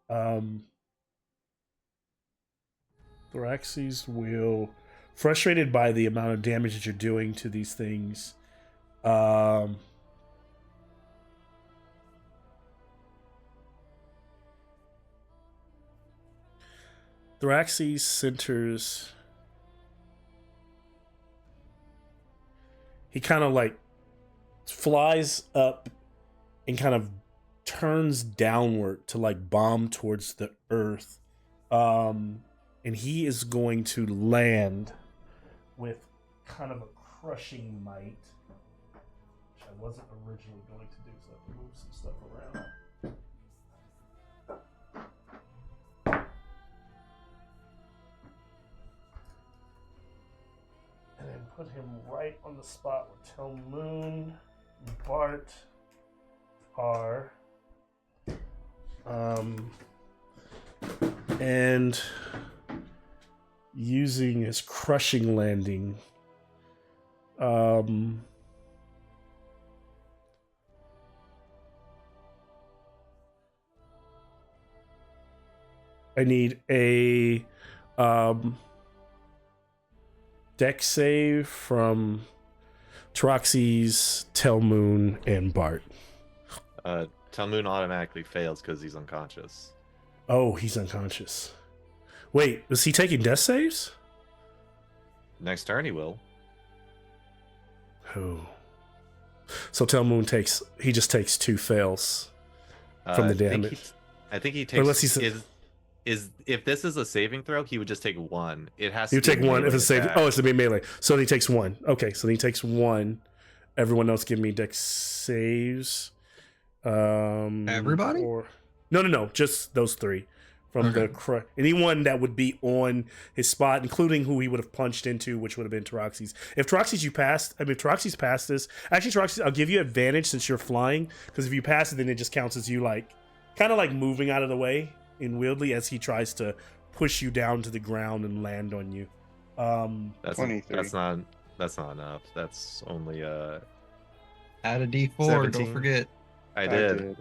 Thraxes will, frustrated by the amount of damage that you're doing to these things, Thraxes centers. He kind of like flies up and kind of turns downward to like bomb towards the earth. And he is going to land with kind of a crushing might, which I wasn't originally going to do, so I have to move some stuff around. And then put him right on the spot where Tel Moon and Bart are. And using his crushing landing, I need a deck save from Troxy's, Telmoon, and Bart. Talmoon automatically fails because he's unconscious. Oh, he's unconscious. Wait, is he taking death saves? Next turn he will. Oh. So Telmoon just takes 2 fails from the damage. I think he Unless takes he's if this is a saving throw, he would just take 1. It has to you be a take 1 if melee it's saving. attack. Oh, it's to be melee. So he takes 1. Okay, so he takes 1. Everyone else give me dex saves. Everybody? No. Just those 3 from anyone that would be on his spot, including who he would have punched into, which would have been Taroxy's. If Taroxy's if Taroxy's passed this, actually Taroxy, I'll give you advantage since you're flying, because if you pass it, then it just counts as you kind of like moving out of the way in Wieldly as he tries to push you down to the ground and land on you. That's 23. That's not enough. That's only Add a D4. 17. Don't forget. I did.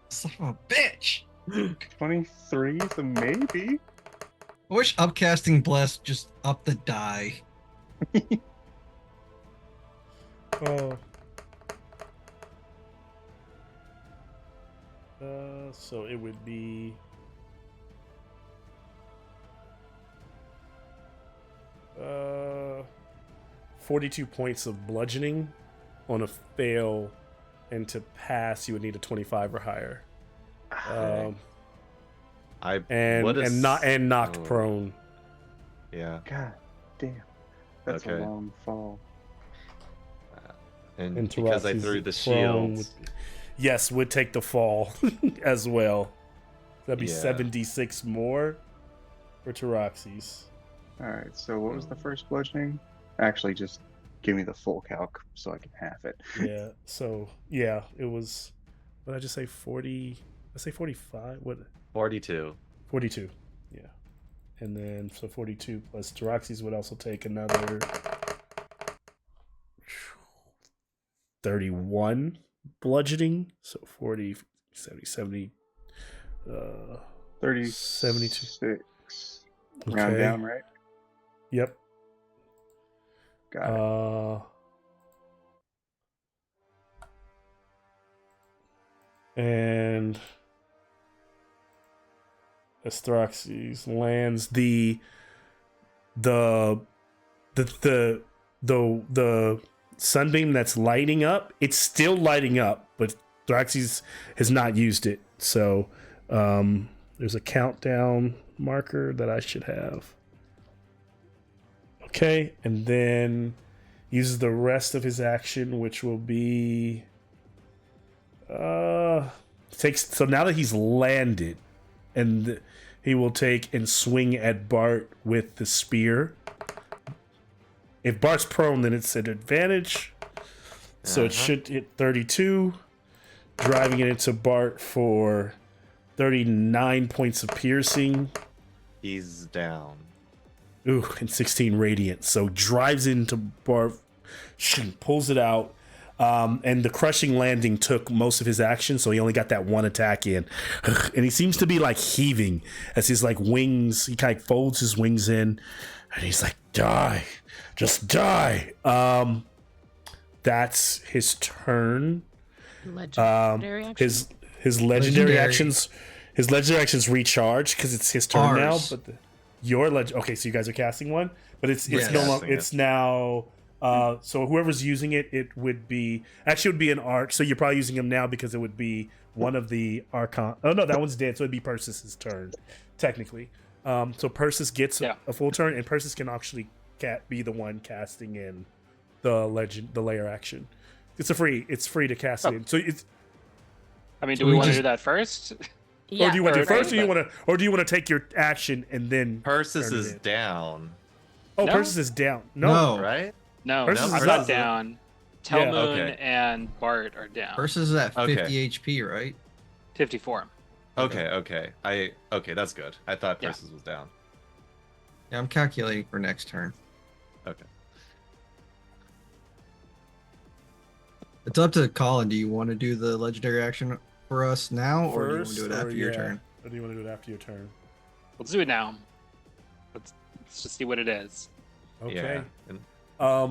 Son of a bitch. 23 is a maybe. I wish upcasting bless just up the die. Oh. So it would be 42 points of bludgeoning on a fail, and to pass you would need a 25 or higher. Knocked prone. Yeah. God damn. That's Okay. a long fall. And because I Taroxy's threw the prone shield, would take the fall as well. That'd be Yeah. 76 more for Taroxy's. Alright, so what was the first bludgeoning? Actually, just give me the full calc so I can have it. Yeah. So yeah, it was. What did I just say? 40. I say 45. What? 42. 42. Yeah. And then so 42 plus Taroxy's would also take another 31 bludgeoning. So 40, 70, 36. 72. Round Okay. down, right? Yep. Got it. And Astraxes lands the sunbeam that's lighting up. It's still lighting up, but Thraxes has not used it. So there's a countdown marker that I should have. Okay, and then uses the rest of his action, which will be so now that he's landed, and he will take and swing at Bart with the spear. If Bart's prone, then it's an advantage. So it should hit 32, driving it into Bart for 39 points of piercing. He's down. Ooh, and 16 radiant. So drives into Bart, pulls it out. And the crushing landing took most of his action, so he only got that one attack in. And he seems to be like heaving as his like wings, he kind of folds his wings in, and he's like, die, just die. That's his turn. Legendary action. His legendary actions, recharge because it's his turn Ours. now. But okay, so you guys are casting one, but it's Yes. no longer, Casting it's now. So whoever's using it, it would be an arc. So you're probably using him now because it would be one of the archon. Oh no, that one's dead. So it'd be Persis' turn, technically. So Persis gets a full turn, and Persis can actually be the one casting in the layer action. It's free to cast it in. So it's. I mean, So do we we want to just- do that first? Yeah. Or do you want to do it Or- first, or do you want to take your action and then Persis turn it is in? down, Oh, No? Persis is down. No. right? No, Persis I'm is not up. down. Yeah. Telmoon Okay. and Bart are down. Versus is at 50 Okay. HP, right? 54. Okay. Okay, that's good. I thought Yeah. Persis was down. Yeah, I'm calculating for next turn. Okay. It's up to Colin. Do you want to do the legendary action for us now, or do you want to do it First, after or your yeah. turn? or do you want to do it after your turn? Let's do it now. Let's just see what it is. Okay. Yeah.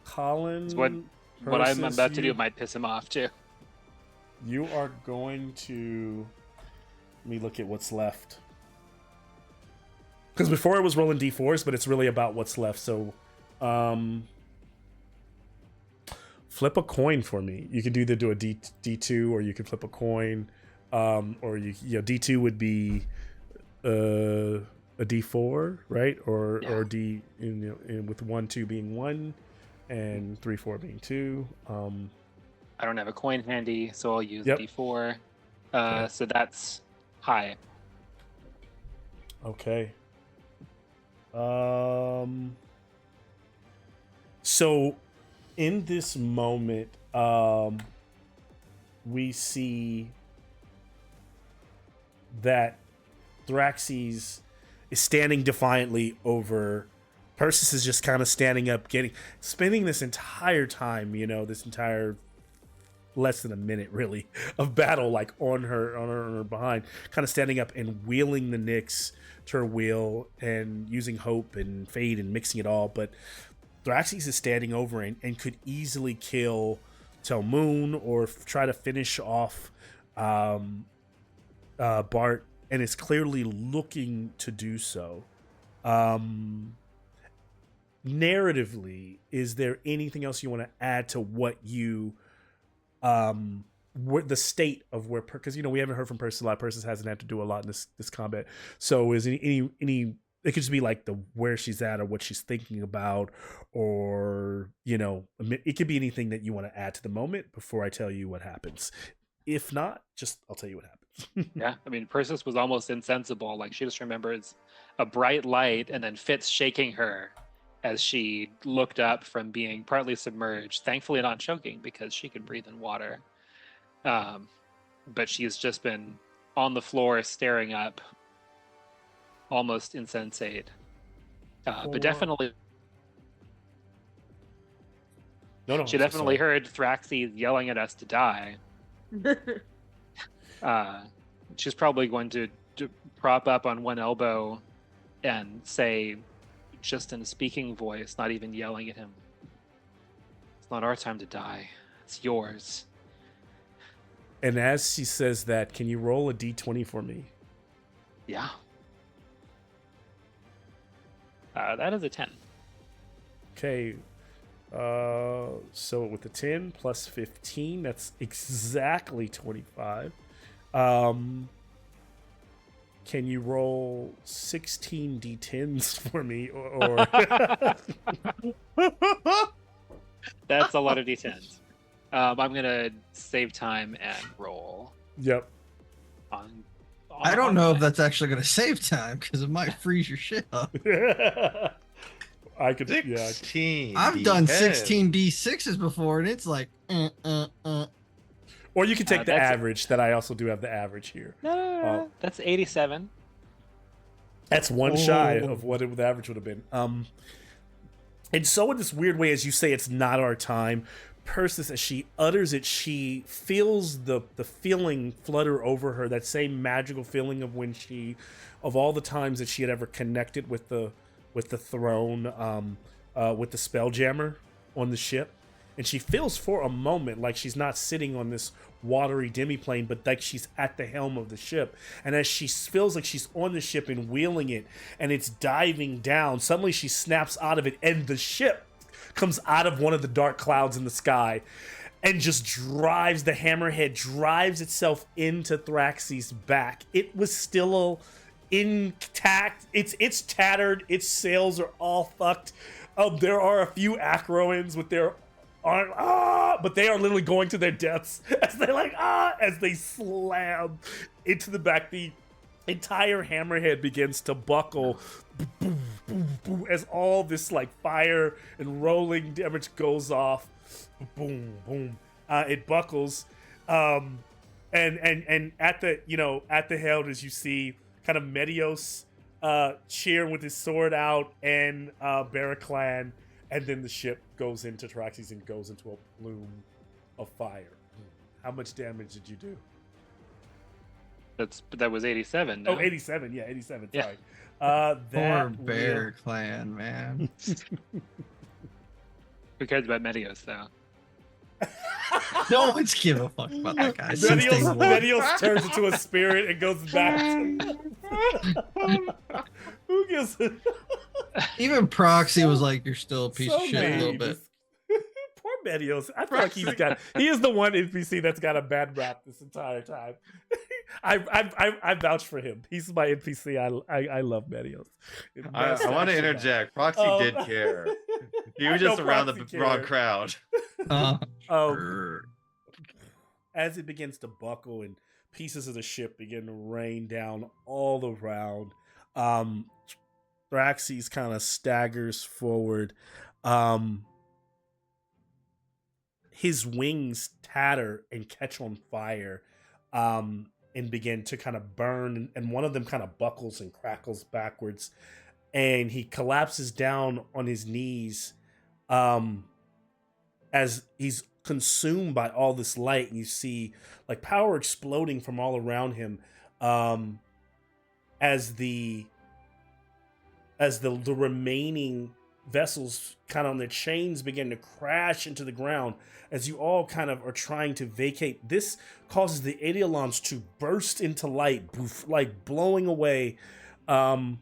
Colin, What I'm Persis, about to do might piss him off too. You are going to. Let me look at what's left. Because before it was rolling d4s, but it's really about what's left. So, flip a coin for me. You could either do a d2 or you could flip a coin. Or d2 would be a d4, right? Or d with 1 2 being 1 and 3 4 being 2. I don't have a coin handy, so I'll use Yep. D4. Okay. So that's high. Okay. So in this moment, we see that Thraxes is standing defiantly over. Persis is just kind of standing up, spending this entire time, this entire less than a minute really of battle, like on her behind, kind of standing up and wheeling the Nyx to her wheel and using hope and fade and mixing it all. But Thraxes is standing over and could easily kill Telmoon or try to finish off Bart, and is clearly looking to do so. Narratively, is there anything else you want to add to what you the state of where, because we haven't heard from Persis a lot. Persis hasn't had to do a lot in this combat. So is any it could just be like where she's at or what she's thinking about, or it could be anything that you want to add to the moment before I tell you what happens. If not, I'll tell you what happens. Yeah, I mean, Persis was almost insensible. Like, she just remembers a bright light and then Fitz shaking her as she looked up from being partly submerged, thankfully not choking because she could breathe in water. But she's just been on the floor staring up, almost insensate. But definitely, she definitely heard Thraxes yelling at us to die. She's probably going to prop up on one elbow and say, just in a speaking voice, not even yelling at him, "It's not our time to die. It's yours." And as she says that, can you roll a d20 for me? Yeah. That is a 10. Okay. So with the 10 plus 15, that's exactly 25. Can you roll 16 d10s for me, or That's a lot of d10s. I'm gonna save time and roll. Yep. I don't know if that's actually going to save time because it might freeze your shit up. I could. 16. I've done D10. 16d6s before, and it's like, Or you could take the that's- average. That I also do have the average here. No, that's 87. That's one shy of what the average would have been. And so in this weird way, as you say, it's not our time. Persis, as she utters it, she feels the feeling flutter over her, that same magical feeling of of all the times that she had ever connected with the throne, with the Spelljammer on the ship. And she feels for a moment like she's not sitting on this watery demiplane, but like she's at the helm of the ship. And as she feels like she's on the ship and wheeling it, and it's diving down, suddenly she snaps out of it, and the ship comes out of one of the dark clouds in the sky and just drives itself into Thraxes' back. It was still intact. It's tattered. Its sails are all fucked. There are a few Acroans with their but they are literally going to their deaths as they slam into the back. The entire hammerhead begins to buckle boom, boom, boom, as all this like fire and rolling damage goes off. Boom, boom. It buckles, and at the helm, as you see, kind of Medios cheering with his sword out, and Barraclan, and then the ship goes into Traxxas and goes into a plume of fire. How much damage did you do? That was 87. No? Oh, 87. Yeah, 87. Yeah. Sorry. Poor That Bear Clan, man. Who cares about Medios though? No one's give a fuck about that guy since day Medios, one. Medios turns into a spirit and goes back to... Who gives a... Even Proxy was like, "You're still a piece of So shit," a little mean. bit. Poor Medios. I feel like he is the one NPC that's got a bad rap this entire time. I vouch for him. He's my NPC. I love Medios. I want to interject. Proxy did care. He was just around the wrong crowd. As it begins to buckle and pieces of the ship begin to rain down all around, Thraxes kind of staggers forward. His wings tatter and catch on fire, and begin to kind of burn. And one of them kind of buckles and crackles backwards, and he collapses down on his knees, as he's consumed by all this light. And you see like power exploding from all around him, as the remaining vessels kind of on their chains begin to crash into the ground as you all kind of are trying to vacate. This causes the Aediolons to burst into light, like blowing away. I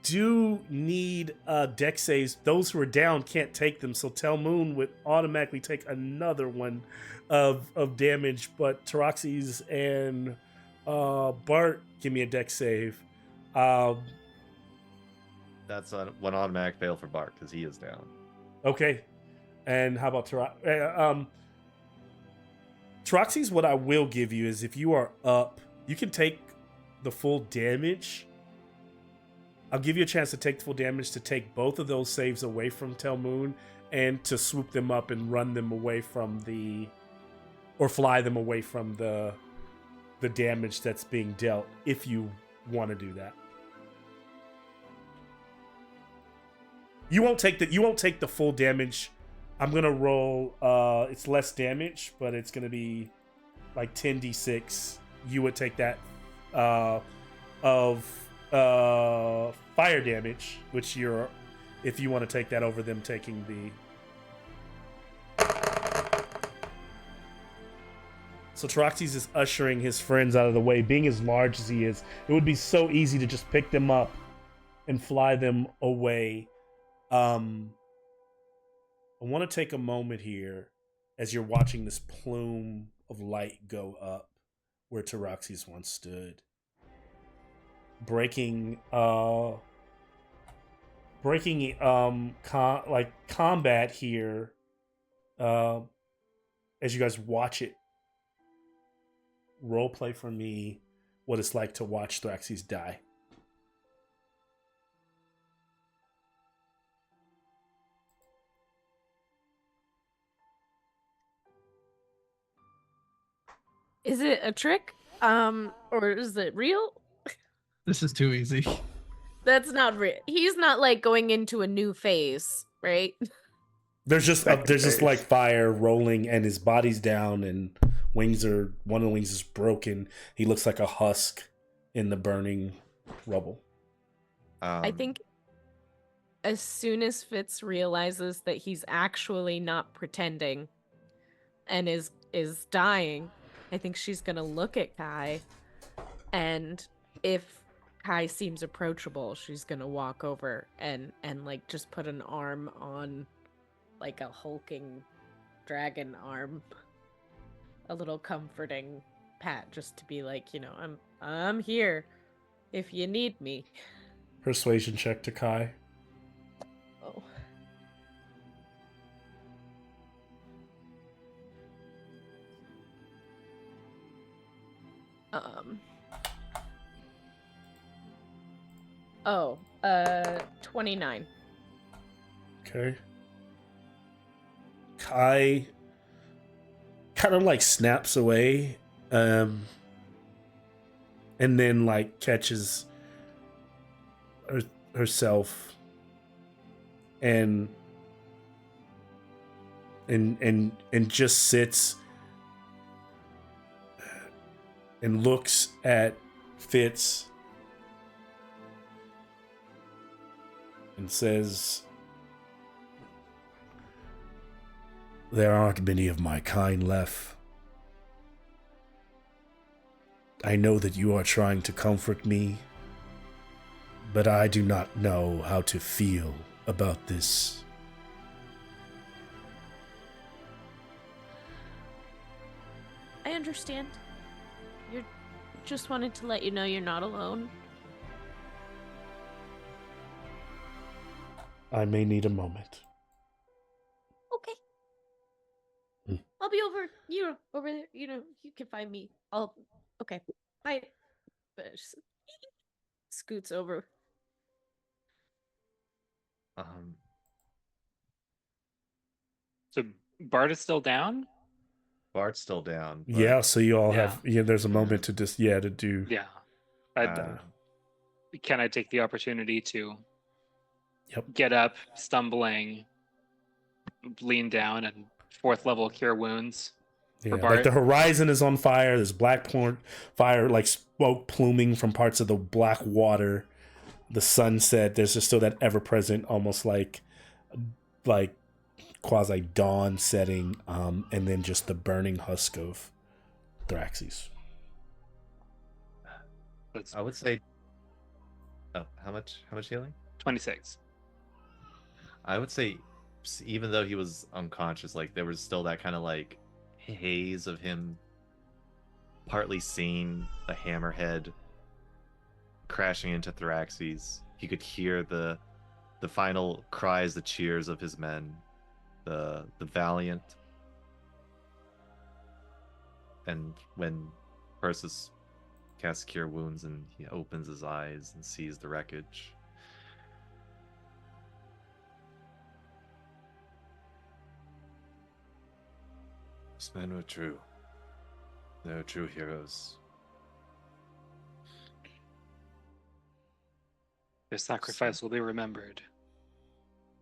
do need deck saves. Those who are down can't take them, so Telmoon would automatically take another one of damage, but Taroxes and Bart, give me a deck save. That's one automatic fail for Bart because he is down. Okay. And how about Taroxes? What I will give you is if you are up, you can take the full damage. I'll give you a chance to take the full damage to take both of those saves away from Telmoon and to swoop them up and run them away from or fly them away from the damage that's being dealt, if you want to do that. You won't take the full damage. I'm gonna roll. It's less damage, but it's gonna be like 10d6. You would take that of fire damage, which if you want to take that over them taking the. So Taroxes is ushering his friends out of the way. Being as large as he is, it would be so easy to just pick them up and fly them away. I want to take a moment here as you're watching this plume of light go up where Taroxes once stood, breaking combat here, as you guys watch it. Role play for me what it's like to watch Thraxes die. Is it a trick? Or is it real? This is too easy. That's not real. He's not like going into a new phase, right? There's just like fire rolling, and his body's down, and one of the wings is broken. He looks like a husk in the burning rubble. I think as soon as Fitz realizes that he's actually not pretending and is dying, I think she's gonna look at Kai, and if Kai seems approachable, she's gonna walk over and like just put an arm on like a hulking dragon arm, a little comforting pat, just to be like, I'm here if you need me. Persuasion check to Kai. Oh. Oh, 29. Okay. Kai kind of like snaps away, and then like catches herself and just sits and looks at Fitz and says, "There aren't many of my kind left. I know that you are trying to comfort me, but I do not know how to feel about this." I understand. You're just wanted to let you know you're not alone. I may need a moment. Okay. I'll be over there. You can find me. Okay. Bye. But just scoots over. So Bart is still down? Bart's still down. But, Yeah, so you all Yeah. have, there's a moment to just, to do. Yeah. uh, Can I take the opportunity to Yep. get up, stumbling, lean down, and 4th level cure wounds? Yeah, Bart? like the horizon is on fire. There's black fire, like smoke pluming from parts of the black water. The sunset. There's just still that ever-present, almost like quasi dawn setting, and then just the burning husk of Thraxes. That's I would say. Oh, how much healing? 26. I would say, even though he was unconscious, like there was still that kind of like haze of him partly seeing the hammerhead crashing into Thraxes. He could hear the final cries, the cheers of his men, the valiant. And when Persis casts Cure Wounds and he opens his eyes and sees the wreckage, these men were true. They were true heroes. Their sacrifice will be remembered.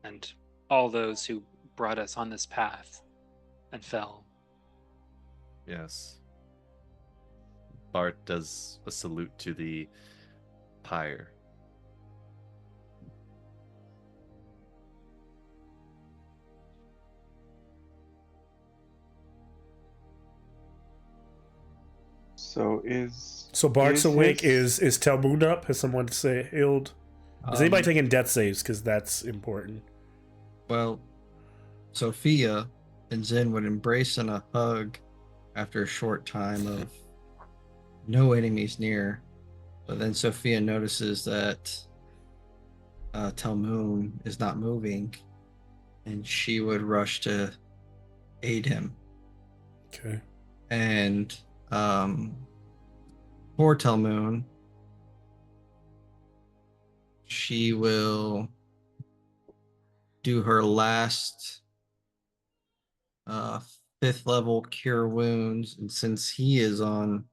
And all those who brought us on this path and fell. Yes. Bart does a salute to the pyre. So Bart's is awake. his- Is Talmud up? Has someone say healed? Is anybody taking death saves? Because that's important. Well, Sophia and Zen would embrace in a hug after a short time of no enemies near. But then Sophia notices that Talmud is not moving, and she would rush to aid him. Okay. And for Talmud, she will do her last 5th level cure wounds, and since he is on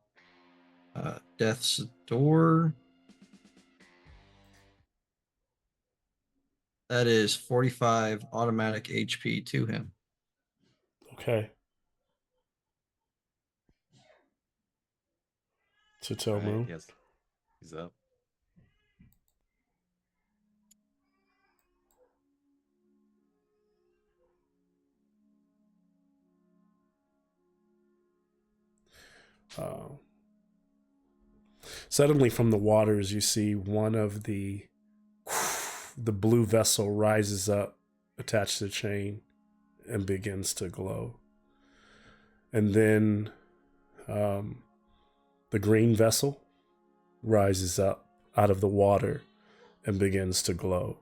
death's door, that is 45 automatic HP to him. Okay. To Talmud. Right, yes. He's up. Suddenly, from the waters, you see one of the blue vessel rises up, attached to the chain, and begins to glow. And then the green vessel rises up out of the water and begins to glow.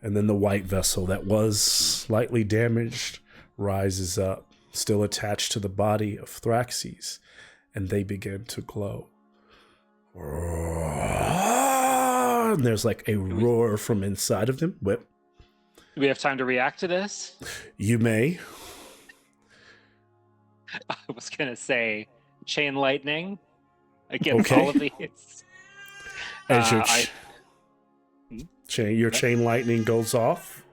And then the white vessel that was slightly damaged rises up, still attached to the body of Thraxes, and they begin to glow. And there's like a roar from inside of them. Whip. Do we have time to react to this? You may. I was going to say chain lightning against all of these. As your I- chain lightning goes off,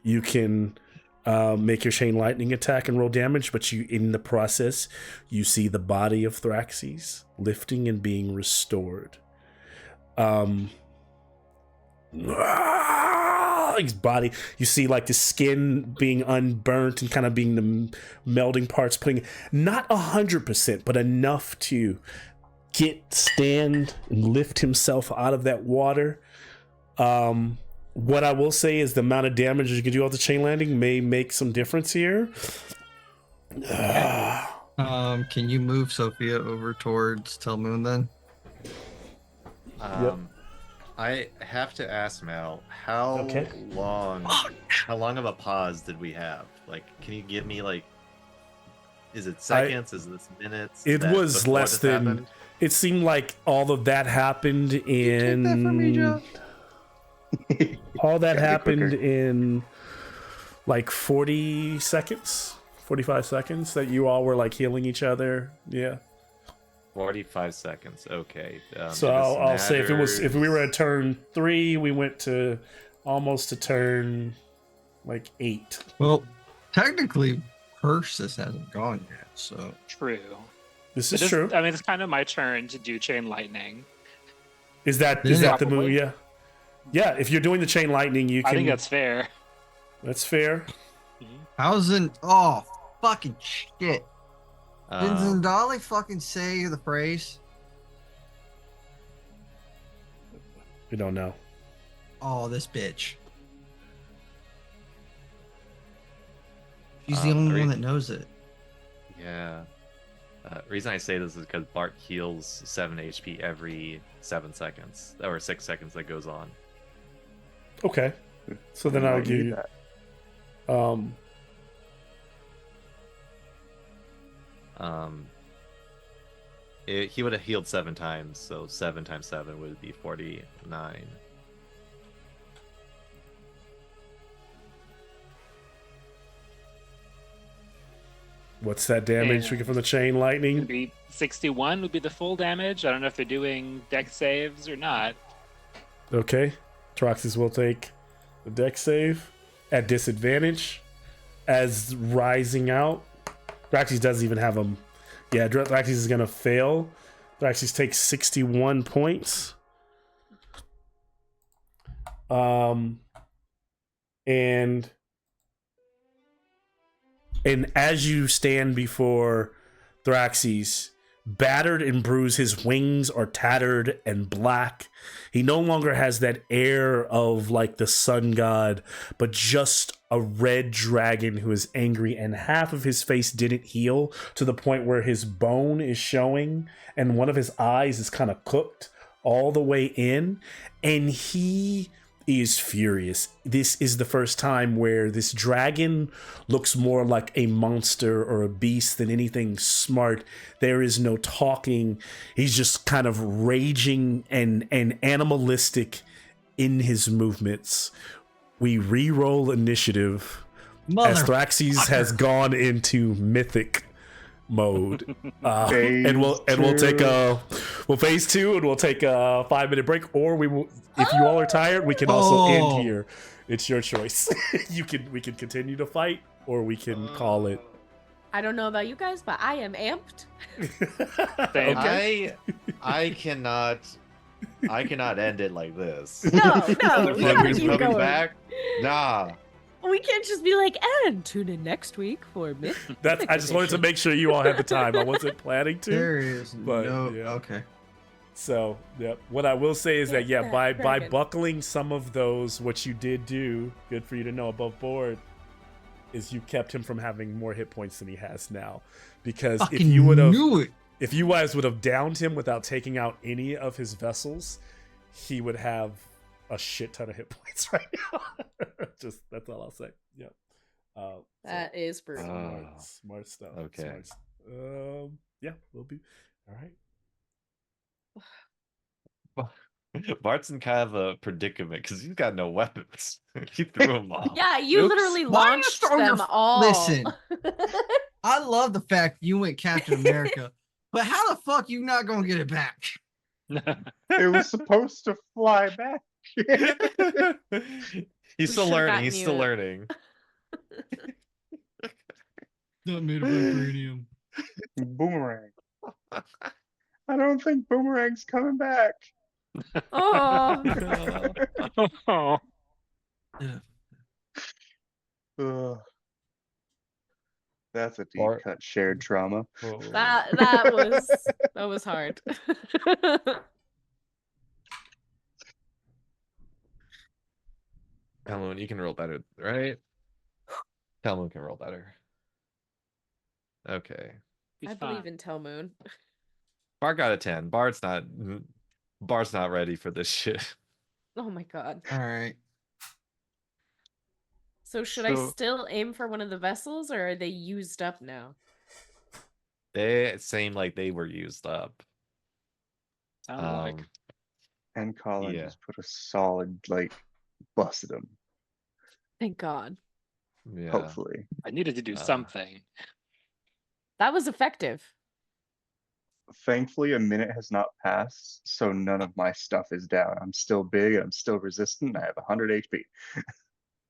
you can Make your chain lightning attack and roll damage, but in the process, you see the body of Thraxes lifting and being restored. His body, you see like the skin being unburnt and kind of being the melding parts, putting not 100%, but enough to stand and lift himself out of that water. What I will say is the amount of damage you can do off the chain landing may make some difference here. Can you move Sophia over towards Telmoon then? Yep. I have to ask Mal, how long of a pause did we have? Like, can you give me like, is it seconds? Is this minutes? It was less than. Happened? It seemed like all of that happened in. Take that from me, Joe. All that Gotta be happened quicker. in like 40 seconds, 45 seconds that you all were like healing each other. Yeah. 45 seconds. Okay. So I'll say if we were at turn 3, we went to almost to turn like 8. Well, technically, Persis hasn't gone yet, so. True. This It is is- true. I mean, it's kind of my turn to do chain lightning. Is that Yeah. the move? Yeah. Yeah, if you're doing the chain lightning, you can. I think that's fair. That's fair. Oh, fucking shit. Did Um, Zendali fucking say the phrase? We don't know. Oh, this bitch. She's the only Three. one that knows it. yeah. Reason I say this is because Bart heals 7 HP every 7 seconds, or 6 seconds that goes on. Okay. So then I I'll might give need you. that. He would have healed 7 times, so 7 times 7 would be 49. What's that damage we get from the chain lightning? Maybe 61 would be the full damage. I don't know if they're doing deck saves or not. Okay. Troxys will take the deck save at disadvantage as rising out. Thraxys doesn't even have them. Yeah, Thraxys is going to fail. Thraxys takes 61 points. And as you stand before Thraxys, battered and bruised, his wings are tattered and black. He no longer has that air of like the sun god, but just a red dragon who is angry, and half of his face didn't heal to the point where his bone is showing and one of his eyes is kind of cooked all the way in, and he is furious. This is the first time where this dragon looks more like a monster or a beast than anything smart. There is no talking. He's just kind of raging and animalistic in his movements. We re-roll initiative as Thraxys has gone into mythic mode. And we'll take phase 2 and we'll take a 5-minute break, or we will, if you all are tired, we can also end here. It's your choice. We can continue to fight, or we can call it. I don't know about you guys, but I am amped. Same. Okay. I cannot end it like this. No, we gotta Motherfuckers keep coming going. back? Nah. We can't just be like, and tune in next week for Myth. I just wanted to make sure you all had the time. I wasn't planning to. There is But, no. yeah. Okay. So, yeah, what I will say is that, Yeah, yeah, by dragon. buckling some of those, what you did do, good for you to know above board, is you kept him from having more hit points than he has now. Because if Fucking you would have, knew it. if you guys would have downed him without taking out any of his vessels, he would have a shit ton of hit points right now. Just that's all I'll say. Yeah. That is brutal. Smart stuff. Okay. Yeah, we'll be all right. Bart's in kind of a predicament because he's got no weapons. He threw them all. Yeah, you Oops. literally Why are you launched throwing them your- all. Listen. I love the fact you went Captain America, but how the fuck you not gonna get it back? It was supposed to fly back. He's still should've learning. gotten He's you still it. learning. Not made of vibranium. Boomerang. I don't think Boomerang's coming back. Oh, Oh, Yeah. Ugh. That's a deep Or- cut shared trauma. Oh. that was hard. Talmoon, you can roll better, right? Talmoon can roll better. Okay. be I fun. believe in Telmoon. Bart got a 10. Bart's not ready for this shit. Oh my god. All right. So should I So- still aim for one of the vessels, or are they used up now? They seem like they were used up. Sounds like. And Colin Yeah. just put a solid, busted him, Thank God. Yeah. hopefully. I needed to do Uh, something. That was effective. Thankfully, a minute has not passed, so none of my stuff is down. I'm still big, I'm still resistant, I have 100 HP.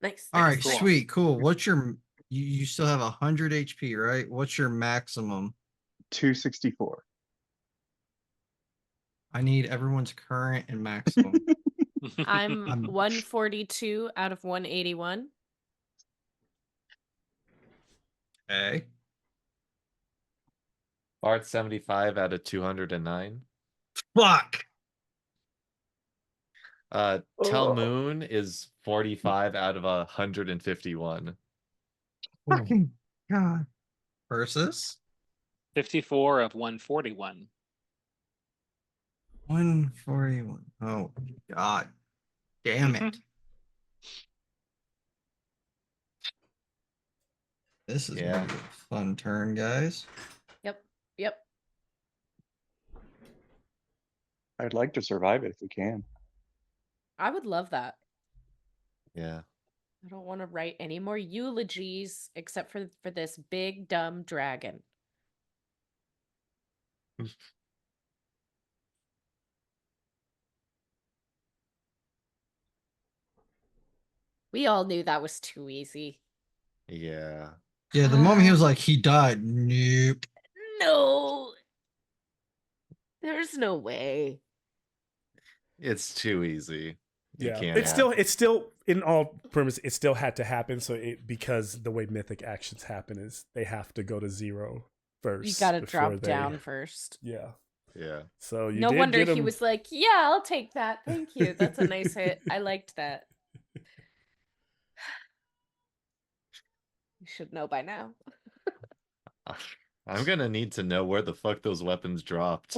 Nice. All right, nice, Cool. nice. sweet, cool. What's your you still have 100 HP, right? What's your maximum? 264. I need everyone's current and maximum. I'm I'm- 142 out of 181. Okay. Bart's 75 out of 209. Fuck. Talmoon is 45 out of 151. Fucking God. Versus 54 of 141. 141. Oh God. Damn it. This is Yeah. gonna be a fun turn, guys. Yep. I'd like to survive it if we can. I would love that. Yeah. I don't want to write any more eulogies except for this big dumb dragon. We all knew that was too easy. Yeah. Yeah, the moment he was like, he died. Nope. No. There's no way. It's too easy. You Yeah, can't it's have- still in all premise, it still had to happen. So because the way mythic actions happen is they have to go to 0 first. You gotta before drop they- down first. Yeah. Yeah. So you No did wonder get he him. was like, "Yeah, I'll take that. Thank you. That's a nice hit. I liked that." You should know by now. I'm gonna need to know where the fuck those weapons dropped.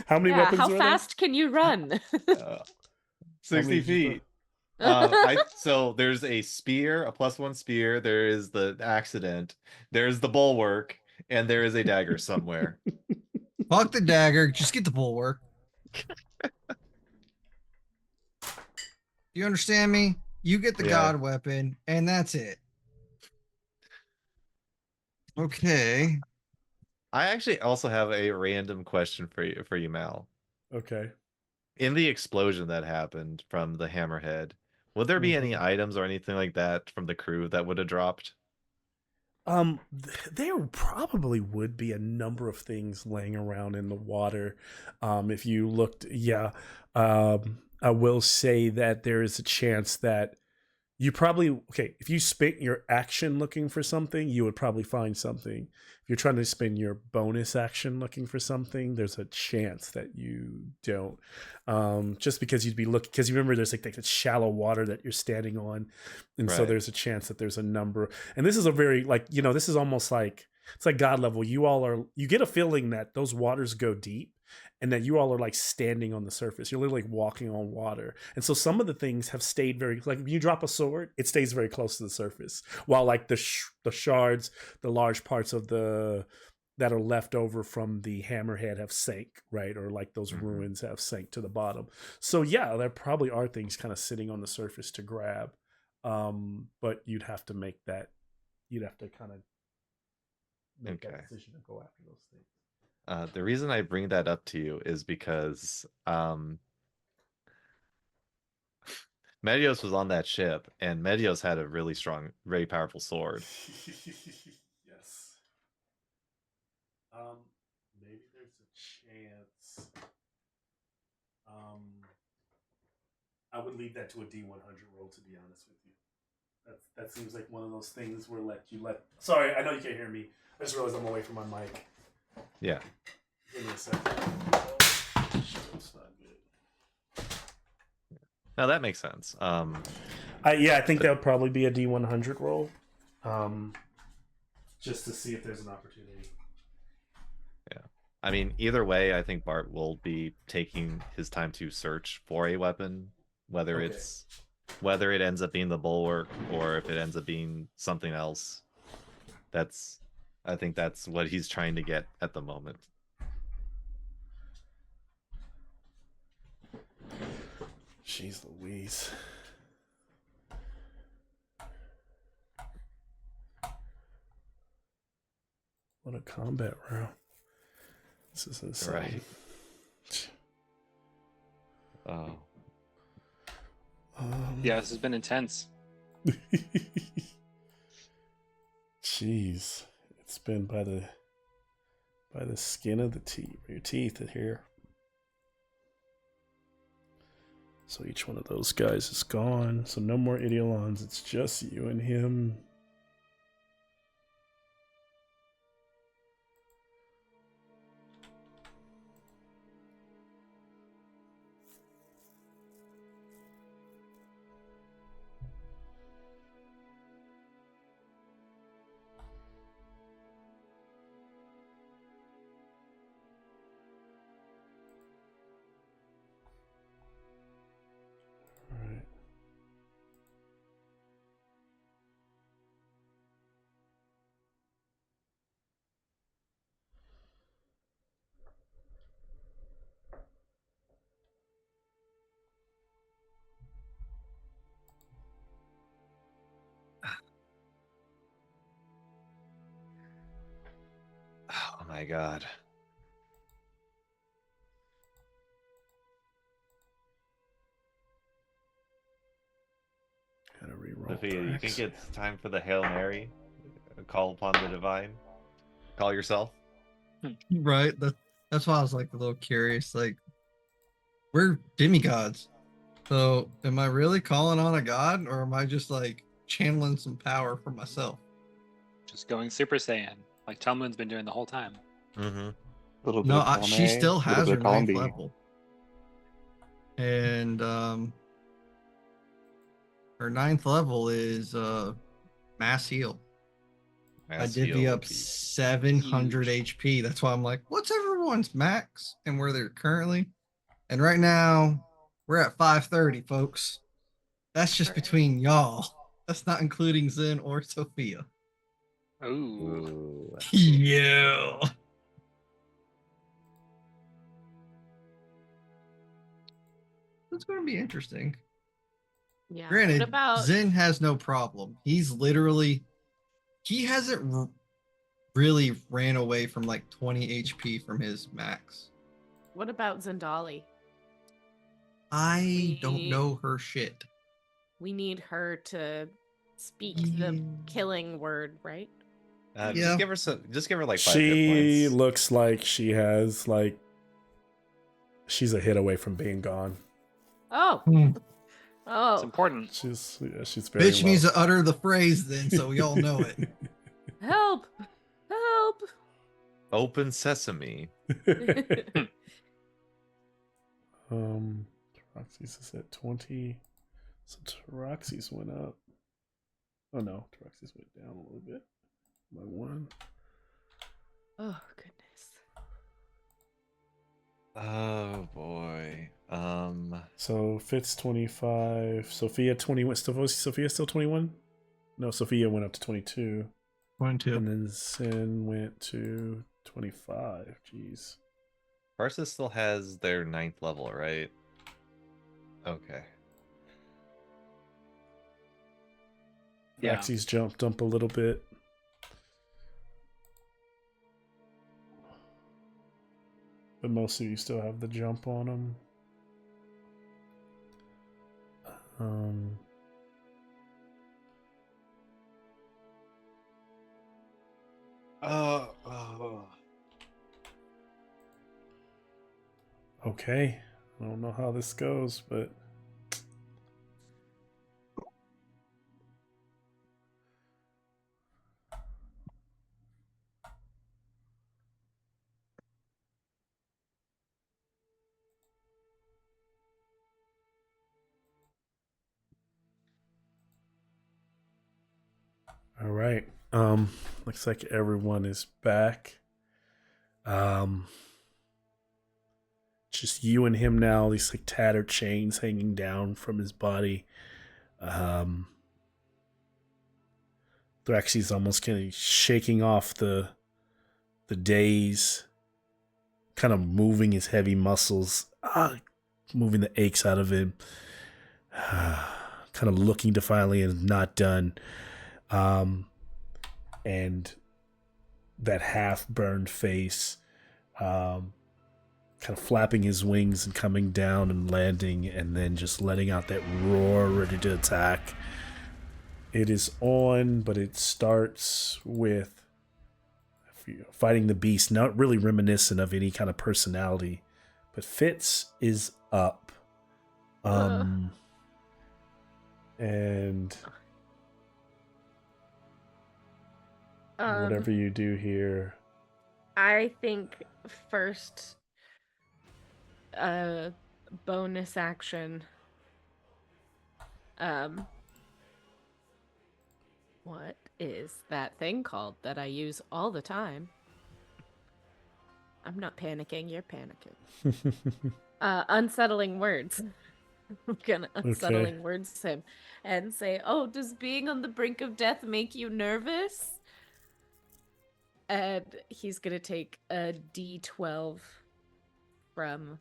How many Yeah, weapons how were fast can you run? 60 did you feet. So there's a spear, a +1 spear. There is the accident. There's the bulwark, and there is a dagger somewhere. Fuck the dagger. Just get the bulwark. You understand me? You get the Yeah. god weapon, and that's it. Okay. I actually also have a random question for you, Mal. Okay. In the explosion that happened from the hammerhead, would there be any items or anything like that from the crew that would have dropped? There probably would be a number of things laying around in the water. If you looked, yeah. I will say that there is a chance that you probably, if you spent your action looking for something, you would probably find something. If you're trying to spend your bonus action looking for something, there's a chance that you don't. Just because you'd be looking, because you remember there's like that shallow water that you're standing on. And so Right. there's a chance that there's a number. And this is a very, this is almost like, it's like God level. You get a feeling that those waters go deep and that you all are like standing on the surface. You're literally like walking on water. And so some of the things have stayed very, like when you drop a sword, it stays very close to the surface. While like the shards, the large parts of that are left over from the hammerhead have sank, right? Or like those ruins have sank to the bottom. So yeah, there probably are things kind of sitting on the surface to grab. But you'd have to kind of make that decision to go after those things. The reason I bring that up to you is because Medios was on that ship, and Medios had a really strong, very powerful sword. Yes. Maybe there's a chance. I would leave that to a D100 roll, to be honest with you. That seems like one of those things where you let. Sorry, I know you can't hear me. I just realized I'm away from my mic. Yeah. Give me a second. It's not good. Now that makes sense. I think that would probably be a D100 roll, just to see if there's an opportunity. Yeah. I mean, either way, I think Bart will be taking his time to search for a weapon, whether Okay. whether it ends up being the bulwark or if it ends up being something else. I think that's what he's trying to get at the moment. Jeez Louise. What a combat round. This is insane. Right. Oh. Yeah, this has been intense. Jeez. It's been by the skin of the teeth. Your teeth are here. So each one of those guys is gone. So no more Idiolons. It's just you and him. All right. Oh my god. Gotta reroll. Sophia, you Thrax. think it's time for the Hail Mary? Call upon the divine? Call yourself? Right. That's why I was like a little curious. Like, we're demigods. So am I really calling on a god, or am I just like channeling some power for myself? Just going Super Saiyan, like Talmon's been doing the whole time. Mm-hmm. A little bit No, of column she A, still little has bit her of column ninth B. level. And her ninth level is mass heal. I divvy up 700 HP. That's why I'm like, what's everyone's max and where they're currently? And right now, we're at 530, folks. That's just between y'all. That's not including Zen or Sophia. Ooh. Ooh. Yeah. It's going to be interesting. Yeah. Granted, What about Zen has no problem. He hasn't really ran away from like 20 HP from his max. Zendali? I don't know her shit. We need her to speak the killing word, right? Yeah. Just give her like 5 hit She points. looks like she has she's a hit away from being gone. Oh. Hmm. It's Oh. important. She's very Bitch low. needs to utter the phrase then, so y'all know it. Help! Help! Open sesame. Taroxys is at 20. So Taroxys went up. Oh no, Taroxys went down a little bit by 1. Oh goodness. Oh boy. So Fitz 25. Sophia 21. Sophia still 21? No, Sophia went up to 22. 22. And then Sin went to 25. Jeez. Tarsus still has their 9th level, right? Okay. Yeah. Taroxys jumped up a little bit. But most of you still have the jump on them. Um, okay. I don't know how this goes, but all right. Looks like everyone is back. Um, just you and him now. These like tattered chains hanging down from his body. Thraxy's almost kind of shaking off the daze, kind of moving his heavy muscles, moving the aches out of him. Kind of looking defiantly and not done. And that half-burned face, kind of flapping his wings and coming down and landing, and then just letting out that roar, ready to attack. It is on, but it starts with fighting the beast, not really reminiscent of any kind of personality. But Fitz is up. And whatever you do here. I think first, bonus action. What is that thing called that I use all the time? I'm not panicking, you're panicking. Unsettling words. I'm gonna unsettling words him and say, "Oh, does being on the brink of death make you nervous?" And he's gonna take a D12 from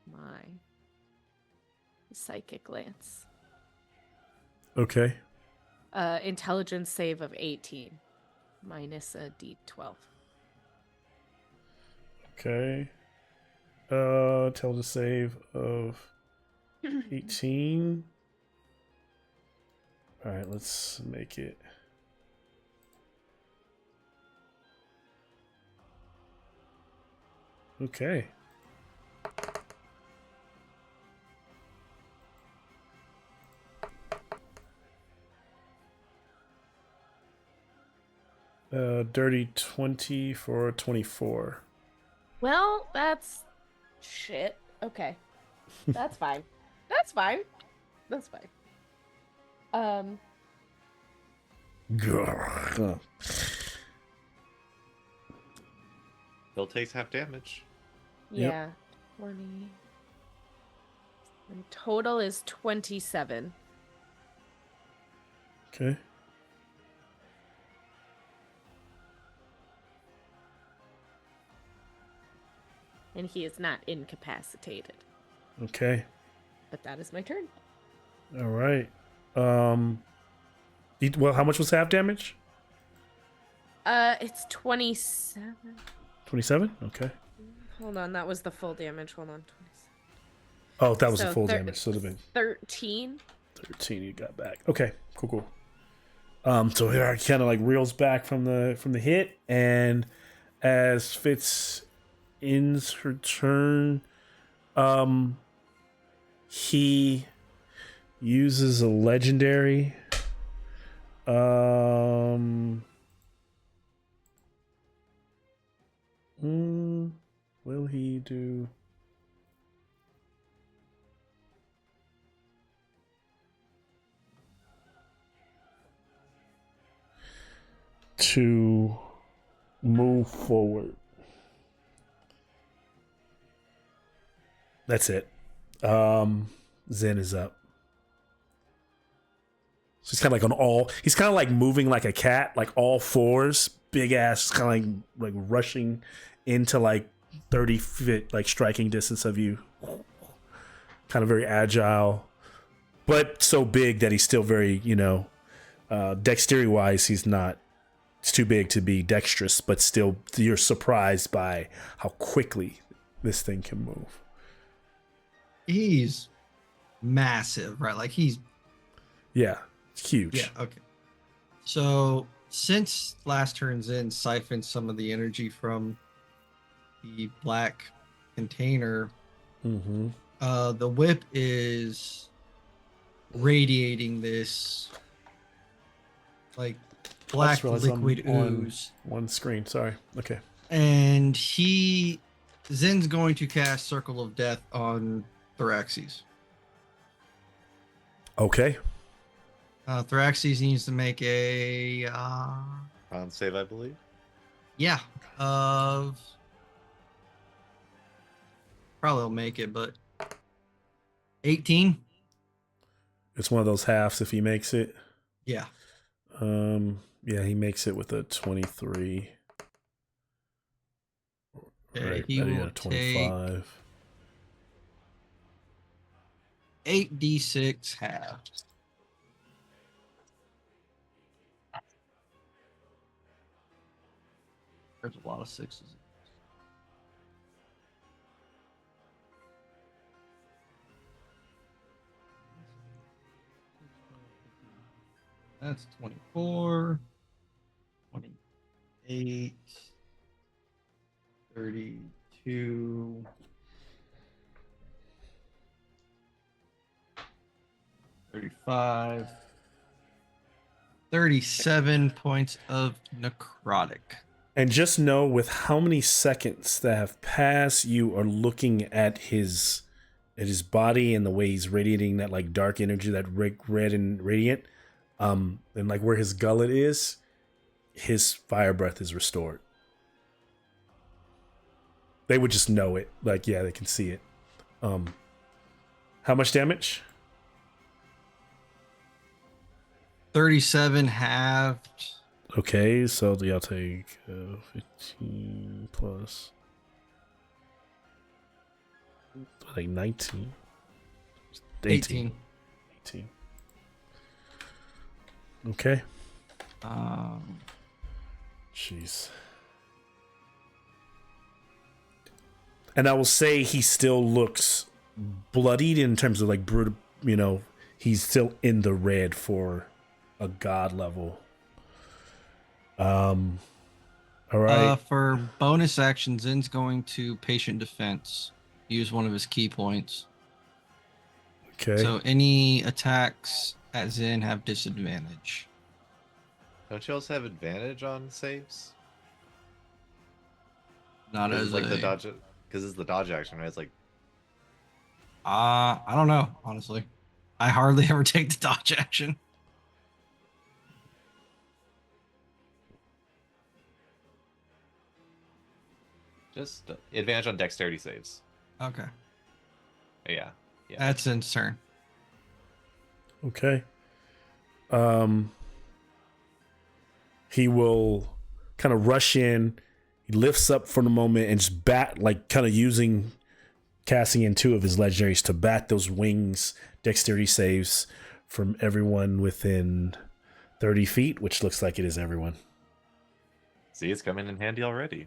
my psychic lance. Okay. Intelligence save of 18 minus a D12. Okay. Tell the save of 18. All right, let's make it. Okay. Dirty 20 for 24. Well, that's shit. Okay. That's fine. That's fine. That's fine. Still takes half damage. Yeah. 20. And total is 27. Okay. And he is not incapacitated. Okay. But that is my turn. All right. Well, how much was half damage? It's 27. 27? Okay. Hold on, that was the full damage. Hold on. 27. Oh, that was So the full damage. So it would have been 13. 13 you got back. Okay, cool. So here I kind of like reels back from the hit, and as Fitz ends her turn, he uses a legendary. Will he do? To move forward. That's it. Zen is up. So he's kind of like he's kind of like moving like a cat, like all fours, big ass, kind of like rushing into like 30 feet, like striking distance of you. Kind of very agile, but so big that he's still very, dexterity wise, he's not. It's too big to be dexterous, but still you're surprised by how quickly this thing can move. He's massive, right? Like he's Yeah, it's huge. yeah, okay. So since last turn's in siphoned some of the energy from the black container, Mm-hmm. the whip is radiating this like I just black realized I'm liquid on ooze. one screen. Sorry. Okay. And Zen's going to cast Circle of Death on Theraxes. Okay. Theraxes needs to make a Con save, I believe. yeah, of probably will make it, but 18. It's one of those halves if he makes it. Yeah. Yeah, he makes it with a 23. Okay, Right, he better will yet, a 25. take 8d6 halves. There's a lot of sixes. That's 24, 28, 32, 35, 37 points of necrotic. And just know with how many seconds that have passed, you are looking at his body and the way he's radiating that like dark energy, that red and radiant. And like where his gullet is, his fire breath is restored. They would just know it. Like, yeah, they can see it. How much damage? 37 halved. Okay, so y'all take 15 plus like 19. 18. 18. Okay. Jeez. And I will say he still looks bloodied in terms of like brutal, you know, he's still in the red for a god level. All right. For bonus action, Zen's going to patient defense. Use one of his key points. Okay. So any attacks at Zen have disadvantage. Don't you also have advantage on saves? Not Because as it's like the a dodge, because it's the dodge action, right? It's like I don't know, honestly. I hardly ever take the dodge action. just advantage on dexterity saves. Okay. Yeah. That's Zen's turn. Okay. He will kind of rush in. He lifts up for the moment and just bat, like kind of casting in two of his legendaries to bat those wings dexterity saves from everyone within 30 feet, which looks like it is everyone. See, it's coming in handy already.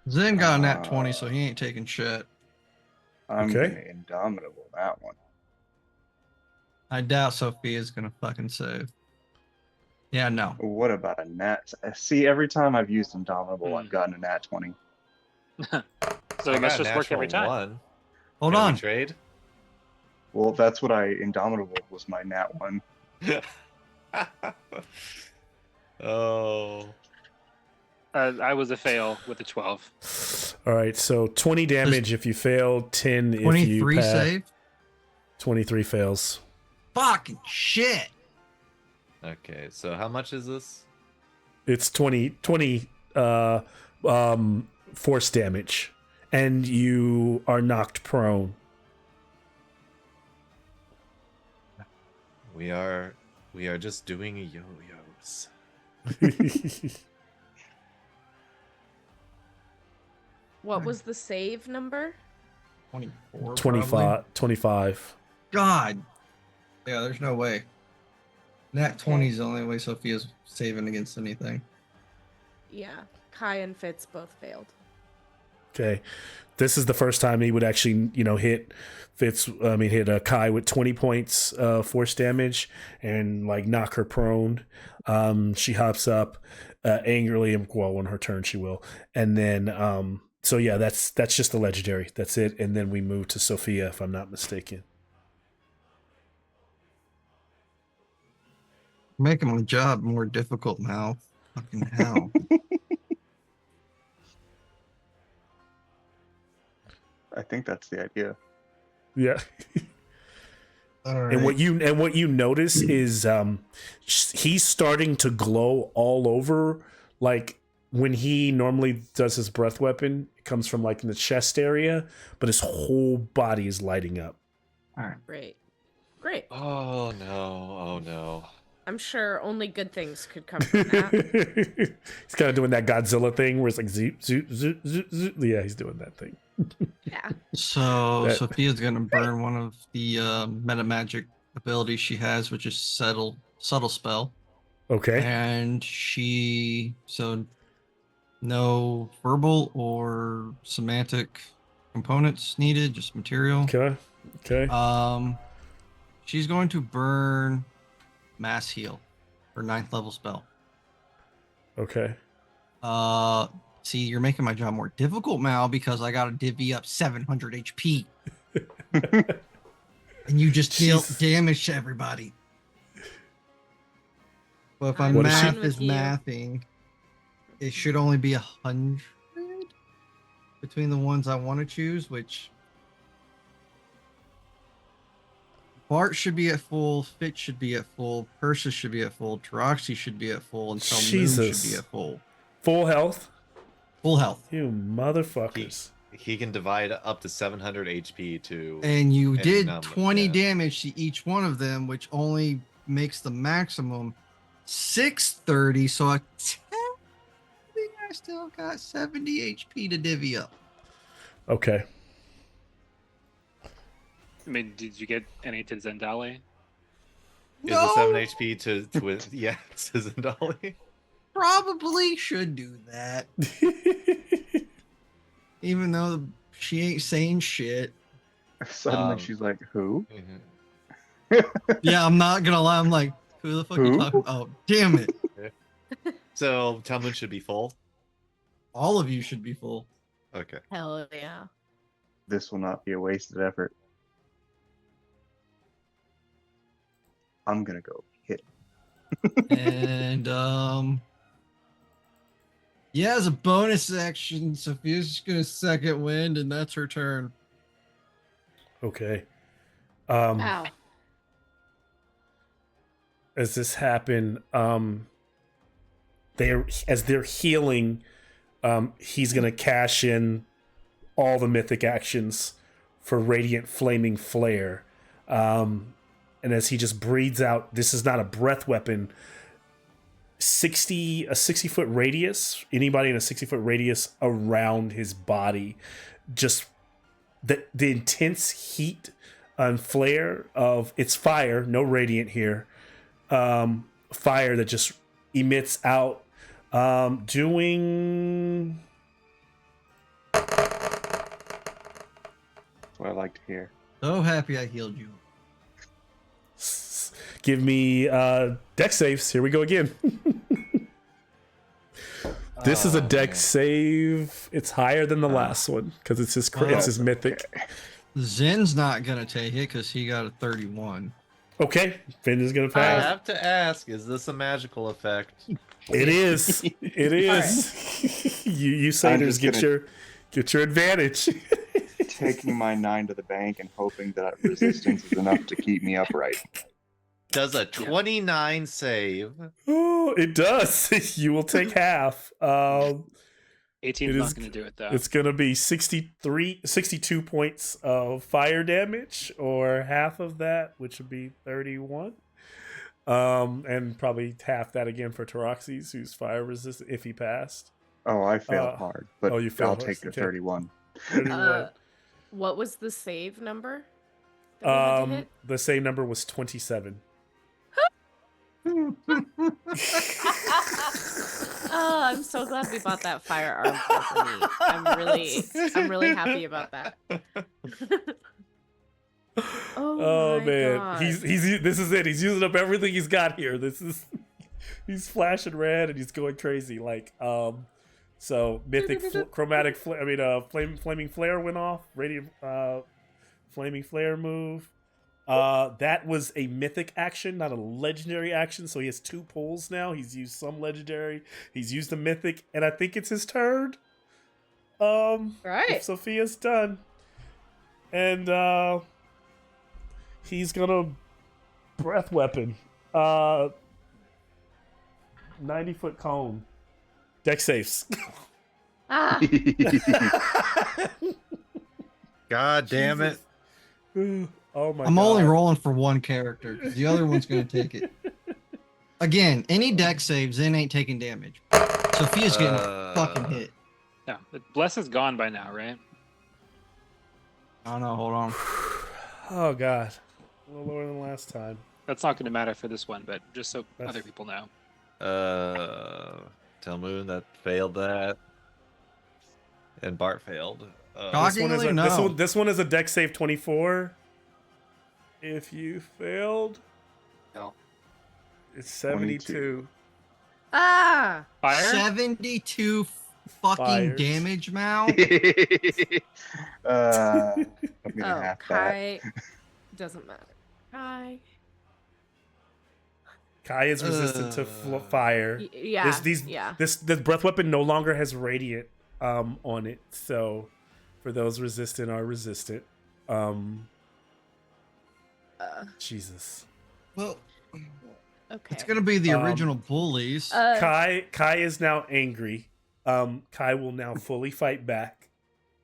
Zen got a nat 20, so he ain't taking shit. I'm Okay. gonna indomitable that one. I doubt Sophia's gonna fucking save. Yeah, no. What about a nat? See, every time I've used indomitable, I've gotten a nat 20. So I it must got a just work every natural time. one. Hold Can we on. trade? Well, that's what indomitable was my nat 1. Oh. I was a fail with a 12. All right, so 20 damage if you fail, 10 if you 23 pass. save? 23 fails. Fucking shit. Okay, so how much is this? It's 20 force damage, and you are knocked prone. We are just doing yo-yos. What was the save number? 24. 25. 25. God. Yeah, there's no way. Nat 20 is the only way Sophia's saving against anything. Yeah, Kai and Fitz both failed. Okay. This is the first time he would actually, hit Kai with 20 points force damage and like knock her prone. She hops up angrily, and well, on her turn she will. And then so yeah, that's just the legendary. That's it. And then we move to Sophia, if I'm not mistaken. Making my job more difficult now. Fucking hell. I think that's the idea. Yeah. All right. And what you notice is he's starting to glow all over. Like when he normally does his breath weapon, it comes from like in the chest area, but his whole body is lighting up. All right. Great. Oh no! Oh no! I'm sure only good things could come from that. He's kind of doing that Godzilla thing where it's like zoot, zoot, zoot, zoot, zoot. Yeah, he's doing that thing. Yeah. So That- Sophia's gonna burn one of the meta magic abilities she has, which is subtle spell. Okay. And no verbal or semantic components needed, just material. Okay. She's going to burn Mass Heal, her 9th level spell. Okay. See, you're making my job more difficult, Mal, because I gotta divvy up 700 HP. And you just deal Jesus. damage to everybody. But if I'm my What is she- math is with you. mathing, it should only be 100 between the ones I want to choose, which Bart should be at full, Fitz should be at full, Persis should be at full, Taroxy should be at full, and Moon should Jesus. be at full. Full health. Full health. You motherfuckers. He can divide up to 700 HP to. And you Any did number, 20 yeah. damage to each one of them, which only makes the maximum 630. So I still got 70 HP to divvy up. Okay. I mean, did you get any to Zendali? Is it 7 HP to yeah, to Zendali? Probably should do that, even though she ain't saying shit. Suddenly she's like, who? Yeah, I'm not gonna lie. I'm like, who the fuck are you Who? talking about? Oh, damn it. So Talmud should be full. All of you should be full. Okay. Hell yeah. This will not be a wasted effort. I'm gonna go hit. And yeah, as a bonus action, Sophia's just gonna second wind, and that's her turn. Okay. Ow. As this happened, as they're healing, he's gonna cash in all the mythic actions for Radiant Flaming Flare. And as he just breathes out, this is not a breath weapon. A 60-foot radius, anybody in a 60-foot radius around his body, just the intense heat and flare of it's fire, no radiant here. Fire that just emits out, doing. That's what I like to hear. So happy I healed you. Give me dex saves. Here we go again. This is a dex save. It's higher than the last one because it's his mythic. Zen's not gonna take it because he got a 31. Okay, Finn is gonna I pass. have to ask: is this a magical effect? It is. It is. you I'm satyrs just get your advantage. Taking my 9 to the bank and hoping that resistance is enough to keep me upright. Does a 29 save? Oh, it does. You will take half. 18's It not is- going to do it though. It's gonna be 62 points of fire damage, or half of that, which would be 31. And probably half that again for Taroxys, who's fire resistant if he passed. Oh, I failed hard, but you failed I'll hard, take the okay. 31. 31. What was the save number? that we had to hit? The same number was 27. Oh, I'm so glad we bought that firearm for me. I'm really happy about that. Oh my man, God. he's this is it. He's using up everything he's got here. He's flashing red and he's going crazy. Like so mythic chromatic flaming flare went off. Radiant flaming flare move. That was a mythic action, not a legendary action. So he has 2 pulls now. He's used some legendary. He's used the mythic, and I think it's his turn. Right. If Sophia's done, and he's gonna breath weapon. 90-foot cone. Deck safes. Ah, God damn it. Oh my god. I'm only rolling for one character. 'Cause the other one's going to take it. Again, any deck saves, then ain't taking damage. Sophia's getting fucking hit. Yeah, but Bless is gone by now, right? I don't know. Hold on. Oh god. A little lower than last time. That's not going to matter for this one, but just so That's- other people know. Telmoon that failed that. And Bart failed. Shockingly, no. This one is a deck save 24. If you failed, No. it's 72. ah. Fire? 72 fucking Fires. damage, Mal. I'm gonna Oh, have that. Kai. Doesn't matter. Kai. Kai is resistant to fire. Yeah. The breath weapon no longer has radiant on it, so for those resistant are resistant. Jesus. Well, Okay. it's going to be the original Bullies. Kai is now angry. Kai will now fully fight back.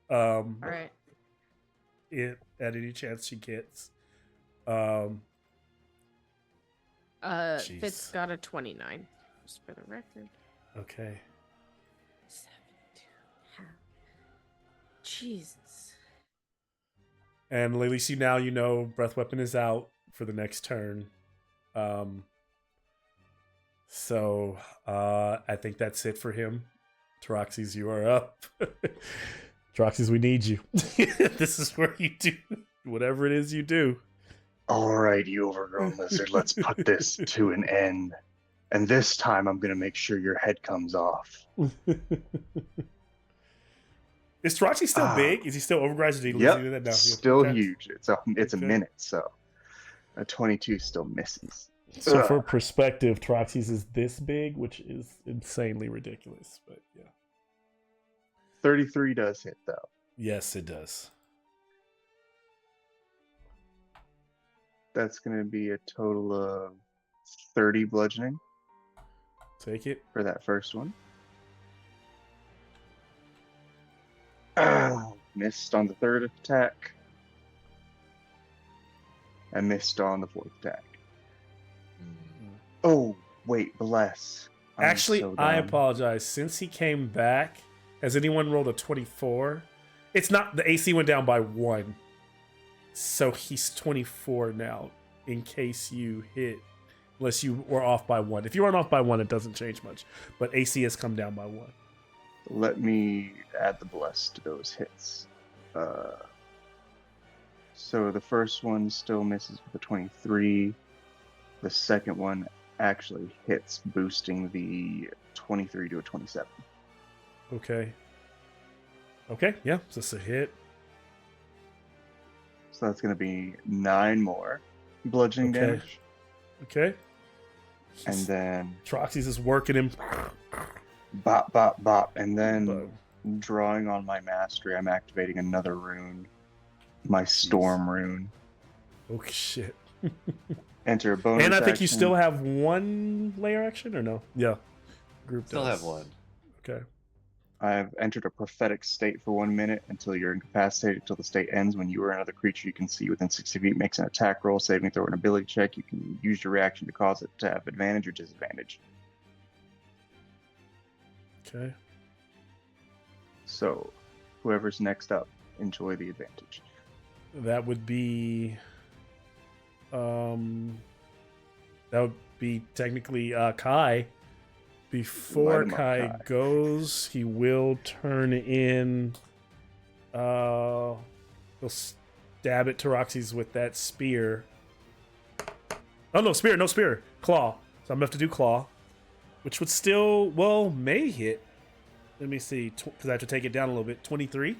All right. At any chance she gets. Jeez. Fitz got a 29, just for the record. Okay. 72. Jesus. And at least now you know breath weapon is out for the next turn. So I think that's it for him. Teroxys, you are up. Teroxys, we need you. This is where you do whatever it is you do. All right, you overgrown lizard, let's put this to an end. And this time I'm gonna make sure your head comes off. Is Teroxy still big? Is he still overgrowth? Did he lose Yep, any of that? No, still okay. huge. It's a Okay. minute, so a 22 still misses. So Ugh. for perspective, Teroxys is this big, which is insanely ridiculous. But yeah. 33 does hit though. Yes, it does. That's gonna be a total of 30 bludgeoning Take it. for that first one. Missed on the third attack. And missed on the fourth attack. Oh, wait, bless. I'm Actually, so I dumb. apologize. Since he came back, has anyone rolled a 24? It's not, the AC went down by 1. So he's 24 now, in case you hit, unless you were off by 1. If you weren't off by 1, it doesn't change much. But AC has come down by 1. Let me add the bless to those hits. So the first one still misses with a 23. The second one actually hits, boosting the 23 to a 27. Okay. Okay, yeah, so it's a hit. So that's going to be 9 more bludgeoning Okay. damage. Okay. And then Teroxys is working him. bop, bop, bop. And then Boom. drawing on my mastery, I'm activating another rune. My storm rune. Oh, shit. Enter a bonus And I think you action. still have 1 layer action, or no? Yeah. Group Still does. have one. Okay. I've entered a prophetic state for 1 minute until you're incapacitated until the state ends. When you or another creature you can see within 60 feet makes an attack roll, saving throw, an ability check, you can use your reaction to cause it to have advantage or disadvantage. Okay. So, whoever's next up, enjoy the advantage. That would be that would be technically Kai, Before Light 'em up, Kai Kai. goes, he will turn in. He'll stab at Taroxys with that spear. Oh, no spear. Claw. So I'm going to have to do claw. Which would still, may hit. Let me see. Because I have to take it down a little bit. 23?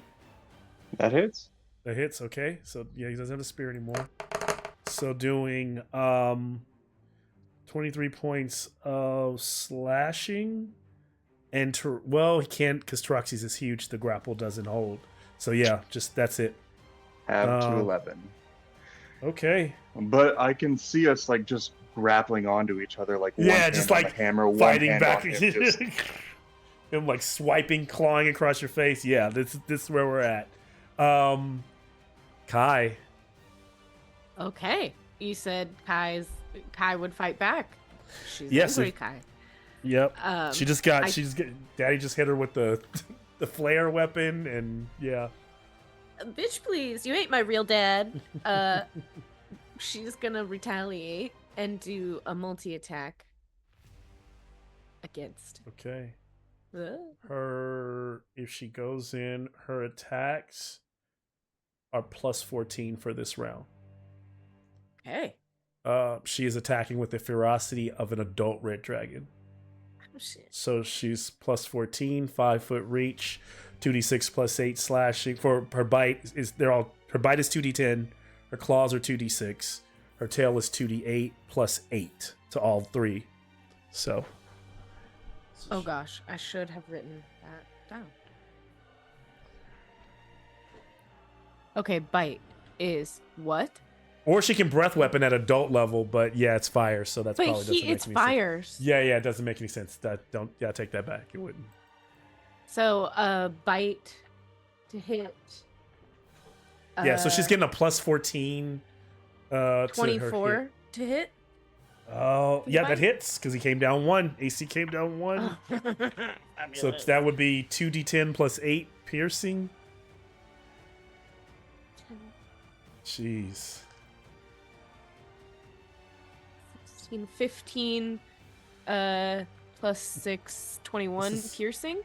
That hits. That hits, okay. So, yeah, he doesn't have the spear anymore. So doing 23 points of slashing. And, he can't because Taroxys is huge. The grapple doesn't hold. So, yeah, that's it. Have to 11. Okay. But I can see us like just grappling onto each other, like one Yeah, hand just on like the hammer, one fighting hand back. on him, just Him like swiping, clawing across your face. Yeah, this is where we're at. Kai. Okay. You said Kai would fight back. She's Yes, angry, Kai. Yep. She just got. Daddy just hit her with the the flare weapon, and yeah. Bitch, please! You ain't my real dad. She's gonna retaliate and do a multi-attack against. Okay. Uh, If she goes in, her attacks are plus 14 for this round. Okay. She is attacking with the ferocity of an adult red dragon. Oh shit. So she's plus 14, 5-foot reach, 2d6 plus 8 slashing. For her bite her bite is 2d10, her claws are 2d6, her tail is 2d8 plus 8 to all three. So. Oh gosh, I should have written that down. Okay, bite is what? Or she can breath weapon at adult level, but yeah, it's fire, so that's But probably doesn't make it's any fires. sense. Yeah, it doesn't make any sense. Take that back. It wouldn't. So bite to hit. Yeah, so she's getting a plus 14 to her 24 hit. to hit. Oh, For the yeah, bite? that hits because he came down 1. AC came down 1. So that would be 2d10 plus 8 piercing. Jeez. 16, 15 plus 6, 21 This is- piercing.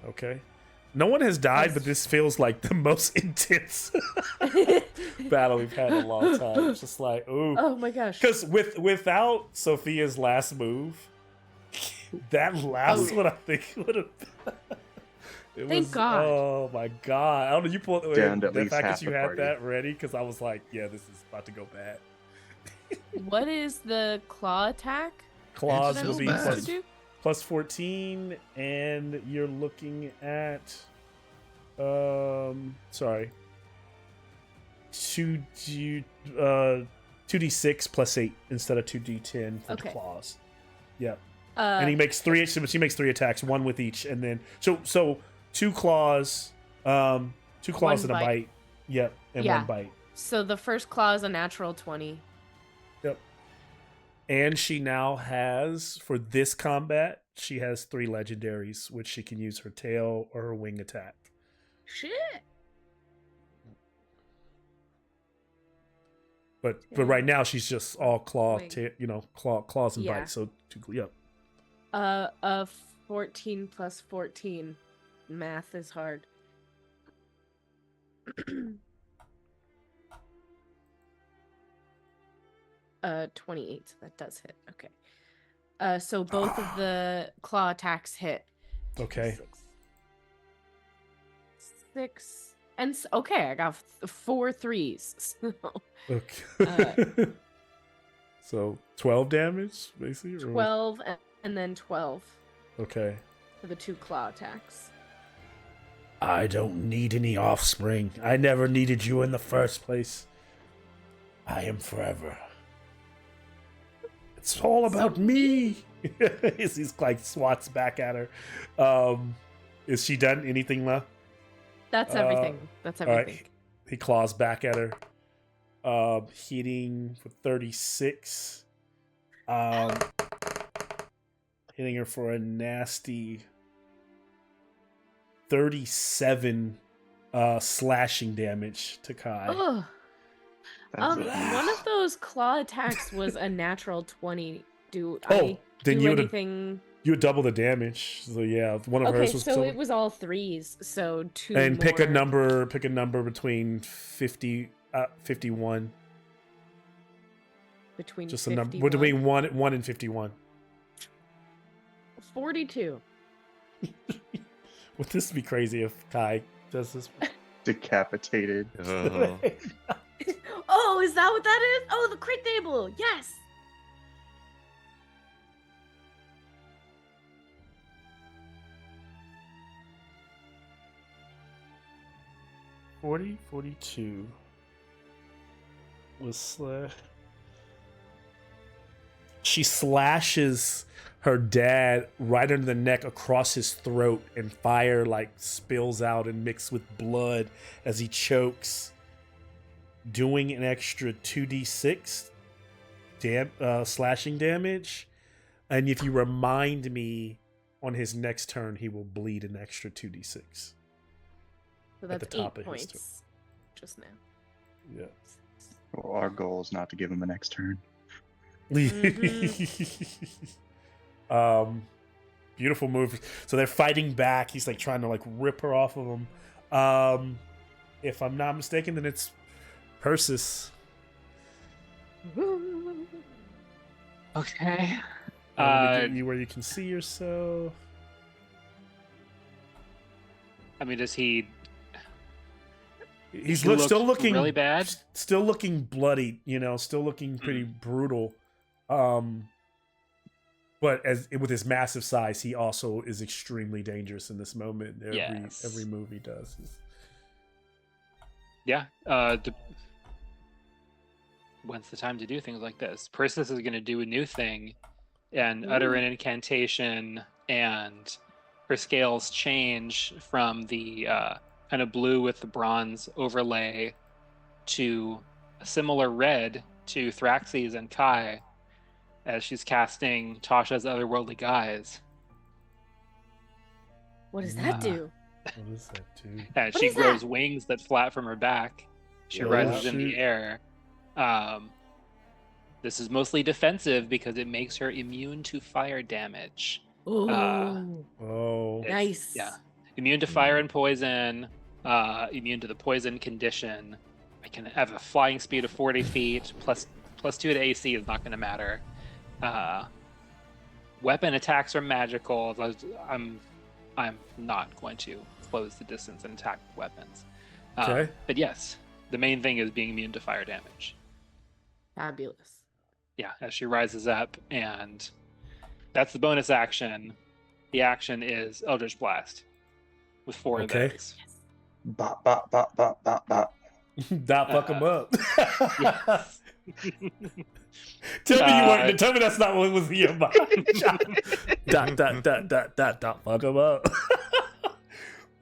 Okay. No one has died, but this feels like the most intense battle we've had in a long time. It's just like, ooh. Oh my gosh. Because without Sophia's last move, that last one I think would have. Thank God. Oh my God! I don't know. You pulled Down to the at least fact half that you the had party. that ready because I was like, yeah, this is about to go bad. What is the claw attack? Claws It will feels be bad. To plus do? 14, and you're looking at sorry, 2d6 plus 8 instead of 2d10 for the Okay. claws. Yep. And he makes 3. She makes 3 attacks, 1 with each, and then so 2 claws, 2 claws One and a bite. bite. Yep, and Yeah. 1 bite. So the first claw is a natural 20. Yep. And she now has, for this combat, she has 3 legendaries, which she can use her tail or her wing attack. Shit. But right now she's just all claw, Wing. claws and Yeah. bites. So yep. 14 plus 14. Math is hard. 28. So that does hit. Okay. So both of the claw attacks hit. Okay. 6 and okay, I got 4 threes. Okay. So 12 damage, basically. or- 12 and then 12 Okay. for the 2 claw attacks. I don't need any offspring. I never needed you in the first place. I am forever. It's all about me. He's like swats back at her. Is she done? Anything left? That's everything. That's All right. everything. He claws back at her. Hitting for 36. Hitting her for a nasty 37 slashing damage to Kai. Ugh. That's One of those claw attacks was a natural 20. Do Oh, I then do you would've- anything? You would double the damage. So yeah, one of Okay, hers was so still. it was all threes. So two And more. pick a number. Pick a number between 51. Between Just a number 51? between 1 and 51. 42. Would this be crazy if Kai does this? Decapitated. Oh. Oh, is that what that is? Oh, the crit table. Yes. $42 was slash. She slashes her dad right under the neck across his throat, and fire like spills out and mixed with blood as he chokes, doing an extra 2d6 slashing damage. And if you remind me on his next turn, he will bleed an extra 2d6. So At the that's top 8 of his points just now. Yeah. Well, our goal is not to give him a next turn. Beautiful move. So they're fighting back. He's like trying to like rip her off of him. If I'm not mistaken, then it's Persis. Okay. Let me get you where you can see yourself. I mean, does he? He's He looks still looking really bad? Still looking bloody. Still looking pretty brutal. But with his massive size, he also is extremely dangerous in this moment. Yes. Every move he does is. Yeah. When's the time to do things like this? Persis is going to do a new thing and utter an incantation, and her scales change from the kind of blue with the bronze overlay to a similar red to Thraxes and Kai as she's casting Tasha's Otherworldly Guise. What does that do? What is that, dude? And What she is grows that? wings that flap from her back. She Oh, rises in shoot. the air. This is mostly defensive because it makes her immune to fire damage. Oh, Oh. It's- nice. Yeah. Immune to fire and poison, immune to the poison condition. I can have a flying speed of 40 feet, plus 2 to AC is not going to matter. Weapon attacks are magical. I'm not going to close the distance and attack with weapons. Okay. But yes, the main thing is being immune to fire damage. Fabulous. Yeah, as she rises up, and that's the bonus action. The action is Eldritch Blast with 4 Okay. of those. Bop, bop, bop, bop, bop, bop. Dot fuck him up. Yes. Tell me you weren't. Tell me that's not what was in your mind. dot fuck him up.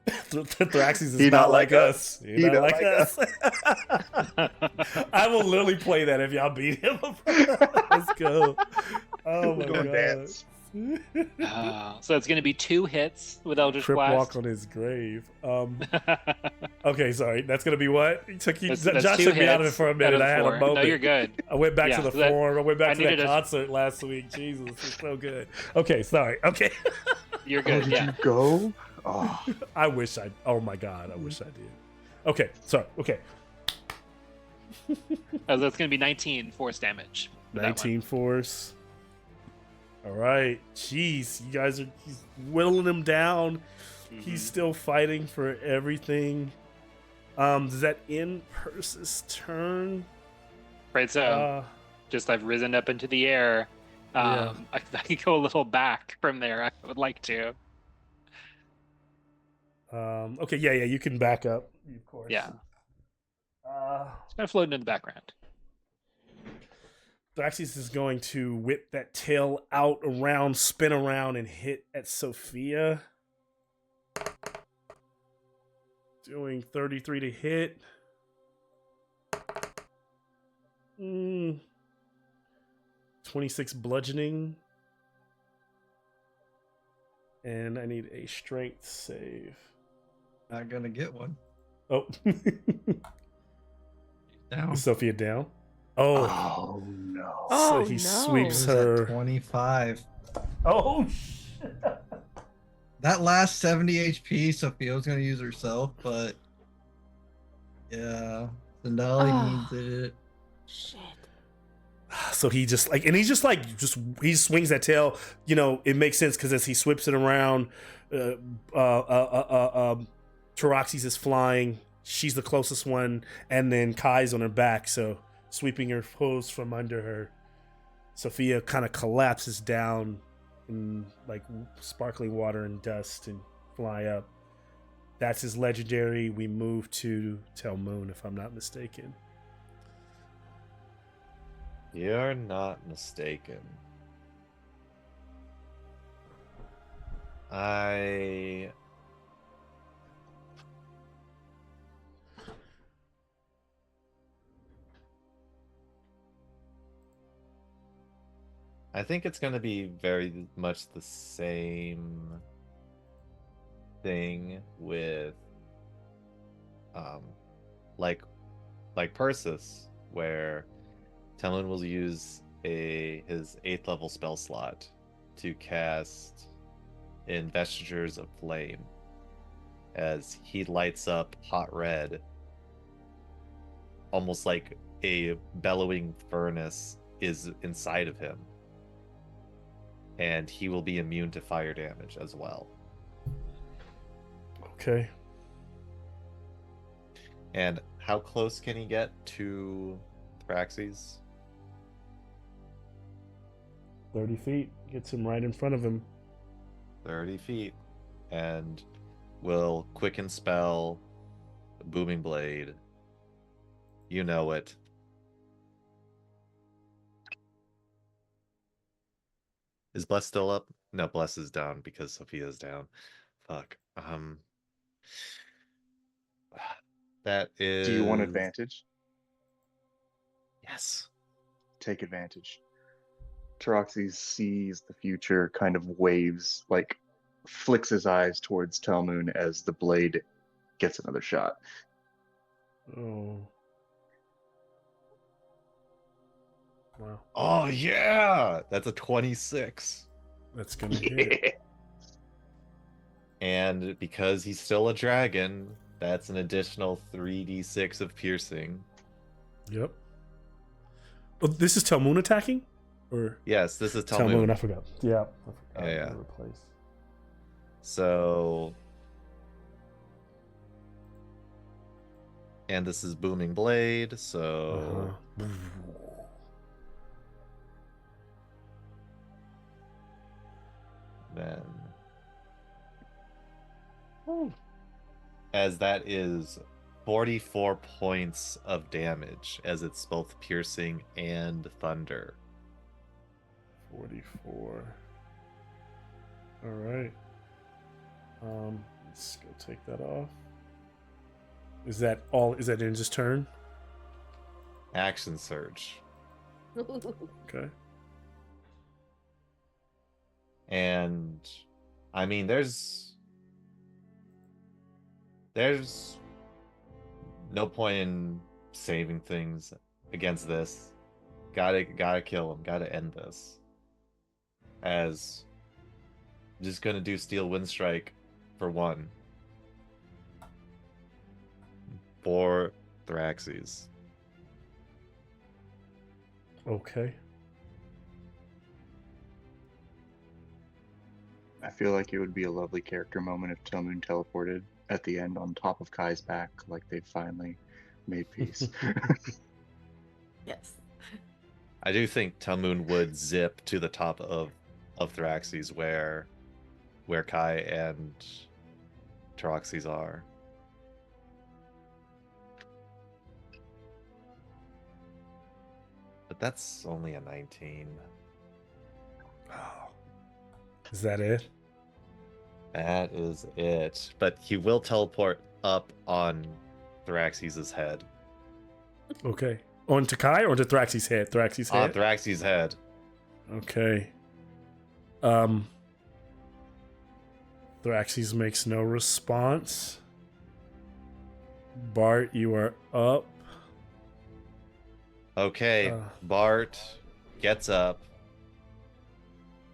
Thraxes is He not like us. He not like us. us. I will literally play that if y'all beat him. Let's go. Oh my Go god. dance. So it's going to be 2 hits with Eldritch Trip Blast. walk on his grave. Okay, okay, that's gonna be what? That's Josh 2 took me out of it hits for a minute. out of I had 4. a moment. No, you're good. I went back Yeah, to the so that- form. I went back I to that needed a- concert last week. Jesus, it's so good. Okay, sorry. Okay. You're Oh, good. did Yeah. you go? Oh, I wish I. Oh my god, I wish I did. Okay, sorry. Okay, That's going to be 19 force damage. for that one. 19 force. All right. Jeez, you guys are he's whittling him down. He's Mhm. still fighting for everything. Does that end Persis' turn? Right, so just I've risen up into the air. Yeah. I could go a little back from there. I would like to. Okay, yeah, you can back up, of course. Yeah. Uh, It's kind of floating in the background. Thraxis is going to whip that tail out around, spin around, and hit at Sophia. Doing 33 to hit. 26 bludgeoning. And I need a strength save. Not gonna get one. Oh. Down. Is Sophia down? Oh, Oh no. so Oh, he no. sweeps It was her. at 25. Oh, shit. That last 70 HP, Sophia was gonna use herself, but yeah, Zendali Ah. needs it. Shit. So he just like, and he's just like, he swings that tail. You know, it makes sense because as he whips it around, Taroxys is flying. She's the closest one, and then Kai's on her back. So sweeping her foes from under her, Sophia kind of collapses down in like sparkling water and dust and fly up. That's his legendary. We move to Telmoon, if I'm not mistaken. You're not mistaken. I think it's going to be very much the same thing with like Persis, where Telmun will use his 8th level spell slot to cast Investitures of Flame, as he lights up hot red, almost like a bellowing furnace is inside of him, and he will be immune to fire damage as well. Okay. And how close can he get to Thraxes? 30 feet. Gets him right in front of him. 30 feet. And will quicken spell Booming Blade. You know it. Is Bless still up? No, Bless is down because Sophia's down. Fuck. That is... Do you want advantage? Yes. Take advantage. Taroxys sees the future, kind of waves, like flicks his eyes towards Telmoon as the blade gets another shot. Oh. Wow. Oh, yeah! That's a 26. That's gonna hit. And because he's still a dragon, that's an additional 3d6 of piercing. Yep. Oh, this is Telmoon attacking? Or Yes, this is Telmoon, Telmoon. I forgot. Yeah. I forgot Yeah. to replace. So... And this is Booming Blade, so... Uh-huh. Then... As that is 44 points of damage, as it's both piercing and thunder. 44. All right. Let's go take that off. Is that all? Is that Ninja's turn? Action surge. Okay. And I mean, there's no point in saving things against this. Gotta kill him. Gotta end this. As I'm just gonna do Steel Wind Strike for 1 for Thraxes. Okay. I feel like it would be a lovely character moment if Telmoon teleported at the end on top of Kai's back, like they finally made peace. Yes. I do think Telmoon would zip to the top of Thraxes where Kai and Taroxys are. But that's only a 19. Oh. Is that it? That is it. But he will teleport up on Thraxes' head. Okay. On to Kai or to Thrax's head? Thrax's On head? Thraxes' head. Okay. Thraxes makes no response. Bart, you are up. Okay, Bart gets up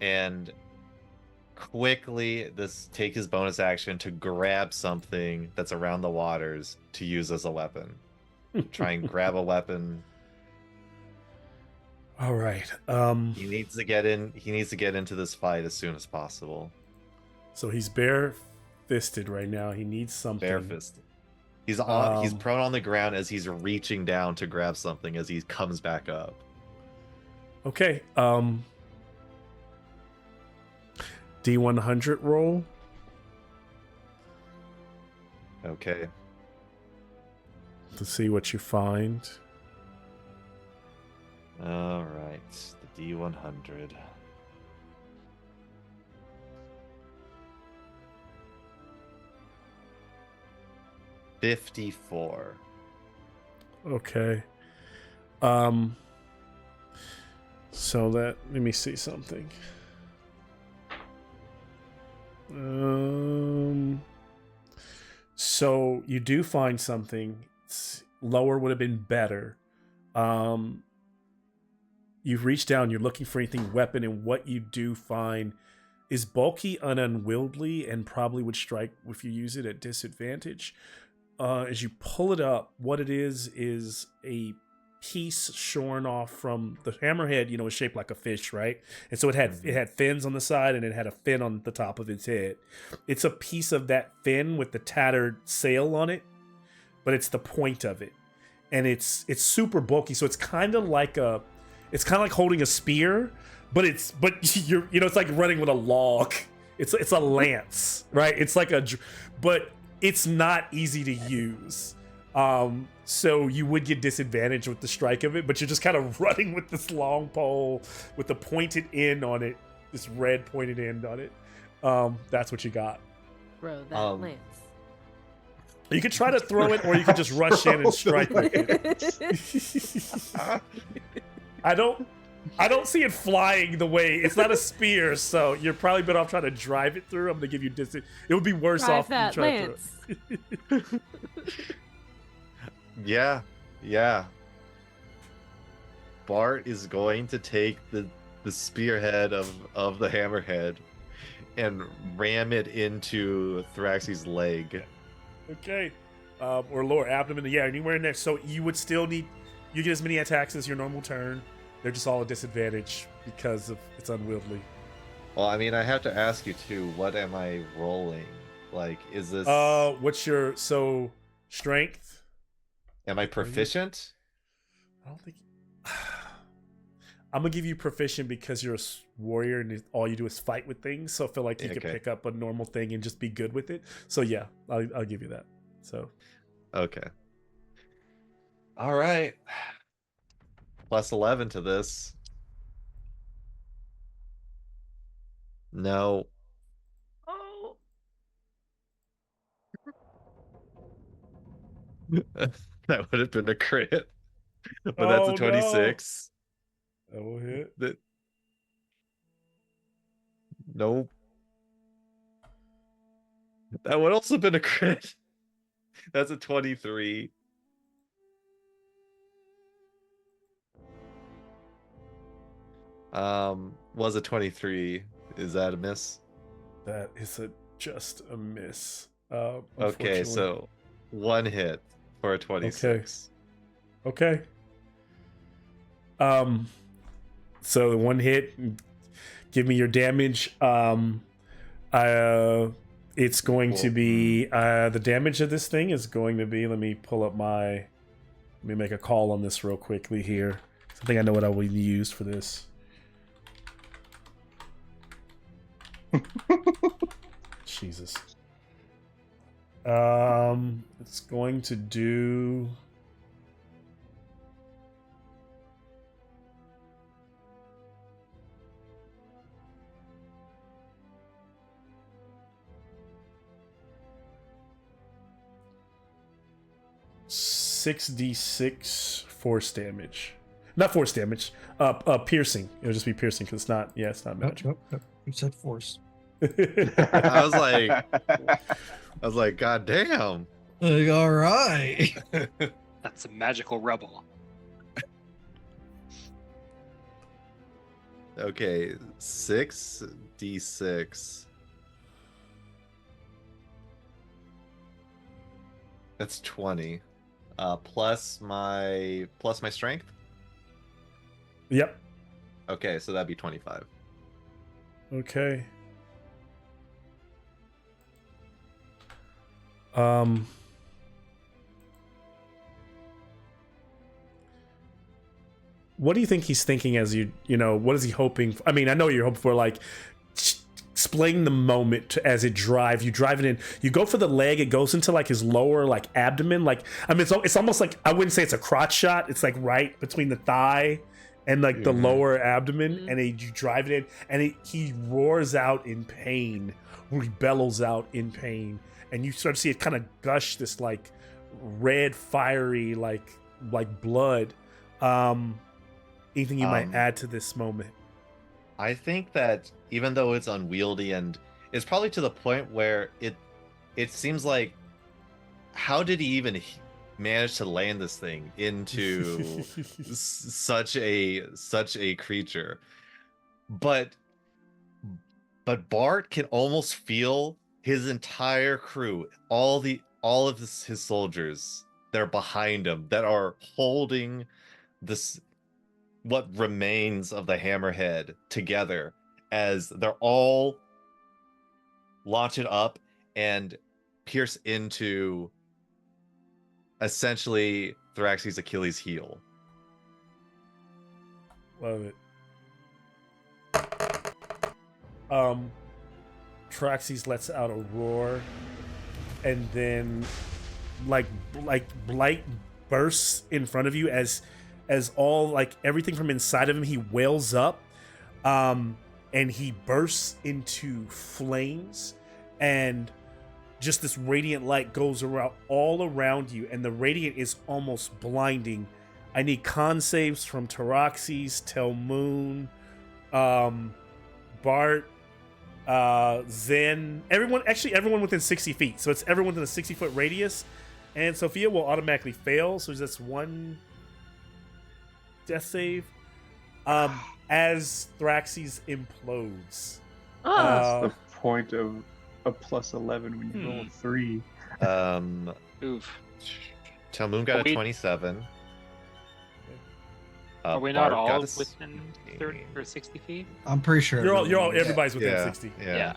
and quickly take his bonus action to grab something that's around the waters to use as a weapon. Try and grab a weapon. All right. He needs to get in. He needs to get into this fight as soon as possible. So he's bare-fisted right now. He needs something. Bare-fisted. He's on. He's prone on the ground as he's reaching down to grab something as he comes back up. Okay. D100 roll. Okay. To see what you find. All right. The D100. $54. Okay. So let me see something. So you do find something. Lower would have been better. You've reached down, you're looking for anything weapon, and what you do find is bulky and unwieldy and probably would strike if you use it at disadvantage. As you pull it up, what it is a piece shorn off from the hammerhead. You know, it's shaped like a fish, right? And so it had fins on the side and it had a fin on the top of its head. It's a piece of that fin with the tattered sail on it, but it's the point of it, and it's super bulky. So it's kind of like holding a spear, but it's like running with a log. It's a lance, right? It's like but it's not easy to use. So you would get disadvantage with the strike of it, but you're just kind of running with this long pole with the pointed end on it, this red pointed end on it. That's what you got. Bro, that lance. You could try to throw it, or you could just rush in and strike with it. I don't see it flying the way. It's not a spear, so you're probably better off trying to drive it through. I'm gonna give you distance. It would be worse off if you try to throw it. Yeah. Bart is going to take the spearhead of the hammerhead and ram it into Thraxy's leg. Okay. Or lower abdomen. Yeah, anywhere in there. So you would still need, you get as many attacks as your normal turn. They're just all a disadvantage because of it's unwieldy. Well, I mean, I have to ask you too, what am I rolling? Like, is this what's your strength? Am I proficient? I don't think I'm gonna give you proficient because you're a warrior and all you do is fight with things. So I feel like you could pick up a normal thing and just be good with it. So yeah, I'll give you that. So okay. All right. Plus 11 to this. No. Oh. That would have been a crit. But that's a 26. No. That will hit. Nope. That would also been a crit. That's a 23. Was a 23. Is that a miss? That is just a miss. Okay, so one hit for a 26. Okay. So the one hit, give me your damage. It's going to be the damage of this thing is going to be. Let me make a call on this real quickly here. I think I know what I will use for this. Jesus. It's going to do. $6d6 force damage. Not force damage. Piercing. It'll just be piercing because it's not. Yeah, it's not magic. Nope. You said force. I was like, God damn. Like, all right. That's a magical rebel. Okay, 6d6. That's 20. Plus my strength. Yep. Okay, so that'd be 25. Okay. Um. What do you think he's thinking as you know, what is he hoping? I mean, I know you're hoping for like explain the moment as it drive. You drive it in. You go for the leg. It goes into like his lower like abdomen. Like I mean, it's almost like I wouldn't say it's a crotch shot. It's like right between the thigh and like the lower abdomen. And you drive it in, and he roars out in pain. Or he bellows out in pain, and you start to see it kind of gush this like red, fiery like blood. Anything you might add to this moment? I think that even though it's unwieldy and it's probably to the point where it seems like, how did he even manage to land this thing into such a creature? But Bart can almost feel his entire crew, all of his soldiers that are behind him, that are holding this, what remains of the hammerhead, together, as they're all launch it up and pierce into essentially Thrax's Achilles heel. Love it. Traxxas lets out a roar, and then like light bursts in front of you as all like everything from inside of him, he wails up, and he bursts into flames, and just this radiant light goes around all around you, and the radiant is almost blinding. I need con saves from Taraxis, Telmoon, Bart, Zen, everyone within 60 feet. So it's everyone within a 60-foot radius, and Sophia will automatically fail. So there's one death save as Thraxis implodes. That's the point of a plus 11 when you roll a 3. Oof. Telmoon got a 27. Are we not Bart all got a within 30 or 60 feet? I'm pretty sure. You're all everybody's within Yeah, 60. yeah.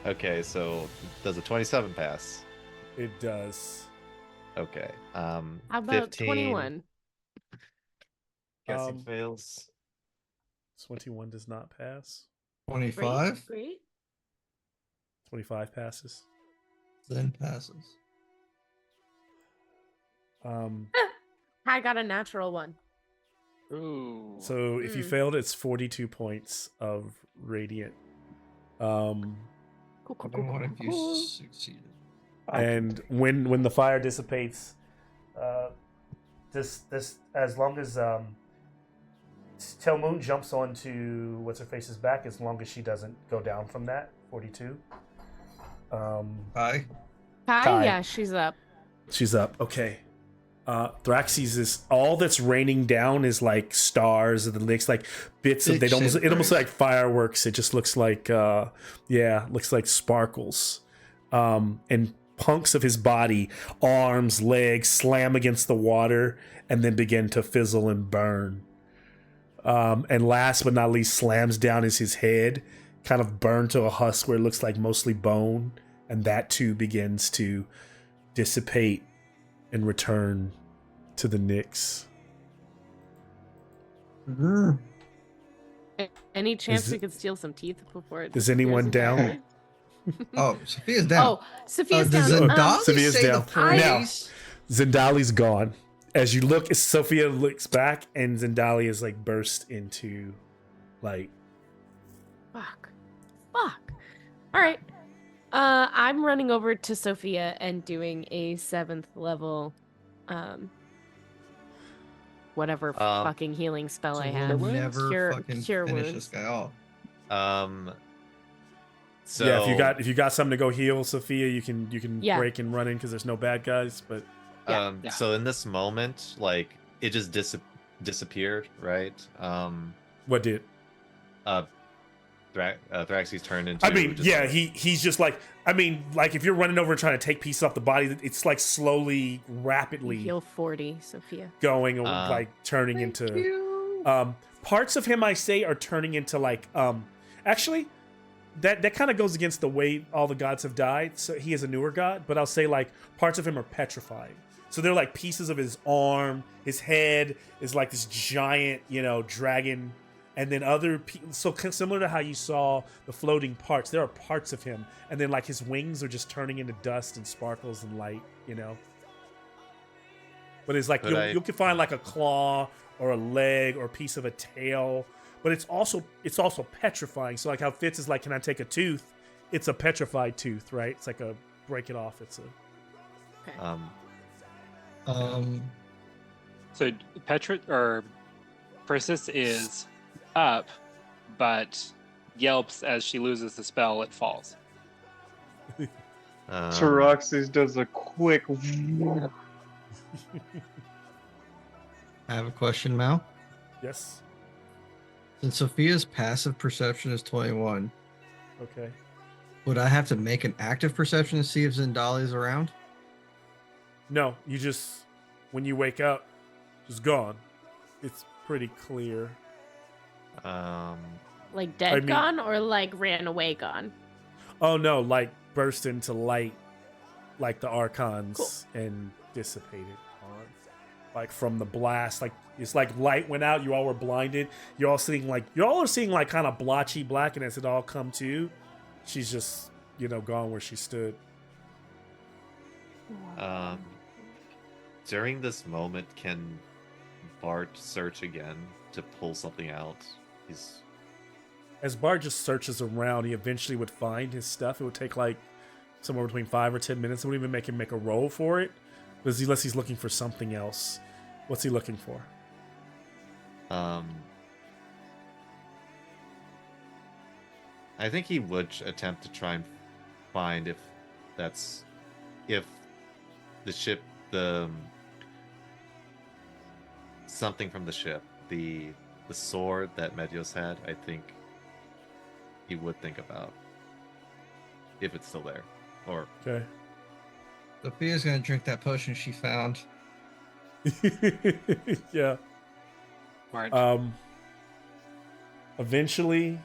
Okay, so does a 27 pass? It does. Okay. How about 15. 21? Guessing fails. 21 does not pass. 25. Great. 25 passes. Then passes. I got a natural one. Ooh. So if you failed, it's 42 points of radiant. Cool, I don't know what if you succeeded. And when the fire dissipates, this as long as Telmoon jumps onto what's her face's back, as long as she doesn't go down from that 42. Hi. Kai. Yeah, she's up. She's up. Okay. Thraxis is all that's raining down is like stars, and the lakes like bits of Big it almost shit looks like fireworks. It just looks like looks like sparkles. And punks of his body, arms, legs, slam against the water and then begin to fizzle and burn. And last but not least, slams down is his head, kind of burned to a husk where it looks like mostly bone, and that too begins to dissipate and return to the Nyx. Any chance Is we it- could steal some teeth before it Is anyone disappears down? entirely? Oh, Sophia's down. Oh, Sophia's does down. Zendali Sophia's say down. the phrase? Zendali's gone. As you look, Sophia looks back, and Zendali is like burst into light. Fuck. All right. I'm running over to Sophia and doing a 7th level, whatever fucking healing spell I have. We'll never Cure fucking finish wounds. this guy off. So Yeah, if you got something to go heal Sophia, you can Yeah. break and run in because there's no bad guys. But Yeah. So in this moment, like it just disappeared, right? What did? Thraxy's turned into. I mean, just yeah, he's just like, I mean, like if you're running over and trying to take pieces off the body, it's like slowly, You rapidly heal 40, Sophia. going, like turning into. Parts of him, I say, are turning into like. Actually, that kind of goes against the way all the gods have died. So he is a newer god, but I'll say like parts of him are petrified. So they're like pieces of his arm, his head is like this giant, dragon. And then so similar to how you saw the floating parts, there are parts of him. And then like his wings are just turning into dust and sparkles and light, But it's like you can find like a claw or a leg or a piece of a tail. But it's also petrifying. So like how Fitz is like, can I take a tooth? It's a petrified tooth, right? It's like a break it off. It's a Okay. So Persis is up, but yelps as she loses the spell. It falls. Taroxys does a quick. I have a question, Mal. yes. Since Sophia's passive perception is 21, Okay. would I have to make an active perception to see if Zendalia's around? No, you just when you wake up, just gone. It's pretty clear. Like dead gone or like ran away gone? Oh no, like burst into light, like the archons, and dissipated on, like from the blast. Like it's like light went out. You all were blinded. You're all seeing like kind of blotchy black, and as it all come to, she's just gone where she stood. During this moment, can Bart search again to pull something out? As Bart just searches around, he eventually would find his stuff. It would take like somewhere between 5 or 10 minutes. It wouldn't even make him make a roll for it, unless he's looking for something else. What's he looking for? I think he would attempt to try and find if the ship, something from the ship, the sword that Medios had. I think he would think about if it's still there, or Okay. Sophia's gonna drink that potion she found. Yeah. Smart. Eventually,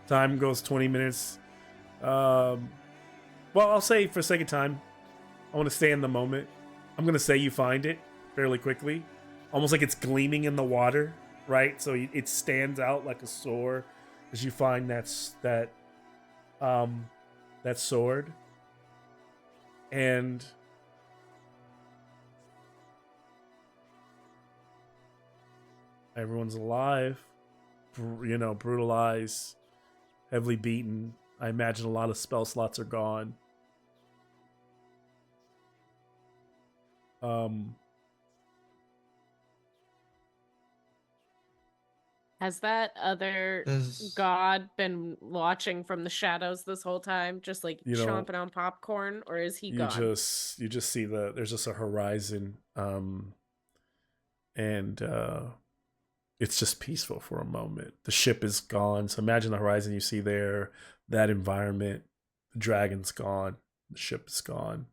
time goes 20 minutes. Well, I'll say for the sake of time, I want to stay in the moment. I'm going to say you find it fairly quickly. Almost like it's gleaming in the water, right? So it stands out like a sword as you find that sword. And everyone's alive, brutalized, heavily beaten. I imagine a lot of spell slots are gone. Has that other god been watching from the shadows this whole time, just like chomping on popcorn, or is he gone? You just see there's just a horizon, and it's just peaceful for a moment. The ship is gone, so imagine the horizon you see there, that environment. The dragon's gone, the ship is gone.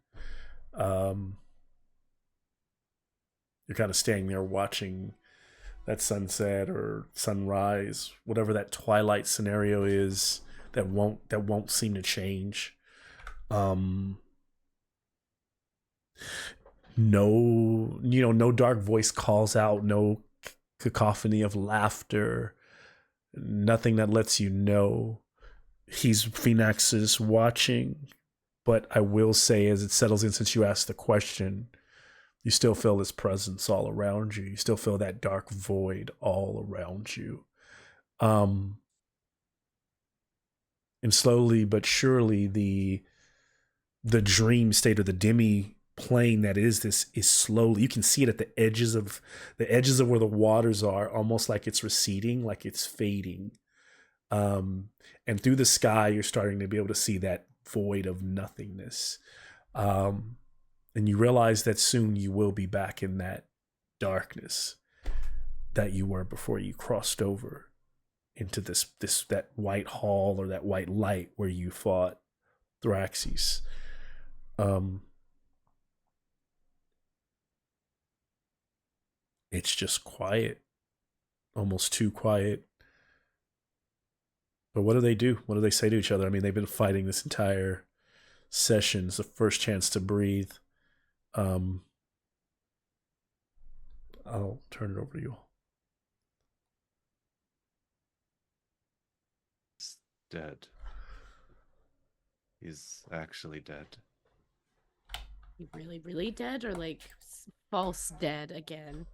You're kind of staying there watching that sunset or sunrise, whatever that twilight scenario is that won't seem to change. No dark voice calls out, no cacophony of laughter, nothing that lets you know Phoenix is watching. But I will say, as it settles in, since you asked the question, you still feel his presence all around you. You still feel that dark void all around you. And slowly but surely the dream state, or the demi plane that is this, is slowly, you can see it at the edges of where the waters are, almost like it's receding, like it's fading. And through the sky, you're starting to be able to see that void of nothingness. And you realize that soon you will be back in that darkness. that you were before you crossed over into that white hall or that white light where you fought Thraxes. It's just quiet, almost too quiet. But what do they do? What do they say to each other? I mean, they've been fighting this entire session. It's the first chance to breathe. I'll turn it over to you. He's dead. He's actually dead. You really, really dead, or like false dead again?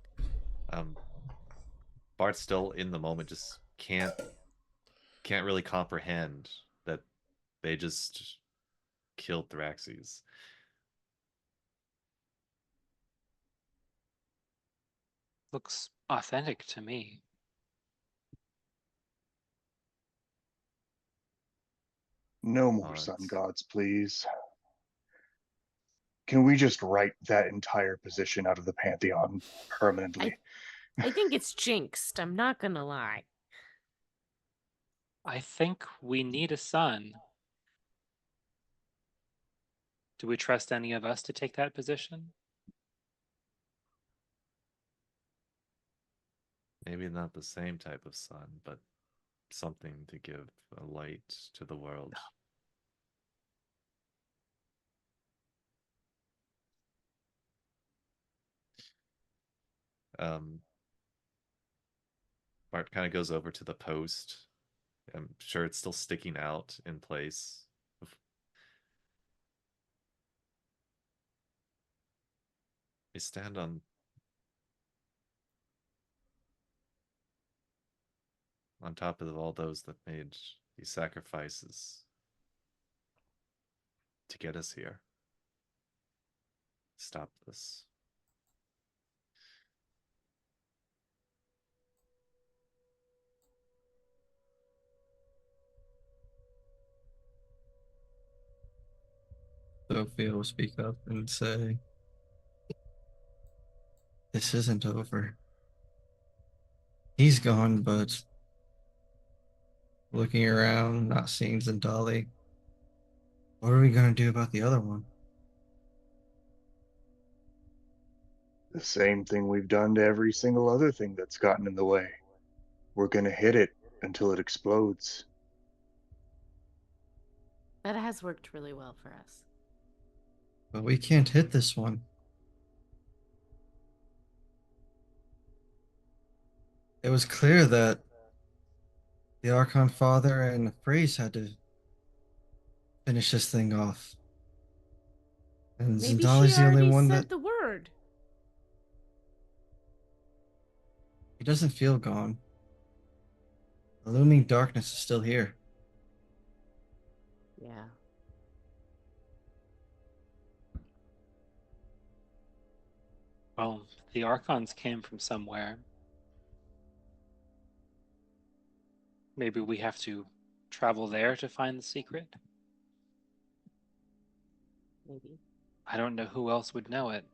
Bart's still in the moment, just can't really comprehend that they just killed Thraxes. Looks authentic to me. — No more Oh, sun it's- gods, please. Can we just write that entire position out of the Pantheon permanently? I think it's jinxed. I'm not gonna lie. I think we need a son. Do we trust any of us to take that position? Maybe not the same type of sun, but something to give a light to the world. Um, Bart kind of goes over to the post. I'm sure it's still sticking out in place. They stand on top of all those that made these sacrifices to get us here. Stop this. Sophia will speak up and say, "This isn't over. He's gone, but looking around, not seeing Zendali, what are we going to do about the other one?" The same thing we've done to every single other thing that's gotten in the way. We're gonna hit it until it explodes. That has worked really well for us. But we can't hit this one. It was clear that the Archon Father and the Praise had to finish this thing off. And Maybe she Zendali's the only already one said that the word. he doesn't feel gone. The looming darkness is still here. Yeah. Well, the Archons came from somewhere. Maybe we have to travel there to find the secret? Maybe. I don't know who else would know it.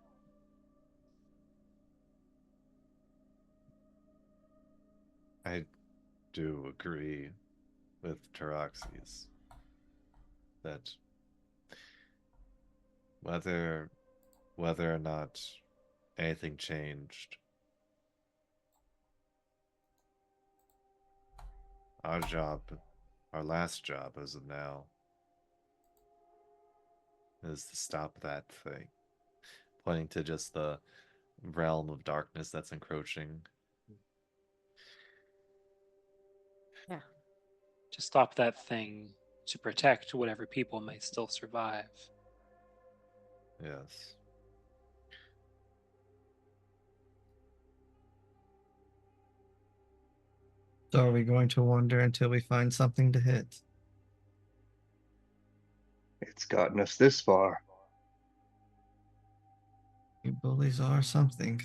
I do agree with Taraxes that whether or not anything changed, our job, our last job as of now, is to stop that thing. Pointing to just the realm of darkness that's encroaching. Yeah. To stop that thing, to protect whatever people may still survive. Yes. So are we going to wander until we find something to hit? It's gotten us this far. You bullies are something.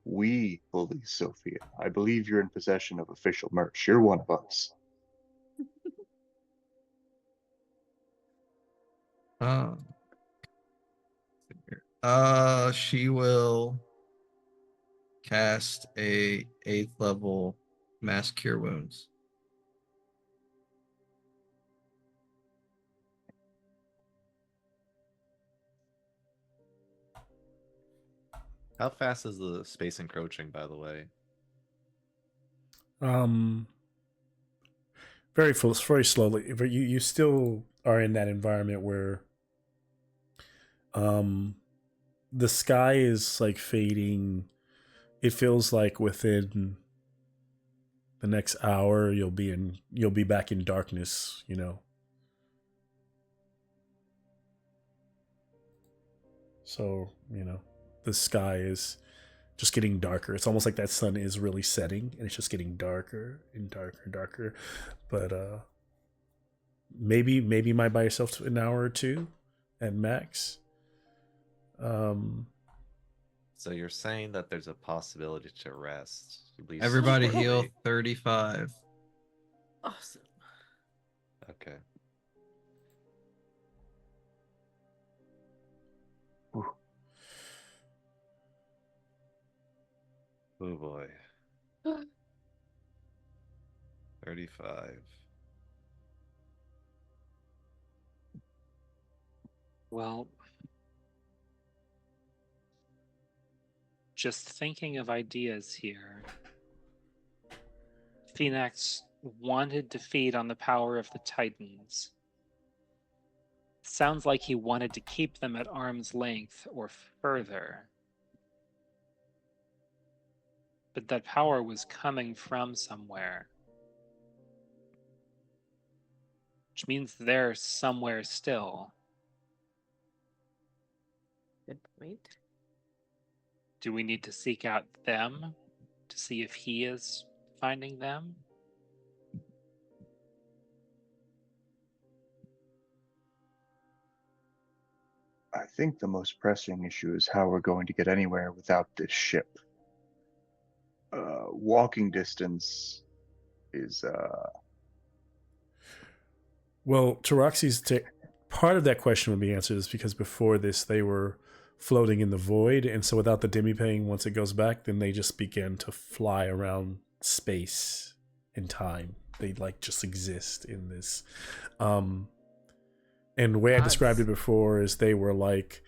We bullies, Sophia. I believe you're in possession of official merch. You're one of us. Uh, She will cast a 8th level Mass Cure Wounds. How fast is the space encroaching, by the way? Very slowly. But you still are in that environment where the sky is like fading. It feels like within the next hour you'll be back in darkness, you know. So, you know, the sky is just getting darker. It's almost like that sun is really setting and it's just getting darker and darker and darker. But maybe you might buy yourself an hour or two at max. So you're saying that there's a possibility to rest. At least Everybody shortly. heal 35. Awesome. Okay. Oh boy. 35. Well, just thinking of ideas here. Phoenix wanted to feed on the power of the Titans. Sounds like he wanted to keep them at arm's length or further. But that power was coming from somewhere. Which means they're somewhere still. Good point. Do we need to seek out them to see if he is finding them? I think the most pressing issue is how we're going to get anywhere without this ship. Walking distance is Well, part of that question would be answered is because before this they were floating in the void, and so without the demi-plane, once it goes back, then they just begin to fly around space and time. They like just exist in this. And the way I described it before is they were like,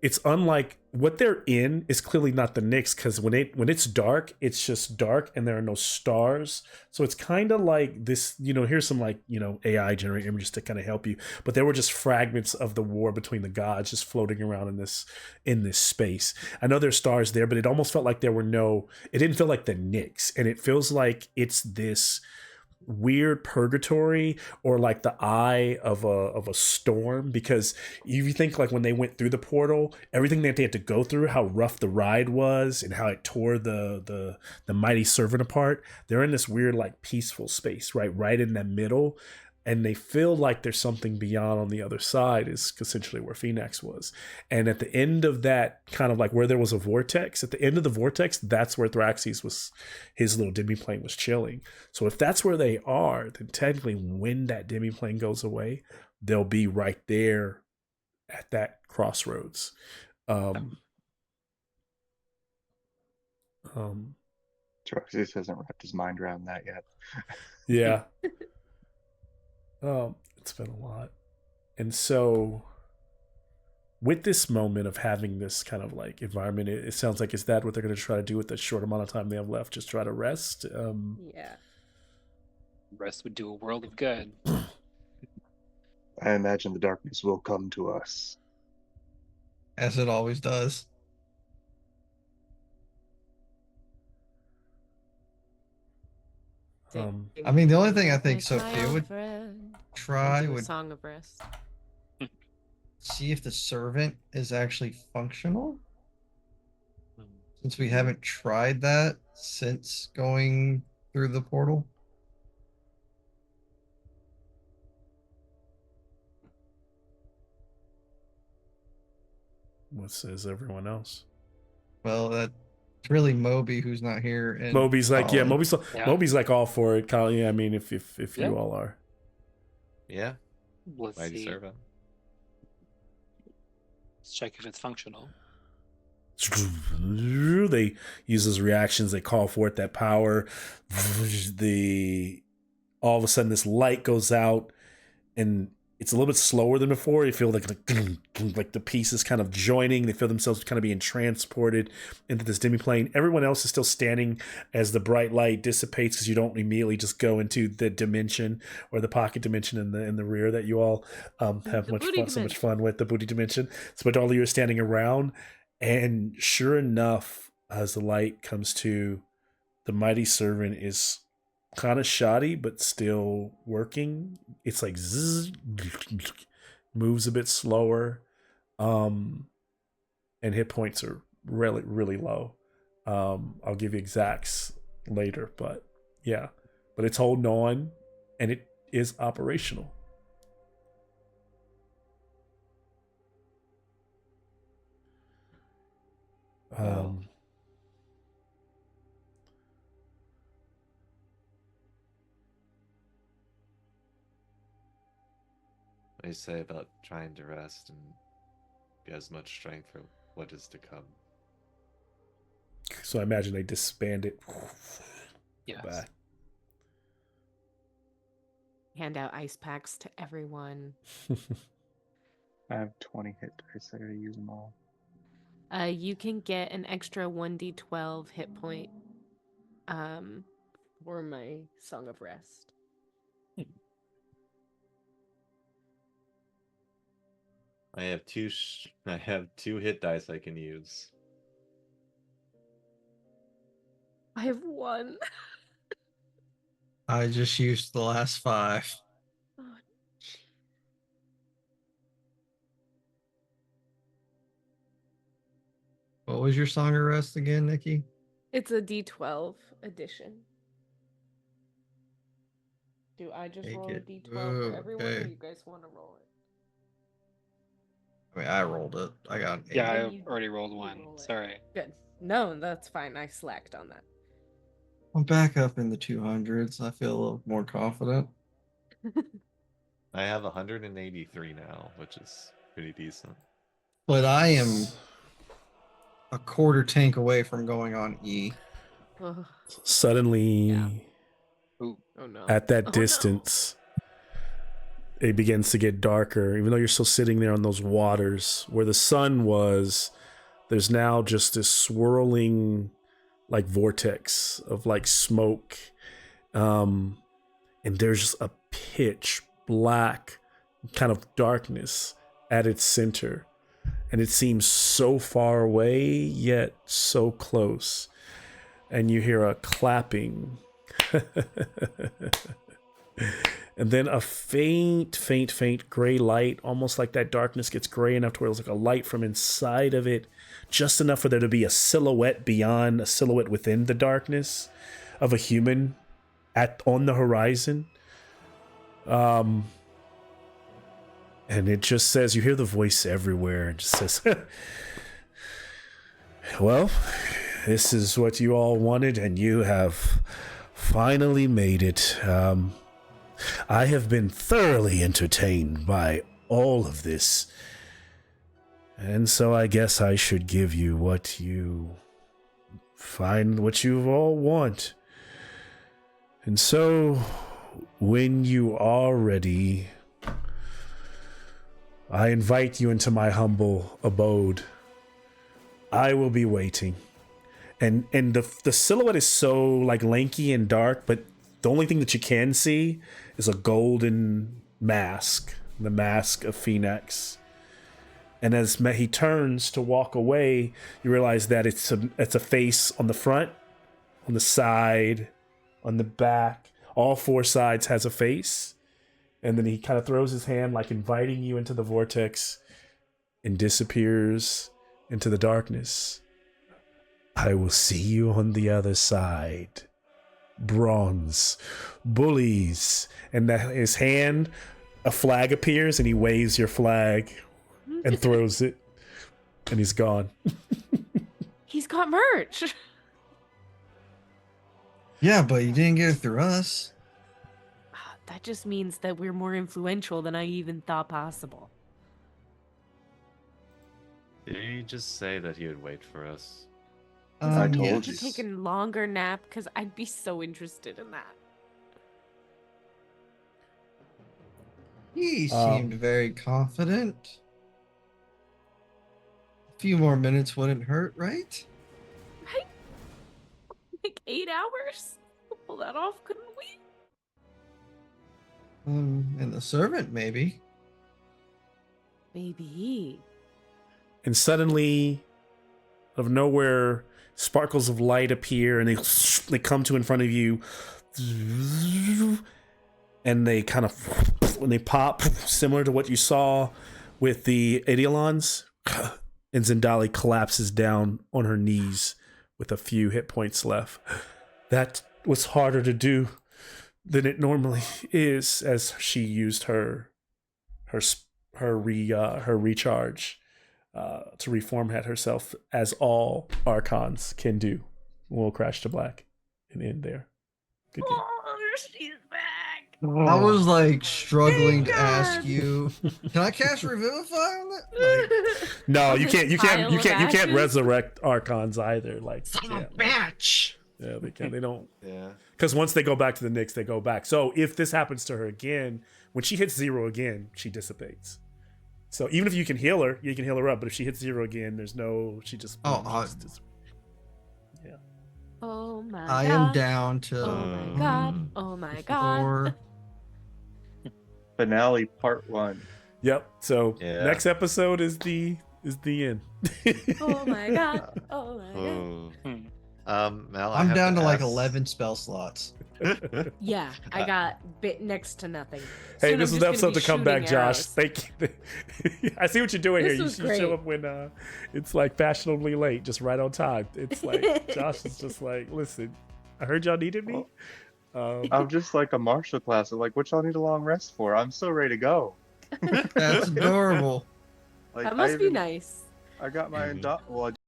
it's unlike what they're in is clearly not the Knicks, because when it's dark, it's just dark and there are no stars. So it's kind of like this, you know, here's some like, you know, AI generated images to kind of help you. But there were just fragments of the war between the gods just floating around in this space. I know there's stars there, but it almost felt like it didn't feel like the Knicks. And it feels like it's this weird purgatory or like the eye of a storm, because you think like when they went through the portal, everything that they had to go through, how rough the ride was and how it tore the mighty servant apart. They're in this weird like peaceful space right in the middle, and they feel like there's something beyond on the other side, is essentially where Phoenix was. And at the end of that, kind of like where there was a vortex, at the end of the vortex, that's where Thraxes was, his little demi-plane was chilling. So if that's where they are, then technically when that demi-plane goes away, they'll be right there at that crossroads. Traxxas hasn't wrapped his mind around that yet. Yeah. It's been a lot. And so with this moment of having this kind of like environment, it sounds like, is that what they're going to try to do with the short amount of time they have left? Just try to rest? Yeah. Rest would do a world of good. I imagine the darkness will come to us. As it always does. I mean, the only thing I think Sophia would try would Song of Rest. see if the servant is actually functional. Since we haven't tried that since going through the portal. What says everyone else? Well, that's really Moby who's not here. And Moby's like, yeah, Colin. Moby's like all for it, Colin. Yeah, I mean, if Yeah. you all are. Yeah. Let's Mighty see. servant. Let's check if it's functional. They use those reactions. They call forth that power. All of a sudden, this light goes out, and it's a little bit slower than before. You feel like the pieces kind of joining. They feel themselves kind of being transported into this demiplane. Everyone else is still standing as the bright light dissipates, because you don't immediately just go into the dimension or the pocket dimension in the rear that you all have so much fun with, the booty dimension. So, but all of you are standing around, and sure enough, as the light comes to, the mighty servant is kind of shoddy, but still working. It's like zzz, moves a bit slower, and hit points are really, really low. I'll give you exacts later, but yeah, but it's holding on, and it is operational. Wow. What do you say about trying to rest and get as much strength for what is to come? So I imagine they disband it. Yes. Back. Hand out ice packs to everyone. I have 20 hit dice. I gotta use them all. You can get an extra 1d12 hit point for my Song of Rest. I have two hit dice I can use. I have one. I just used the last 5. Oh, gee. What was your song of rest again, Nikki? It's a d12 edition. Do I just Take roll a it. d12 for everyone, or Okay. you guys want to roll it? I mean, I rolled it. I got an 8. Yeah, Then I you- already rolled you one. roll it. Sorry. Good. No, that's fine. I slacked on that. I'm back up in the 200s. I feel a little more confident. I have 183 now, which is pretty decent. But I am a quarter tank away from going on E. Ugh. Suddenly, Yeah. Ooh. Oh no. at that Oh, no. distance, it begins to get darker. Even though you're still sitting there on those waters where the sun was, there's now just this swirling like vortex of like smoke, and there's a pitch black kind of darkness at its center, and it seems so far away yet so close. And you hear a clapping and then a faint gray light, almost like that darkness gets gray enough to where it's like a light from inside of it, just enough for there to be a silhouette beyond, a silhouette within the darkness of a human on the horizon. And it just says, you hear the voice everywhere, and just says, well, this is what you all wanted, and you have finally made it. I have been thoroughly entertained by all of this, and so I guess I should give you what you all want. And so, when you are ready, I invite you into my humble abode. I will be waiting. And the silhouette is so like lanky and dark, but the only thing that you can see is a golden mask, the mask of Phoenix. And as he turns to walk away, you realize that it's a face on the front, on the side, on the back. All 4 sides has a face. And then he kind of throws his hand like inviting you into the vortex and disappears into the darkness. I will see you on the other side. Bronze. Bullies. And his hand, a flag appears, and he waves your flag and throws it. And he's gone. He's got merch. Yeah, but you didn't get it through us. That just means that we're more influential than I even thought possible. Did he just say that he would wait for us? I told yes. you. To take a longer nap because I'd be so interested in that. He seemed very confident. A few more minutes wouldn't hurt, right? Right? Like 8 hours? We'll pull that off, couldn't we? And the servant, maybe. Maybe. And suddenly, out of nowhere, sparkles of light appear, and they come to in front of you, and they kind of when they pop, similar to what you saw with the Eidolons, and Zendali collapses down on her knees with a few hit points left. That was harder to do than it normally is, as she used her recharge to reformat herself, as all Archons can do. We'll crash to black and end there. Good game. Oh, she's back. I was like struggling to Thank ask God. you, can I cast Revivify on that? Like, No, On you this can't. You pile of can't ashes? resurrect Archons either. Like, son of a yeah, bitch. yeah, they can't. They don't. Yeah. Because once they go back to the Knicks, they go back. So if this happens to her again, when she hits 0 again, she dissipates. So even if you can heal her, you can heal her up. But if she hits 0 again, there's no. She just. Oh, she just yeah. Oh my god. I am down to Oh my god. Oh my god. 4. Finale part 1. Yep. So Yeah. next episode is the end. Oh my god. Oh my god. Oh. Hmm. Mel, I I'm have down to like ask- 11 spell slots. Yeah, I got bit next to nothing. Hey, Soon this I'm is just the gonna episode be to come back, shooting Josh. arrows. Thank you. I see what you're doing This here. You was show great. up when it's like fashionably late, just right on time. It's like Josh is just like, listen, I heard y'all needed me. I'm just like a martial class. Like, what y'all need a long rest for? I'm so ready to go. That's adorable. Like, That must I be even- nice. I got my Mhm. well, I